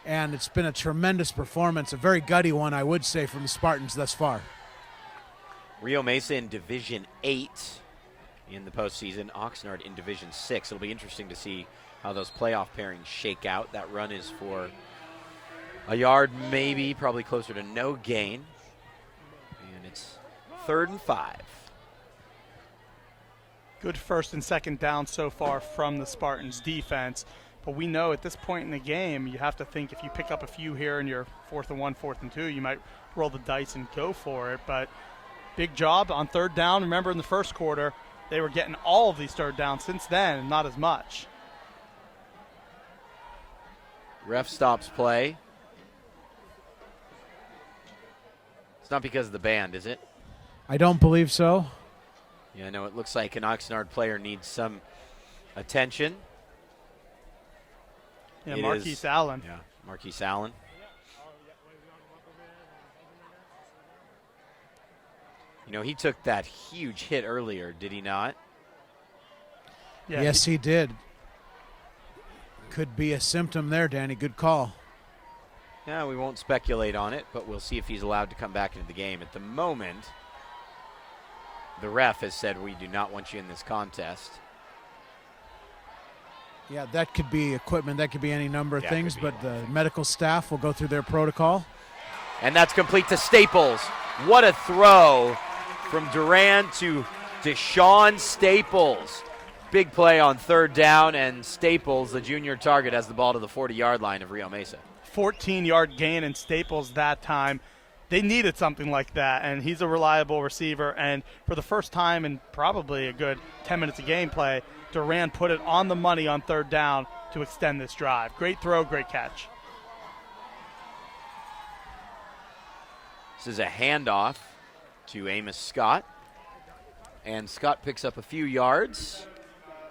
and it's been a tremendous performance, a very gutty one, I would say, from the Spartans thus far. Rio Mesa in Division 8 in the postseason, Oxnard in Division 6. It'll be interesting to see how those playoff pairings shake out. That run is for a yard, maybe, probably closer to no gain. And it's 3rd and 5. Good first and second down so far from the Spartans defense. But we know at this point in the game, you have to think if you pick up a few here in your 4th and 1, 4th and 2, you might roll the dice and go for it. But big job on 3rd down. Remember in the first quarter, they were getting all of these 3rd downs. Since then, not as much. Ref stops play. It's not because of the band, is it? I don't believe so. Yeah, no, it looks like an Oxnard player needs some attention. Yeah, Marquise Allen. Yeah, Marquise Allen. You know, he took that huge hit earlier, did he not? Yeah, yes, he did. Could be a symptom there, Danny. Good call. Yeah, we won't speculate on it, but we'll see if he's allowed to come back into the game. At the moment, the ref has said we do not want you in this contest. Yeah, that could be equipment. That could be any number of things, but the medical staff will go through their protocol. And that's complete to Staples. What a throw from Duran to Deshaun Staples. Big play on 3rd down, and Staples, the junior target, has the ball to the 40-yard line of Rio Mesa. 14-yard gain in Staples that time. They needed something like that, and he's a reliable receiver. And for the first time in probably a good 10 minutes of gameplay, Duran put it on the money on 3rd down to extend this drive. Great throw, great catch. This is a handoff to Amos Scott, and Scott picks up a few yards.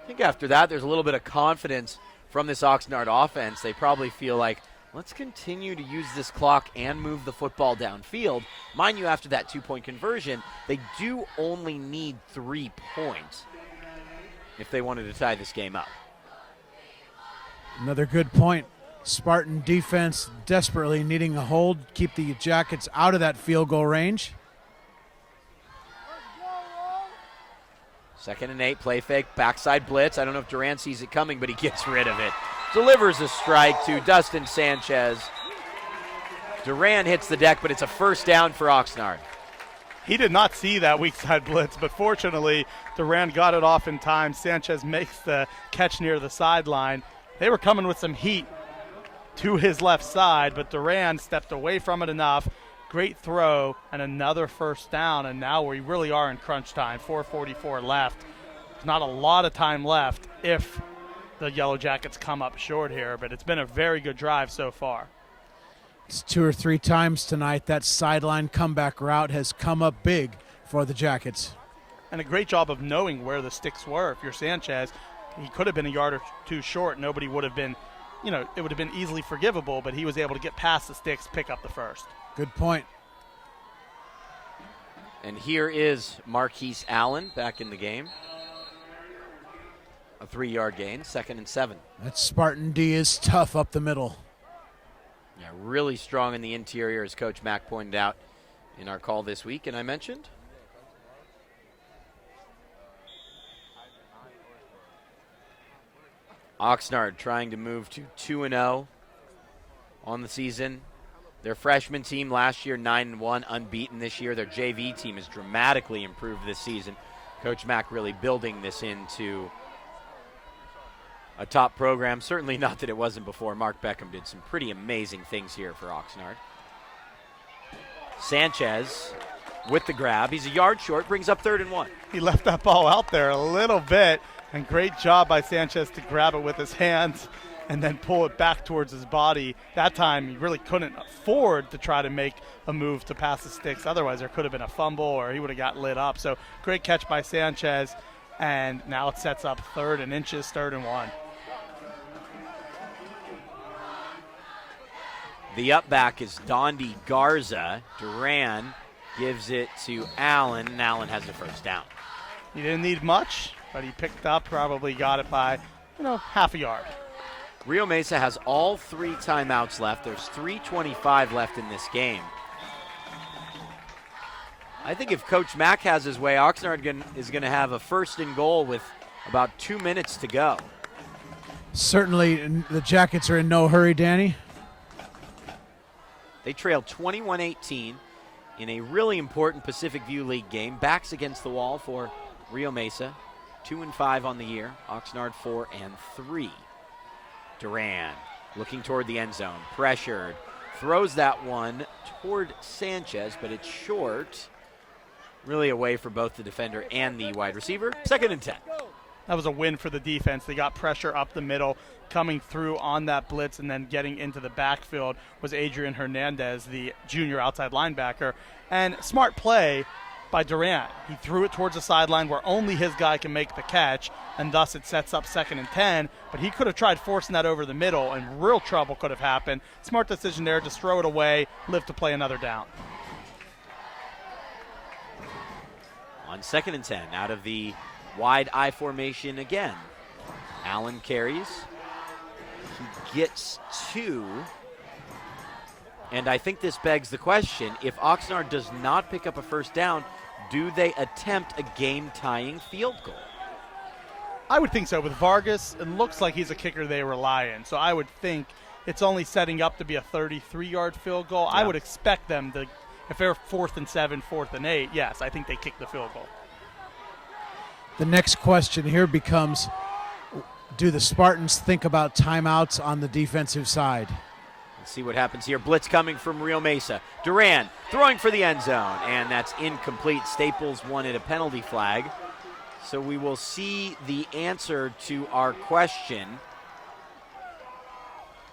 I think after that there's a little bit of confidence from this Oxnard offense. They probably feel like, let's continue to use this clock and move the football downfield. Mind you, after that 2-point conversion, they do only need 3 points if they wanted to tie this game up. Another good point. Spartan defense desperately needing a hold, keep the Jackets out of that field goal range. 2nd and 8, play fake, backside blitz. I don't know if Duran sees it coming, but he gets rid of it. Delivers a strike to Dustin Sanchez. Duran hits the deck, but it's a 1st down for Oxnard. He did not see that weak side blitz, but fortunately, Duran got it off in time. Sanchez makes the catch near the sideline. They were coming with some heat to his left side, but Duran stepped away from it enough. Great throw and another 1st down, and now we really are in crunch time. 4:44 left. There's not a lot of time left if the Yellow Jackets come up short here, but it's been a very good drive so far. It's 2 or 3 times tonight that sideline comeback route has come up big for the Jackets. And a great job of knowing where the sticks were. If you're Sanchez, he could have been a yard or 2 short. Nobody would have been, it would have been easily forgivable, but he was able to get past the sticks, pick up the 1st. Good point. And here is Marquise Allen back in the game. A 3-yard gain, 2nd and 7. That Spartan D is tough up the middle. Yeah, really strong in the interior, as Coach Mack pointed out in our call this week, and I mentioned. Oxnard trying to move to 2-0 on the season. Their freshman team last year, 9-1, unbeaten this year. Their JV team has dramatically improved this season. Coach Mack really building this into a top program. Certainly not that it wasn't before. Mark Beckham did some pretty amazing things here for Oxnard. Sanchez with the grab. He's a yard short, brings up 3rd and 1. He left that ball out there a little bit, and great job by Sanchez to grab it with his hands and then pull it back towards his body. That time, he really couldn't afford to try to make a move to pass the sticks. Otherwise, there could have been a fumble or he would have got lit up. So great catch by Sanchez, and now it sets up 3rd and inches, 3rd and 1. The up back is Dondi Garza. Duran gives it to Allen, and Allen has the 1st down. He didn't need much, but he picked up, probably got it by, half a yard. Rio Mesa has all 3 timeouts left. There's 3:25 left in this game. I think if Coach Mack has his way, Oxnard is going to have a 1st and goal with about 2 minutes to go. Certainly, the Jackets are in no hurry, Danny. They trailed 21-18 in a really important Pacific View League game. Backs against the wall for Rio Mesa. 2-5 on the year. Oxnard 4-3. Duran looking toward the end zone. Pressured. Throws that one toward Sanchez, but it's short. Really away for both the defender and the wide receiver. 2nd and 10. That was a win for the defense. They got pressure up the middle, coming through on that blitz, and then getting into the backfield was Adrian Hernandez, the junior outside linebacker. And smart play by Durant. He threw it towards the sideline where only his guy can make the catch, and thus it sets up 2nd and 10. But he could have tried forcing that over the middle, and real trouble could have happened. Smart decision there, just throw it away, live to play another down. On 2nd and 10, out of the wide I formation again. Allen carries. He gets 2. And I think this begs the question, if Oxnard does not pick up a 1st down, do they attempt a game-tying field goal? I would think so. With Vargas, it looks like he's a kicker they rely on. So I would think it's only setting up to be a 33-yard field goal. Yeah. I would expect them to, if they're 4th and 7, 4th and 8, yes, I think they kick the field goal. The next question here becomes, do the Spartans think about timeouts on the defensive side? Let's see what happens here. Blitz coming from Rio Mesa. Duran throwing for the end zone, and that's incomplete. Staples wanted a penalty flag. So we will see the answer to our question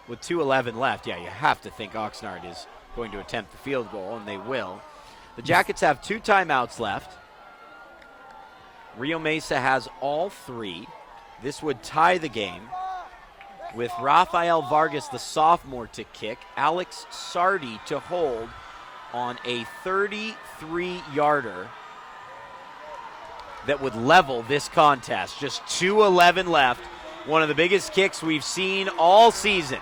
with 2:11 left. Yeah, you have to think Oxnard is going to attempt the field goal, and they will. The Jackets have 2 timeouts left. Rio Mesa has all 3. This would tie the game with Rafael Vargas, the sophomore, to kick, Alex Sardi to hold on a 33-yarder that would level this contest. Just 2:11 left. One of the biggest kicks we've seen all season.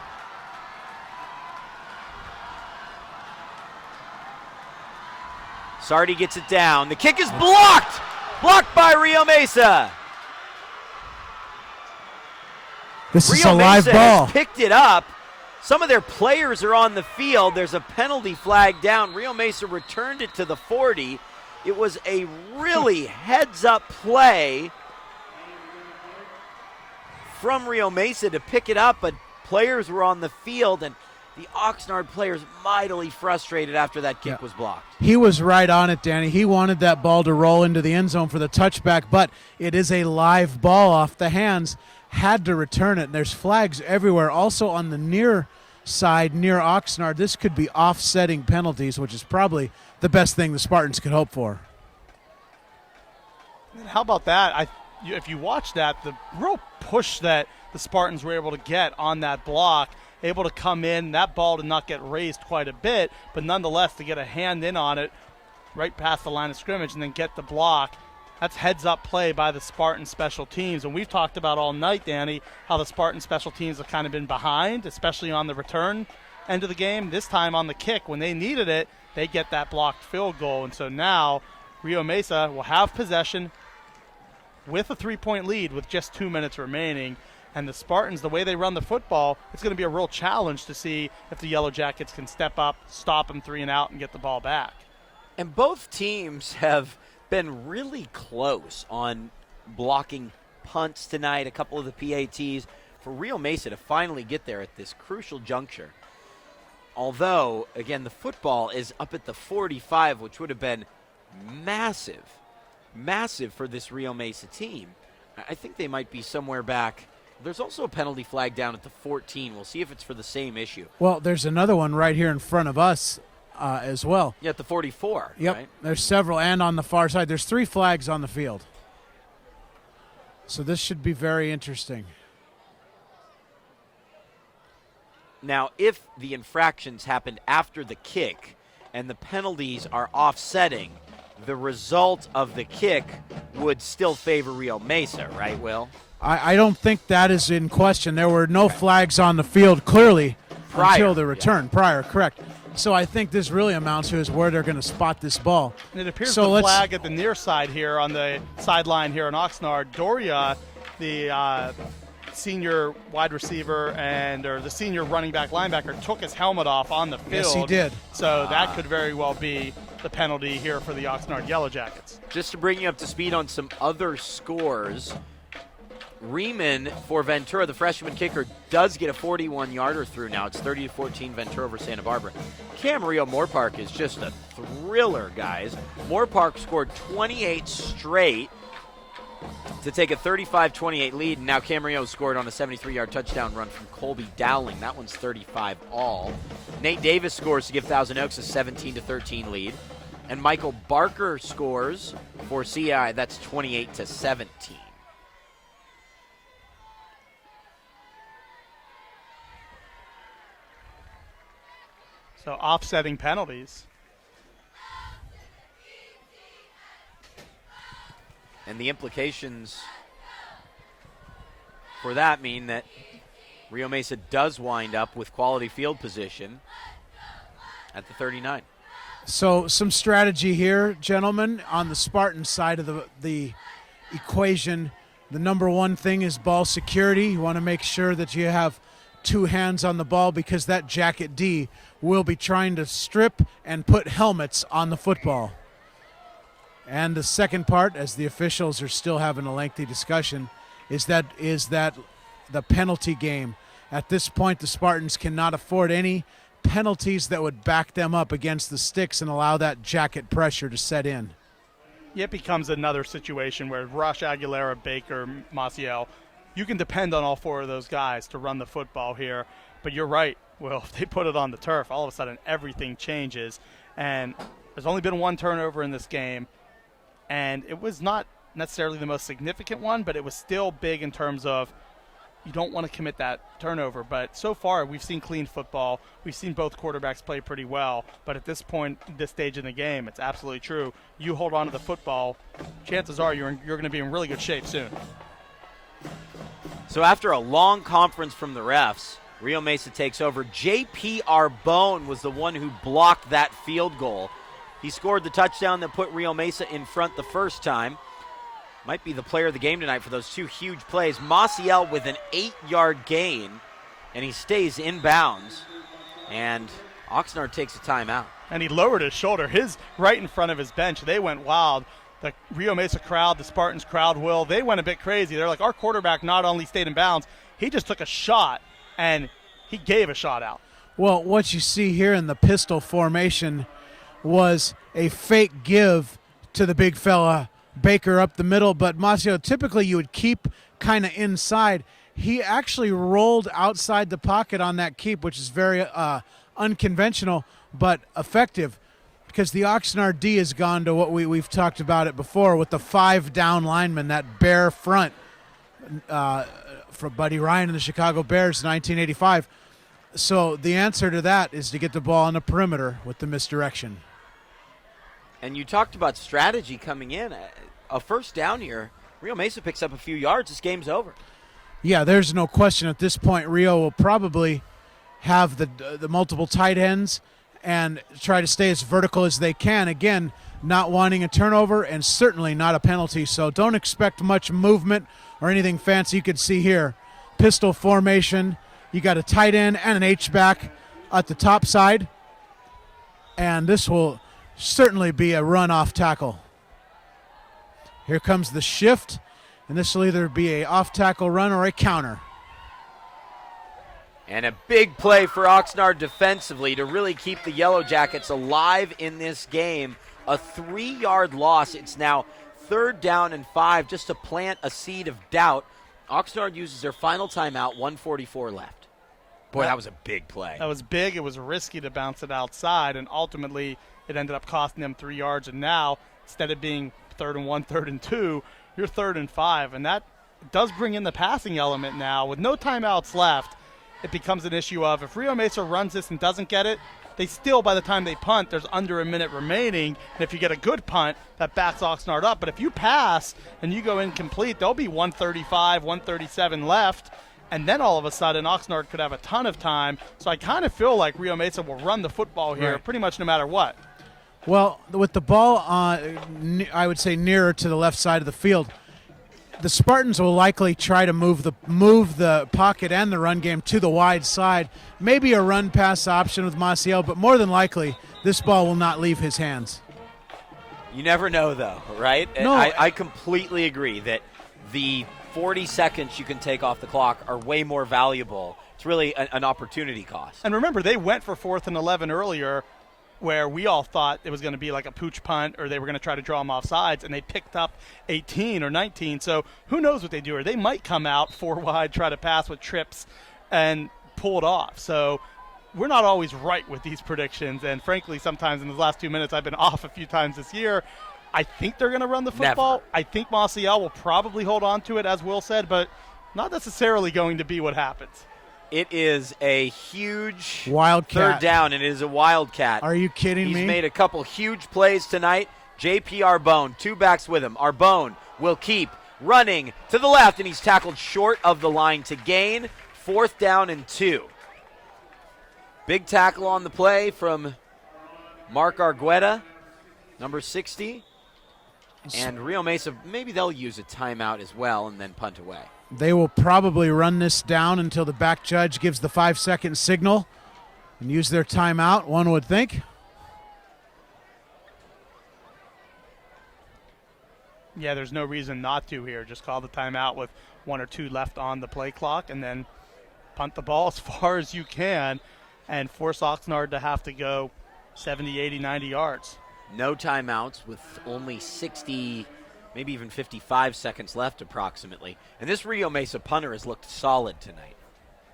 Sardi gets it down. The kick is blocked! Blocked by Rio Mesa. This is Rio a live Mesa ball. has picked it up. Some of their players are on the field. There's a penalty flag down. Rio Mesa returned it to the 40. It was a really heads-up play from Rio Mesa to pick it up, but players were on the field, and the Oxnard players mightily frustrated after that kick was blocked. He was right on it, Danny. He wanted that ball to roll into the end zone for the touchback, but it is a live ball off the hands. Had to return it, and there's flags everywhere. Also on the near side, near Oxnard, this could be offsetting penalties, which is probably the best thing the Spartans could hope for. How about that? If you watch that, the real push that the Spartans were able to get on that block, able to come in, that ball did not get raised quite a bit, but nonetheless to get a hand in on it, right past the line of scrimmage and then get the block. That's heads-up play by the Spartan special teams. And we've talked about all night, Danny, how the Spartan special teams have kind of been behind, especially on the return end of the game. This time on the kick, when they needed it, they get that blocked field goal. And so now Rio Mesa will have possession with a 3-point lead with just 2 minutes remaining. And the Spartans, the way they run the football, it's going to be a real challenge to see if the Yellow Jackets can step up, stop them 3 and out, and get the ball back. And both teams have been really close on blocking punts tonight, a couple of the PATs. For Rio Mesa to finally get there at this crucial juncture. Although, again, the football is up at the 45, which would have been massive for this Rio Mesa team. I think they might be somewhere back. There's also a penalty flag down at the 14. We'll see if it's for the same issue. Well, there's another one right here in front of us as well. Yeah, at the 44. Yep, right? There's several, and on the far side. There's 3 flags on the field. So this should be very interesting. Now, if the infractions happened after the kick and the penalties are offsetting, the result of the kick would still favor Rio Mesa, right, Will? I don't think that is in question. There were no flags on the field clearly until the return. Prior, correct. So I think this really amounts to is where they're going to spot this ball. And it appears the flag at the near side here on the sideline here in Oxnard, Doria, the senior wide receiver or the senior running back linebacker, took his helmet off on the field. Yes, he did. So that could very well be the penalty here for the Oxnard Yellow Jackets. Just to bring you up to speed on some other scores, Riemann for Ventura, the freshman kicker, does get a 41-yarder through now. It's 30-14 Ventura over Santa Barbara. Camarillo Moorpark is just a thriller, guys. Moorpark scored 28 straight to take a 35-28 lead, and now Camarillo scored on a 73-yard touchdown run from Colby Dowling. That one's 35 all. Nate Davis scores to give Thousand Oaks a 17-13 lead, and Michael Barker scores for CI. That's 28-17. So offsetting penalties. And the implications for that mean that Rio Mesa does wind up with quality field position at the 39. So some strategy here, gentlemen, on the Spartan side of the equation. The number one thing is ball security. You want to make sure that you have 2 hands on the ball because that Jacket D will be trying to strip and put helmets on the football. And the second part, as the officials are still having a lengthy discussion, is that the penalty game. At this point, the Spartans cannot afford any penalties that would back them up against the sticks and allow that jacket pressure to set in. It becomes another situation where Rush, Aguilera, Baker, Maciel, you can depend on all 4 of those guys to run the football here. But you're right, Will, if they put it on the turf, all of a sudden everything changes. And there's only been 1 turnover in this game. And it was not necessarily the most significant one, but it was still big in terms of you don't want to commit that turnover. But so far, we've seen clean football. We've seen both quarterbacks play pretty well. But at this point, this stage in the game, it's absolutely true. You hold on to the football, chances are you're going to be in really good shape soon. So after a long conference from the refs, Rio Mesa takes over. J.P. Arbone was the one who blocked that field goal. He scored the touchdown that put Rio Mesa in front the first time. Might be the player of the game tonight for those 2 huge plays. Maciel with an 8-yard gain, and he stays in bounds. And Oxnard takes a timeout. And he lowered his shoulder, right in front of his bench. They went wild. The Rio Mesa crowd, the Spartans crowd, Will, they went a bit crazy. They're like, our quarterback not only stayed in bounds, he just took a shot, and he gave a shot out. Well, what you see here in the pistol formation was a fake give to the big fella, Baker, up the middle. But Maciel, typically you would keep kind of inside. He actually rolled outside the pocket on that keep, which is very unconventional but effective, because the Oxnard D has gone to what we've talked about it before with the 5 down linemen, that bare front for Buddy Ryan and the Chicago Bears 1985. So the answer to that is to get the ball on the perimeter with the misdirection. And you talked about strategy coming in. A first down here, Rio Mesa picks up a few yards, this game's over. Yeah, there's no question at this point Rio will probably have the multiple tight ends and try to stay as vertical as they can. Again, not wanting a turnover and certainly not a penalty, so don't expect much movement or anything fancy. You could see here, pistol formation. You got a tight end and an H-back at the top side, and this will certainly be a run-off tackle. Here comes the shift, and this will either be a off-tackle run or a counter. And a big play for Oxnard defensively to really keep the Yellow Jackets alive in this game. A 3-yard loss. It's now 3rd down and 5, just to plant a seed of doubt. Oxnard uses their final timeout, 1:44 left. Boy, that was a big play. That was big. It was risky to bounce it outside, and ultimately it ended up costing them 3 yards. And now, instead of being 3rd and 1, 3rd and 2, you're 3rd and 5. And that does bring in the passing element now. With no timeouts left, it becomes an issue of if Rio Mesa runs this and doesn't get it, they still, by the time they punt, there's under a minute remaining. And if you get a good punt, that backs Oxnard up. But if you pass and you go incomplete, there'll be 135, 137 left. And then all of a sudden, Oxnard could have a ton of time. So I kind of feel like Rio Mesa will run the football here right, pretty much no matter what. Well, with the ball, I would say nearer to the left side of the field, the Spartans will likely try to move the pocket and the run game to the wide side. Maybe a run-pass option with Maciel, but more than likely, this ball will not leave his hands. You never know, though, right? No. I completely agree that the 40 seconds you can take off the clock are way more valuable. It's really an opportunity cost. And remember, they went for 4th and 11 earlier, where we all thought it was going to be like a pooch punt or they were going to try to draw them off sides, and they picked up 18 or 19. So who knows what they do? Or they might come out 4 wide, try to pass with trips, and pull it off. So we're not always right with these predictions. And frankly, sometimes in the last 2 minutes, I've been off a few times this year. I think they're going to run the football. Never. I think Maciel will probably hold on to it, as Will said, but not necessarily going to be what happens. It is a huge Wildcat. 3rd down, and it is a Wildcat. Are you kidding me? He's made a couple huge plays tonight. JP Arbone, 2 backs with him. Arbone will keep running to the left, and he's tackled short of the line to gain. 4th down and 2. Big tackle on the play from Mark Argueta, number 60. And Rio Mesa, maybe they'll use a timeout as well and then punt away. They will probably run this down until the back judge gives the 5-second signal and use their timeout, one would think. Yeah, there's no reason not to here. Just call the timeout with 1 or 2 left on the play clock and then punt the ball as far as you can and force Oxnard to have to go 70, 80, 90 yards. No timeouts with only 60, maybe even 55 seconds left approximately. And this Rio Mesa punter has looked solid tonight.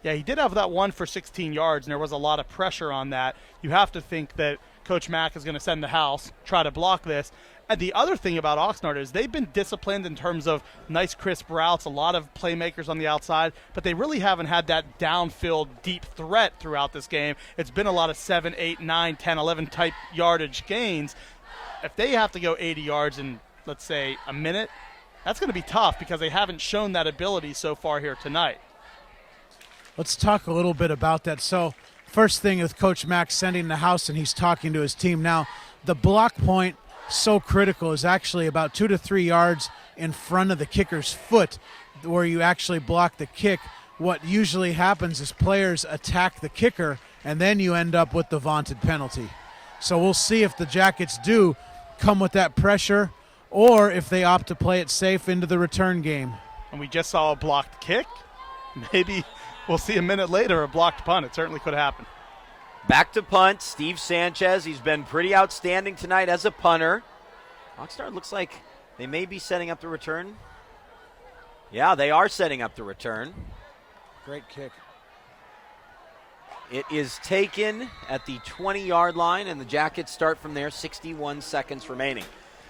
Yeah, he did have that one for 16 yards, and there was a lot of pressure on that. You have to think that Coach Mack is going to send the house, try to block this. And the other thing about Oxnard is they've been disciplined in terms of nice, crisp routes, a lot of playmakers on the outside, but they really haven't had that downfield deep threat throughout this game. It's been a lot of 7, 8, 9, 10, 11 type yardage gains. If they have to go 80 yards in, let's say, a minute, that's going to be tough because they haven't shown that ability so far here tonight. Let's talk a little bit about that. So first thing with Coach Mack sending the house and he's talking to his team. Now, the block point, so critical, is actually about 2 to 3 yards in front of the kicker's foot where you actually block the kick. What usually happens is players attack the kicker and then you end up with the vaunted penalty. So we'll see if the Jackets do come with that pressure or if they opt to play it safe into the return game. And we just saw a blocked kick. Maybe we'll see a minute later a blocked punt. It certainly could happen. Back to punt, Steve Sanchez. He's been pretty outstanding tonight as a punter. Oxnard looks like they may be setting up the return. Yeah, they are setting up the return. Great kick. It is taken at the 20-yard line, and the Jackets start from there, 61 seconds remaining.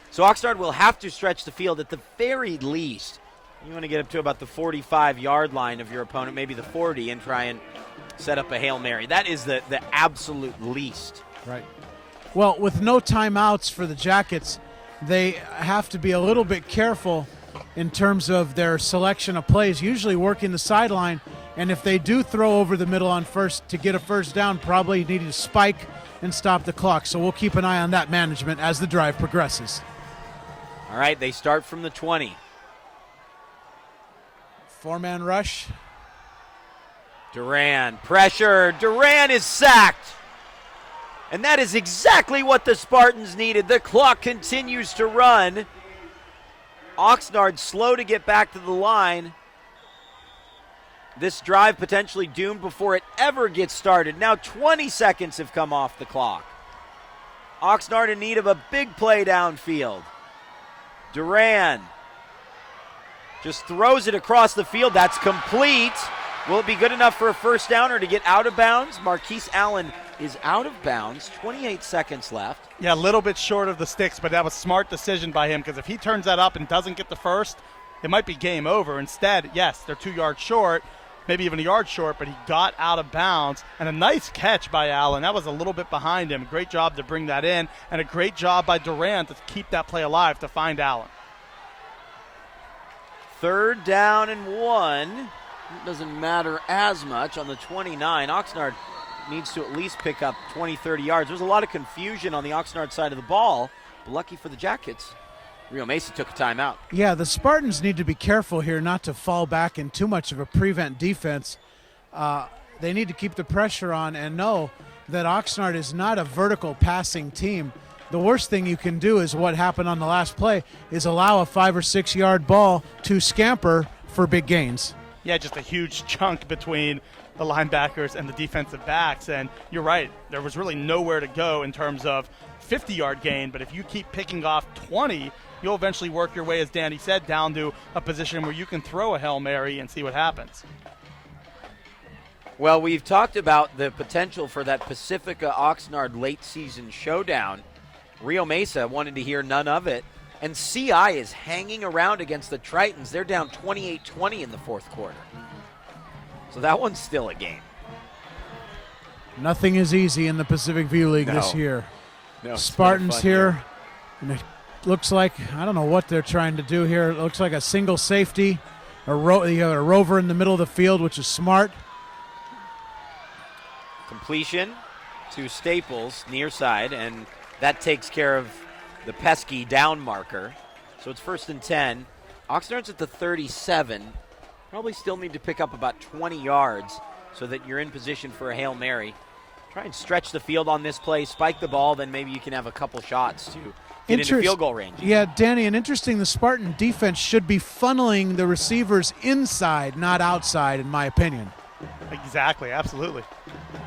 So Oxnard will have to stretch the field at the very least. You want to get up to about the 45-yard line of your opponent, maybe the 40, and try and set up a Hail Mary. That is the absolute least. Right. Well, with no timeouts for the Jackets, they have to be a little bit careful in terms of their selection of plays, usually working the sideline. And if they do throw over the middle on first to get a first down, probably need to spike and stop the clock. So we'll keep an eye on that management as the drive progresses. All right, they start from the 20. Four-man rush. Duran, pressure. Duran is sacked. And that is exactly what the Spartans needed. The clock continues to run. Oxnard slow to get back to the line. This drive potentially doomed before it ever gets started. Now 20 seconds have come off the clock. Oxnard in need of a big play downfield. Duran just throws it across the field. That's complete. Will it be good enough for a first down or to get out of bounds? Marquise Allen is out of bounds. 28 seconds left. Yeah, a little bit short of the sticks, but that was a smart decision by him because if he turns that up and doesn't get the first, it might be game over. Instead, yes, they're 2 yards short, maybe even a yard short, but he got out of bounds. And a nice catch by Allen. That was a little bit behind him. Great job to bring that in, and a great job by Durant to keep that play alive to find Allen. 3rd down and 1. It doesn't matter as much on the 29. Oxnard needs to at least pick up 20, 30 yards. There was a lot of confusion on the Oxnard side of the ball, but lucky for the Jackets, Rio Mesa took a timeout. Yeah, the Spartans need to be careful here not to fall back in too much of a prevent defense. They need to keep the pressure on and know that Oxnard is not a vertical passing team. The worst thing you can do is what happened on the last play, is allow a 5 or 6 yard ball to scamper for big gains. Yeah, just a huge chunk between the linebackers and the defensive backs. And you're right, there was really nowhere to go in terms of 50-yard gain. But if you keep picking off 20, you'll eventually work your way, as Danny said, down to a position where you can throw a Hail Mary and see what happens. Well, we've talked about the potential for that Pacifica-Oxnard late-season showdown. Rio Mesa wanted to hear none of it. And CI is hanging around against the Tritons. They're down 28-20 in the 4th quarter. So that one's still a game. Nothing is easy in the Pacific View League this year. No, Spartans here. And it looks like, I don't know what they're trying to do here. It looks like a single safety. You have a rover in the middle of the field, which is smart. Completion to Staples, near side, and that takes care of the pesky down marker. So it's 1st and 10. Oxnard's at the 37. Probably still need to pick up about 20 yards so that you're in position for a Hail Mary. Try and stretch the field on this play, spike the ball, then maybe you can have a couple shots to get into field goal range. Yeah, Danny, and interesting, the Spartan defense should be funneling the receivers inside, not outside, in my opinion. Exactly, absolutely.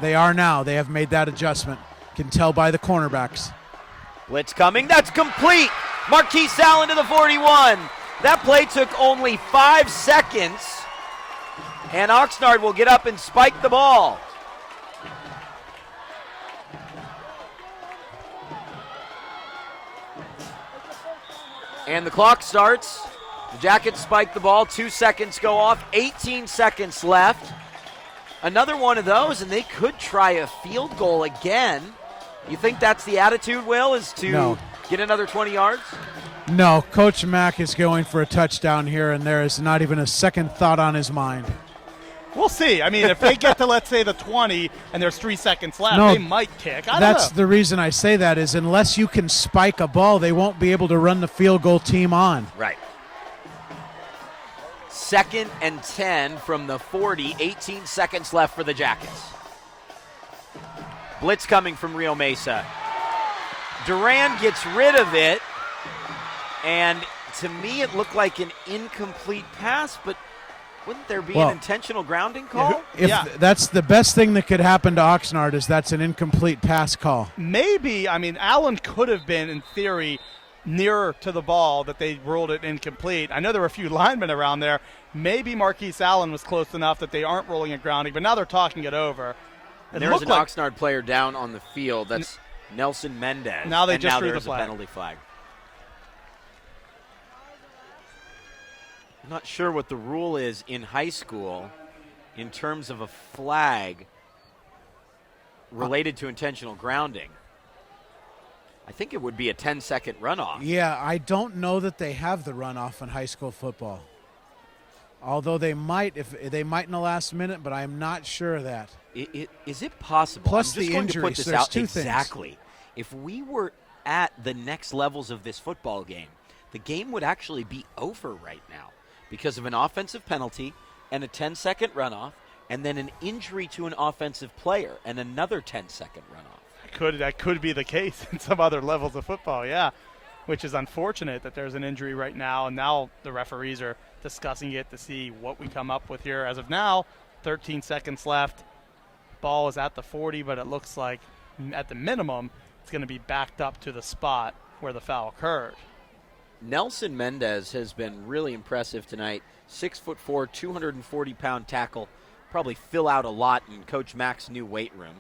They are now. They have made that adjustment. Can tell by the cornerbacks. Blitz coming. That's complete. Marquise Allen to the 41. That play took only 5 seconds. And Oxnard will get up and spike the ball. And the clock starts. The Jackets spike the ball. 2 seconds go off. 18 seconds left. Another one of those, and they could try a field goal again. You think that's the attitude, Will, is to get another 20 yards? No, Coach Mack is going for a touchdown here, and there is not even a second thought on his mind. We'll see. I mean, if they get to, let's say, the 20 and there's 3 seconds left, they might kick. I don't know. That's the reason I say that, is unless you can spike a ball, they won't be able to run the field goal team on. Right. 2nd and 10 from the 40, 18 seconds left for the Jackets. Blitz coming from Rio Mesa. Duran gets rid of it, and to me it looked like an incomplete pass, but wouldn't there be an intentional grounding call? If that's the best thing that could happen to Oxnard, is that's an incomplete pass call. Maybe, I mean, Allen could have been, in theory, nearer to the ball that they ruled it incomplete. I know there were a few linemen around there. Maybe Marquise Allen was close enough that they aren't ruling a grounding, but now they're talking it over. There's an Oxnard player down on the field. That's Nelson Mendez. Now they just drew the flag. A penalty flag. I'm not sure what the rule is in high school in terms of a flag related to intentional grounding. I think it would be a 10-second runoff. Yeah, I don't know that they have the runoff in high school football. Although they might, if they might in the last minute, but I'm not sure of that. Is it possible? Plus I'm just the going injuries. to put this There's out two exactly. things. If we were at the next levels of this football game, the game would actually be over right now because of an offensive penalty and a 10-second runoff, and then an injury to an offensive player and another 10-second runoff. That could be the case in some other levels of football, yeah, which is unfortunate that there's an injury right now, and now the referees are discussing it to see what we come up with here. As of now, 13 seconds left. Ball is at the 40, but it looks like at the minimum it's going to be backed up to the spot where the foul occurred. Nelson Mendez has been really impressive tonight. 6'4", 240-pound tackle. Probably fill out a lot in Coach Mack's new weight room.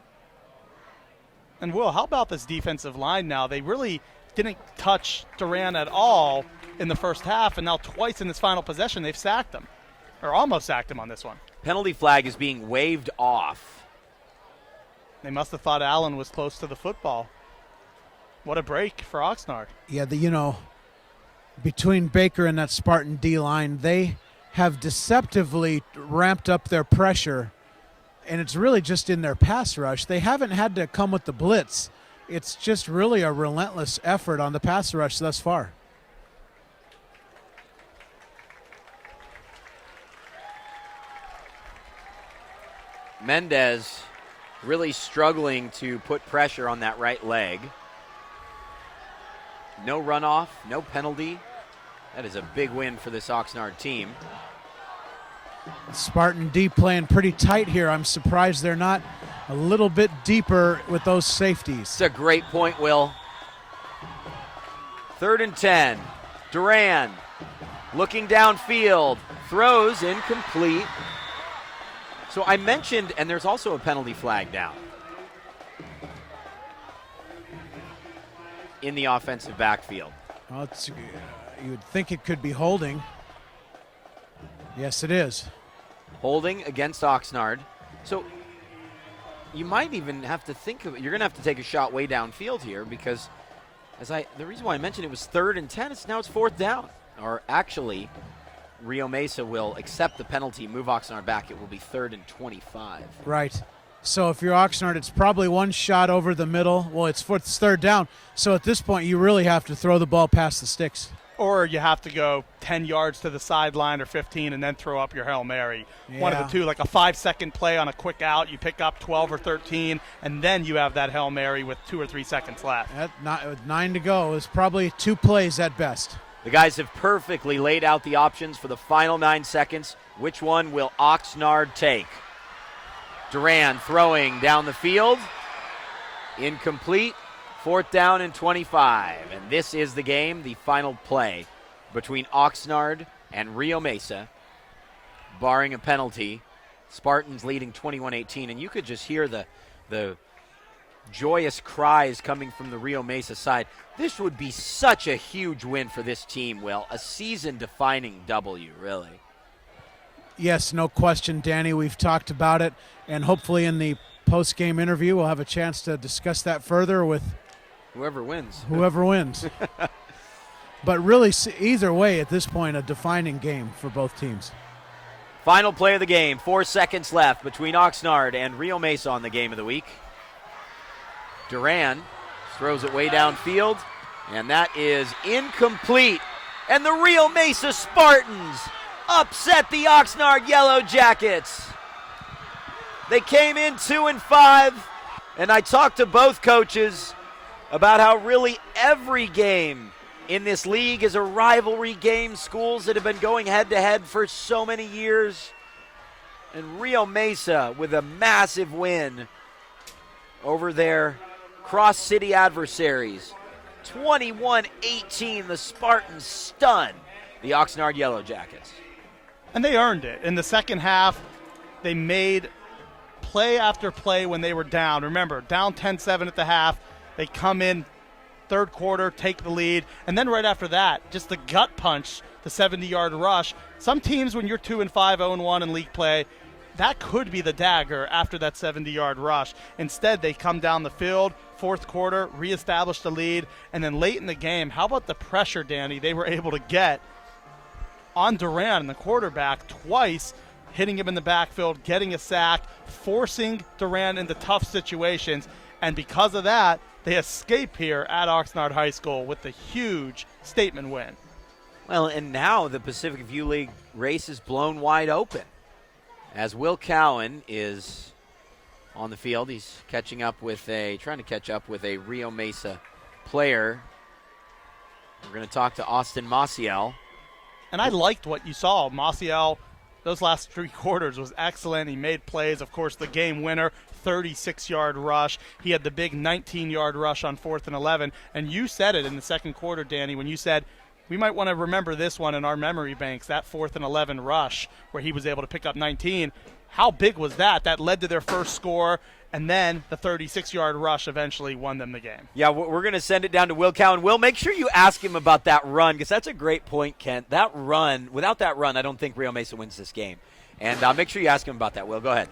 And Will, how about this defensive line now? They really didn't touch Duran at all in the first half, and now twice in this final possession they've sacked him, or almost sacked him on this one. Penalty flag is being waved off. They must have thought Allen was close to the football. What a break for Oxnard. Yeah, between Baker and that Spartan D-line, they have deceptively ramped up their pressure, and it's really just in their pass rush. They haven't had to come with the blitz. It's just really a relentless effort on the pass rush thus far. Mendez really struggling to put pressure on that right leg. No runoff, no penalty. That is a big win for this Oxnard team. Spartan D playing pretty tight here. I'm surprised they're not a little bit deeper with those safeties. It's a great point, Will. 3rd and 10. Duran looking downfield. Throws incomplete. So I mentioned, and there's also a penalty flag down in the offensive backfield. Well, you would think it could be holding. Yes, it is. Holding against Oxnard. So you might even have to think of it. You're going to have to take a shot way downfield here because the reason why I mentioned it was 3rd and 10, now it's 4th down. Or actually, Rio Mesa will accept the penalty, move Oxnard back. It will be 3rd and 25. Right. So if you're Oxnard, it's probably one shot over the middle. Well, it's 3rd down. So at this point, you really have to throw the ball past the sticks. Or you have to go 10 yards to the sideline or 15 and then throw up your Hail Mary. Yeah. One of the two, like a 5-second play on a quick out. You pick up 12 or 13, and then you have that Hail Mary with 2 or 3 seconds left. With 9 to go, it's probably 2 plays at best. The guys have perfectly laid out the options for the final 9 seconds. Which one will Oxnard take? Duran throwing down the field. Incomplete. 4th down and 25. And this is the game, the final play between Oxnard and Rio Mesa. Barring a penalty, Spartans leading 21-18. And you could just hear the joyous cries coming from the Rio Mesa side. This would be such a huge win for this team, Will. A season-defining W, really. Yes, no question, Danny. We've talked about it, and hopefully in the post-game interview we'll have a chance to discuss that further with whoever wins. But really, either way, at this point, a defining game for both teams. Final play of the game, 4 seconds left between Oxnard and Rio Mesa on the game of the week. Duran throws it way downfield, and that is incomplete. And the Rio Mesa Spartans upset the Oxnard Yellow Jackets. They came in 2-5, and I talked to both coaches about how really every game in this league is a rivalry game. Schools that have been going head-to-head for so many years. And Rio Mesa with a massive win over their cross-city adversaries. 21-18, the Spartans stun the Oxnard Yellow Jackets. And they earned it. In the second half, they made play after play when they were down. Remember, down 10-7 at the half. They come in third quarter, take the lead, and then right after that, just the gut punch, the 70-yard rush. Some teams, when you're 2-5, 0-1 in league play, that could be the dagger after that 70-yard rush. Instead, they come down the field, fourth quarter, reestablished the lead, and then late in the game, how about the pressure, Danny, they were able to get on Durant, the quarterback, twice, hitting him in the backfield, getting a sack, forcing Durant into tough situations, and because of that, they escape here at Oxnard High School with the huge statement win. Well, and now the Pacific View League race is blown wide open as Will Cowan is on the field. He's trying to catch up with a Rio Mesa player. We're going to talk to Austin Maciel. And I liked what you saw. Maciel, those last 3 quarters was excellent. He made plays. Of course, the game winner, 36-yard rush. He had the big 19-yard rush on 4th and 11. And you said it in the second quarter, Danny, when you said, we might want to remember this one in our memory banks, that 4th and 11 rush where he was able to pick up 19. How big was that? That led to their first score, and then the 36-yard rush eventually won them the game. Yeah, we're going to send it down to Will Cowan. Will, make sure you ask him about that run, because that's a great point, Kent. That run, without that run, I don't think Rio Mesa wins this game. And make sure you ask him about that, Will. Go ahead.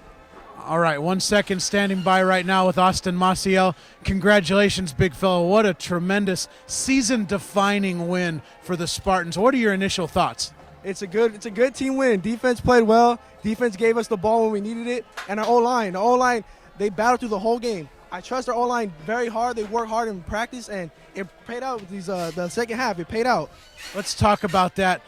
All right, 1 second, standing by right now with Austin Maciel. Congratulations, big fellow. What a tremendous season-defining win for the Spartans. What are your initial thoughts? It's a good team win. Defense played well. Defense gave us the ball when we needed it. And our O-line, they battled through the whole game. I trust our O-line very hard. They work hard in practice, and it paid out with the second half. It paid out. Let's talk about that.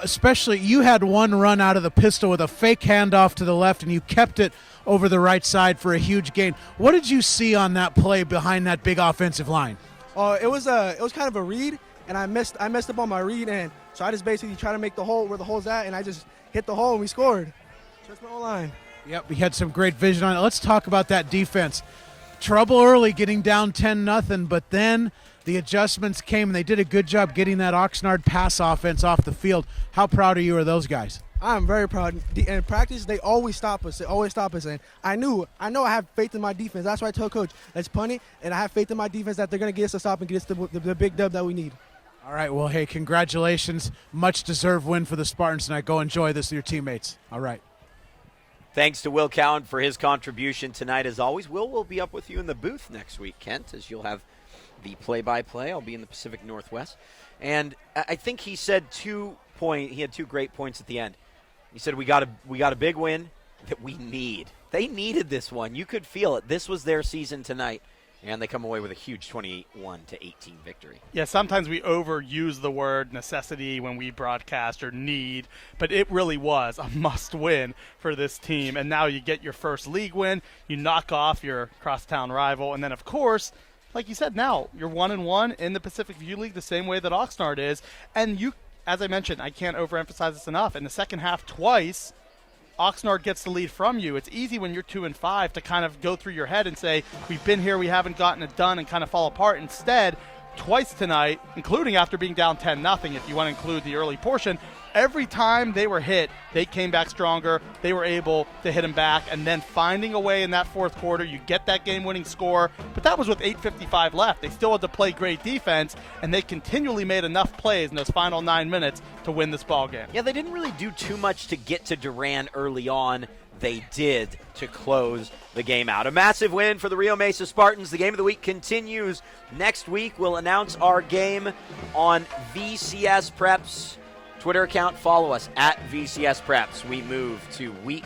Especially, you had one run out of the pistol with a fake handoff to the left, and you kept it over the right side for a huge gain. What did you see on that play behind that big offensive line? It was kind of a read, and I messed up on my read, and so I just basically tried to make the hole where the hole's at, and I just hit the hole, and we scored. Trust my O-line. Yep, we had some great vision on it. Let's talk about that defense. Trouble early, getting down 10-0, but then the adjustments came, and they did a good job getting that Oxnard pass offense off the field. How proud are you of those guys? I'm very proud. In practice, they always stop us. And I know I have faith in my defense. That's why I told Coach, let's punt it, and I have faith in my defense that they're going to get us a stop and get us the big dub that we need. All right, well, hey, congratulations. Much-deserved win for the Spartans tonight. Go enjoy this with your teammates. All right. Thanks to Will Cowan for his contribution tonight. As always, Will will be up with you in the booth next week, Kent, as you'll have the play-by-play. I'll be in the Pacific Northwest. And I think he said he had 2 great points at the end. He said, we got a big win that we need. They needed this one. You could feel it. This was their season tonight, and they come away with a huge 21-18 victory. Yeah, sometimes we overuse the word necessity when we broadcast or need, but it really was a must-win for this team. And now you get your first league win, you knock off your crosstown rival, and then, of course, like you said, now you're 1-1 in the Pacific View League the same way that Oxnard is. And you, as I mentioned, I can't overemphasize this enough. In the second half twice, Oxnard gets the lead from you. It's easy when you're 2-5 to kind of go through your head and say, we've been here, we haven't gotten it done, and kind of fall apart. Instead, twice tonight, including after being down 10-0, if you want to include the early portion, every time they were hit, they came back stronger. They were able to hit them back, and then finding a way in that fourth quarter, you get that game-winning score. But that was with 8:55 left. They still had to play great defense, and they continually made enough plays in those final 9 minutes to win this ball game. Yeah, they didn't really do too much to get to Durant early on. They did to close the game out. A massive win for the Rio Mesa Spartans. The game of the week continues. Next week, we'll announce our game on VCS Preps Twitter account. Follow us at VCS Preps. We move to week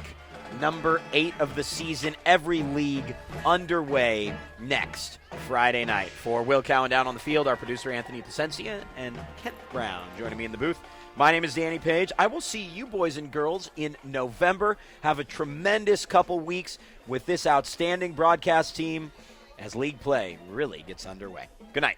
number 8 of the season. Every league underway next Friday night. For Will Cowan down on the field, our producer Anthony Placencia and Kent Brown joining me in the booth. My name is Danny Page. I will see you boys and girls in November. Have a tremendous couple weeks with this outstanding broadcast team as league play really gets underway. Good night.